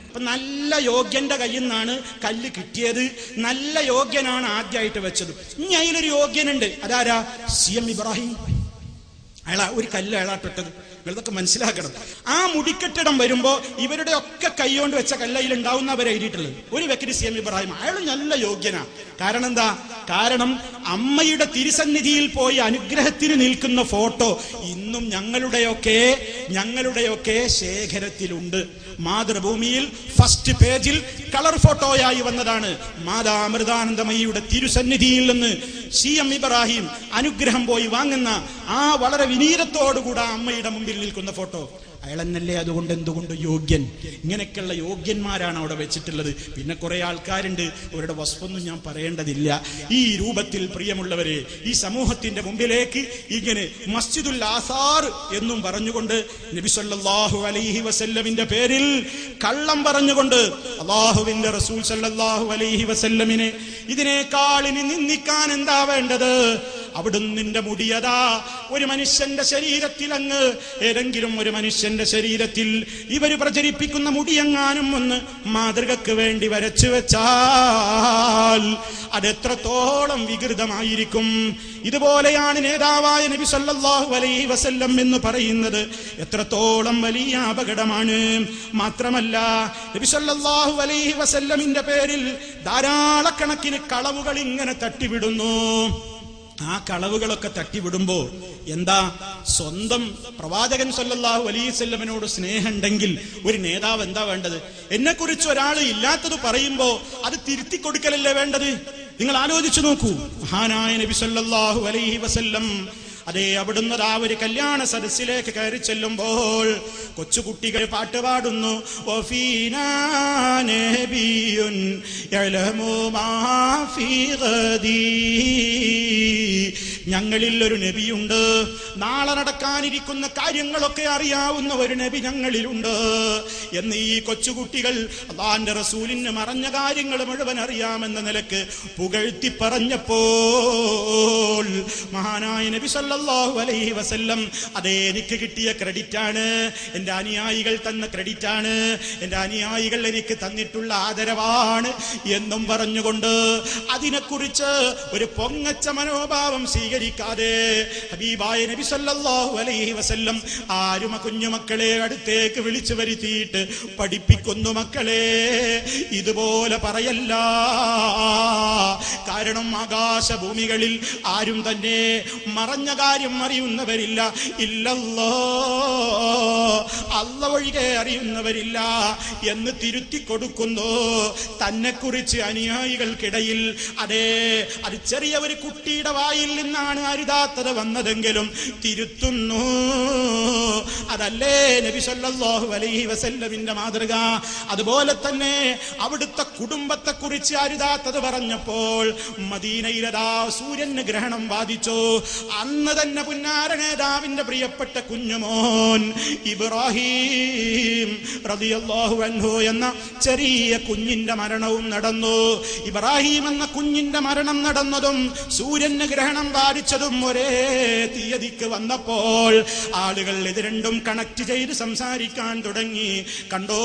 അപ്പൊ നല്ല യോഗ്യന്റെ കയ്യിൽ നിന്നാണ് കല്ല് കിട്ടിയത്. നല്ല യോഗ്യനാണ് ആദ്യമായിട്ട് വെച്ചത്. ഇനി അതിലൊരു യോഗ്യനുണ്ട്. അതാരാ? CM ഇബ്രാഹിം. അയാളാ ഒരു കല്ല് അയാളാട്ടിട്ടത്. ഇതൊക്കെ മനസ്സിലാക്കണം. ആ മുടിക്കെട്ടിടം വരുമ്പോ ഇവരുടെ ഒക്കെ കൈകൊണ്ട് വെച്ച കല്ലയിൽ ഉണ്ടാവുന്നവരെ എഴുതിയിട്ടുള്ളത്. ഒരു വ്യക്തി CM ഇബ്രാഹിം, അയാൾ നല്ല യോഗ്യനാ. കാരണം എന്താ? കാരണം അമ്മയുടെ തിരുസന്നിധിയിൽ പോയി അനുഗ്രഹത്തിന് നിൽക്കുന്ന ഫോട്ടോ ഇന്നും ഞങ്ങളുടെയൊക്കെ ശേഖരത്തിലുണ്ട്. മാതൃഭൂമിയിൽ ഫസ്റ്റ് പേജിൽ കളർ ഫോട്ടോയായി വന്നതാണ്. മാതാമൃതാനന്ദമയിയുടെ തിരുസന്നിധിയിൽ നിന്ന് CM ഇബ്രാഹിം അനുഗ്രഹം പോയി വാങ്ങുന്ന ആ വളരെ വിനീരത്തോടുകൂടെ അമ്മയുടെ മുമ്പിൽ നിൽക്കുന്ന ഫോട്ടോ. അയാളെന്നല്ലേ അതുകൊണ്ട് എന്തുകൊണ്ട് യോഗ്യൻ? ഇങ്ങനെയൊക്കെയുള്ള യോഗ്യന്മാരാണ് അവിടെ വെച്ചിട്ടുള്ളത്. പിന്നെ കുറെ ആൾക്കാരുണ്ട്, അവരുടെ വസ്ഫൊന്നും ഞാൻ പറയേണ്ടതില്ല. ഈ രൂപത്തിൽ പ്രിയമുള്ളവരെ, ഈ സമൂഹത്തിന്റെ മുമ്പിലേക്ക് ഇങ്ങനെ മസ്ജിദുൽ ആസാർ എന്നും പറഞ്ഞുകൊണ്ട് നബി സല്ലല്ലാഹു അലൈഹി വസല്ലമിന്റെ പേരിൽ കള്ളം പറഞ്ഞുകൊണ്ട് അല്ലാഹുവിന്റെ റസൂൽ സല്ലല്ലാഹു അലൈഹി വസല്ലമിനെ ഇതിനേക്കാൾ ഇനി നിന്ദിക്കാൻ എന്താ വേണ്ടത്? അവിടുന്ന് മുടിയതാ ഒരു മനുഷ്യന്റെ ശരീരത്തിൽ, അങ്ങ് ഏതെങ്കിലും ഒരു മനുഷ്യന്റെ ശരീരത്തിൽ ഇവര് പ്രചരിപ്പിക്കുന്ന മുടിയെങ്ങാനും ഒന്ന് മാതൃകക്ക് വേണ്ടി വരച്ചു വെച്ചാൽ അതെത്രത്തോളം വികൃതമായിരിക്കും. ഇതുപോലെയാണ് നേതാവായ നബി സല്ലല്ലാഹു അലൈഹി വസല്ലം എന്ന് പറയുന്നത്. എത്രത്തോളം വലിയ അപകടമാണ്. മാത്രമല്ല, നബി സല്ലല്ലാഹു അലൈഹി വസല്ലമിന്റെ പേരിൽ ധാരാളക്കണക്കിന് കളവുകൾ ഇങ്ങനെ തട്ടിവിടുന്നു. ആ കളവുകളൊക്കെ തട്ടിവിടുമ്പോ എന്താ, സ്വന്തം പ്രവാചകൻ സല്ലല്ലാഹു അലൈഹി വസല്ലമിനോട് സ്നേഹമുണ്ടെങ്കിൽ ഒരു നേതാവ് എന്താ വേണ്ടത്? എന്നെ കുറിച്ച് ഒരാൾ ഇല്ലാത്തത് പറയുമ്പോ അത് തിരുത്തി കൊടുക്കലല്ലേ വേണ്ടത്? നിങ്ങൾ ആലോചിച്ചു നോക്കൂ. മഹാനായ നബി സല്ലല്ലാഹു അലൈഹി വസല്ലം അതേ അവിടുന്ന് ആ ഒരു കല്യാണ സദസ്സിലേക്ക് കയറി ചെല്ലുമ്പോൾ കൊച്ചുകുട്ടികൾ പാട്ട് പാടുന്നു. ഞങ്ങളിൽ ഒരു നബിയുണ്ട്, നാളെ നടക്കാനിരിക്കുന്ന കാര്യങ്ങളൊക്കെ അറിയാവുന്ന ഒരു നബി ഞങ്ങളിലുണ്ട് എന്ന് ഈ കൊച്ചുകുട്ടികൾ അല്ലാഹുവിന്റെ റസൂലിന് മറഞ്ഞ കാര്യങ്ങൾ മുഴുവൻ അറിയാമെന്ന നിലക്ക് പുകഴ്ത്തി പറഞ്ഞപ്പോൾ മഹാനായ നബി സല്ലല്ലാഹു അലൈഹി വസല്ലം അതേ എനിക്ക് കിട്ടിയ ക്രെഡിറ്റ് ആണ്, എന്റെ അനുയായികൾ തന്ന ക്രെഡിറ്റ് ആണ്, എന്റെ അനുയായികൾ എനിക്ക് തന്നിട്ടുള്ള ആദരവാണ് എന്നും പറഞ്ഞുകൊണ്ട് അതിനെക്കുറിച്ച് ഒരു പൊങ്ങച്ച മനോഭാവം സ്വീകരിക്കാതെ ഹബീബായ നബി സല്ലല്ലാഹു അലൈഹി വസല്ലം ആരും കുഞ്ഞുമക്കളെ അടുത്തേക്ക് വിളിച്ചു വരുത്തിയിട്ട് പഠിപ്പിക്കുന്നു, മക്കളെ ഇതുപോലെ പറയല്ല. കാരണം ആകാശഭൂമികളിൽ ആരും തന്നെ മറഞ്ഞ കാര്യം അറിയുന്നവരില്ല. ഇല്ലല്ലോ, അല്ലാഹ് ഒഴികെ അറിയുന്നവരില്ല എന്ന് തിരുത്തി കൊടുക്കുന്നു. തന്നെ കുറിച്ച് അനുയായികൾക്കിടയിൽ അതേ അത് ചെറിയ ഒരു കുട്ടിയുടെ വായിൽ നിന്നാണ് അരുതാത്തത് വന്നതെങ്കിലും തിരുത്തുന്നു. അതല്ലേ നബി സല്ലല്ലാഹു അലൈഹി വസല്ലമിന്റെ മാതൃക. അതുപോലെ തന്നെ അവിടുത്തെ കുടുംബത്തെ കുറിച്ച് അരുതാത്തത് പറഞ്ഞപ്പോൾ മദീനയിലതാ സൂര്യന് ഗ്രഹണം ബാധിച്ചു. അന്ന് തന്നെ പുന്നാര നേതാവിന്റെ പ്രിയപ്പെട്ട കുഞ്ഞുമോൻ ഇബ്രാഹിം റളിയല്ലാഹു അൻഹു എന്ന ചെറിയ കുഞ്ഞിന്റെ മരണവും നടന്നു. ഇബ്രാഹിം എന്ന കുഞ്ഞിന്റെ മരണം നടന്നതും സൂര്യന് ഗ്രഹണം ബാധിച്ചതും ഒരേ തീയതിക്ക് വന്നപ്പോൾ ആളുകൾ ഇത് രണ്ടും കണക്ട് ചെയ്ത് സംസാരിക്കാൻ തുടങ്ങി. കണ്ടോ,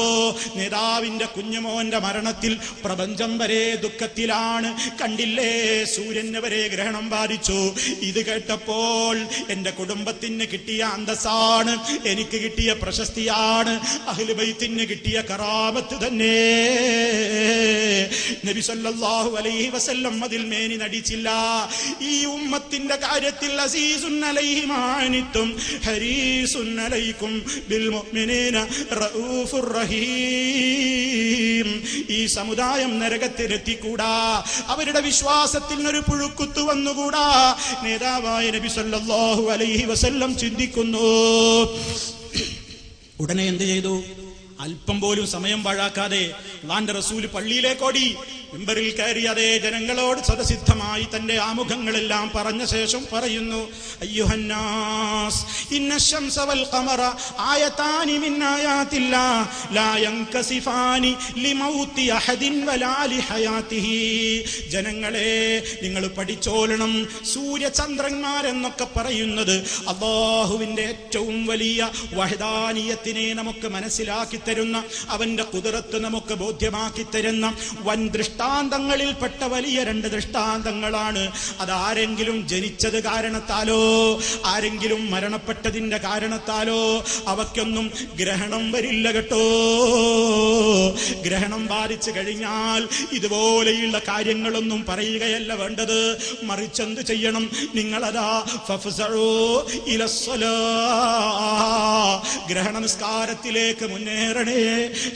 നേതാവിന്റെ കുഞ്ഞുമോന്റെ മരണത്തിൽ പ്രപഞ്ചം വരെ ദുഃഖത്തിലാണ്. കണ്ടില്ലേ, സൂര്യന് വരെ ഗ്രഹണം ബാധിച്ചു. ഇത് കേട്ടപ്പോൾ എന്റെ കുടുംബത്തിന് കിട്ടിയ അന്തസ്സാണ്, എനിക്ക് കിട്ടിയ പ്രശസ്തിയാണ്, അഹ്ലു ബൈത്തിന് കിട്ടിയ കറാമത്ത് തന്നെ. നബി സല്ലല്ലാഹു അലൈഹി വസല്ലം അതിൽ മേനി നടിച്ചില്ല. ഈ ഉമ്മത്തിന്റെ കാര്യത്തിൽ അസീസുൻ അലൈഹി മാനിത്തും ഹരീസുൻ അലൈക്കും ബിൽ മുഅ്മിനീന റഊഫുർ റഹീം. ഈ സമുദായം നരകത്തിലെത്തിക്കൂടാ, അവരുടെ വിശ്വാസത്തിൽ ഒരു പുഴുക്കുത്തു വന്നുകൂടാ. നേതാവായ നബി സല്ലല്ലാഹു അലൈഹി വസല്ലം ചിന്തിക്കുന്നു. ഉടനെ എന്ത് ചെയ്തു? അല്പം പോലും സമയം പാഴാക്കാതെ അല്ലാഹുവിന്റെ റസൂൽ പള്ളിയിലേക്കോടി. മിമ്പറിൽ കയറി അതേ ജനങ്ങളോട് സദസിദ്ധമായി തന്റെ ആമുഖങ്ങളെല്ലാം പറഞ്ഞ ശേഷം പറയുന്നു, അയ്യുഹന്നാസ് ഇന്ന ശംസ വൽ ഖമറ ആയതാനി മിൻ ആയാതില്ലാഹ് ലാ യൻകസിഫാനി ലിമൗതി അഹദിൻ വലാ ലിഹയാതിഹി. ജനങ്ങളെ, നിങ്ങൾ പഠിച്ചോളണം, സൂര്യചന്ദ്രന്മാരെന്നൊക്കെ പറയുന്നത് അല്ലാഹുവിന്റെ ഏറ്റവും വലിയ വഹദാനിയത്തിനെ നമുക്ക് മനസ്സിലാക്കി തരുന്ന, അവന്റെ ഖുദ്റത്ത് നമുക്ക് ബോധ്യമാക്കി തരുന്ന വൻ ദൃഷ്ടാന്തങ്ങളിൽപ്പെട്ട വലിയ രണ്ട് ദൃഷ്ടാന്തങ്ങളാണ്. അതാരെങ്കിലും ജനിച്ചത് കാരണത്താലോ ആരെങ്കിലും മരണപ്പെട്ടതിന്റെ കാരണത്താലോ അവയ്ക്കൊന്നും ഗ്രഹണം വരില്ല കേട്ടോ. ഗ്രഹണം ബാധിച്ചു കഴിഞ്ഞാൽ ഇതുപോലെയുള്ള കാര്യങ്ങളൊന്നും പറയുകയല്ല വേണ്ടത്. മറിച്ചെന്ത് ചെയ്യണം? നിങ്ങളതാ ഫഫ്സഉ ഇലസ്സലാ, ഗ്രഹണ നിസ്കാരത്തിലേക്ക് മുന്നേറണേ.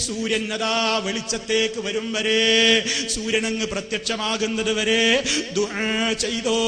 സൂര്യനതാ വെളിച്ചത്തേക്ക് വരും വരെ, സൂര്യനങ്ങ് പ്രത്യക്ഷമാകുന്നത് വരെ ദുആ ചെയ്തോ.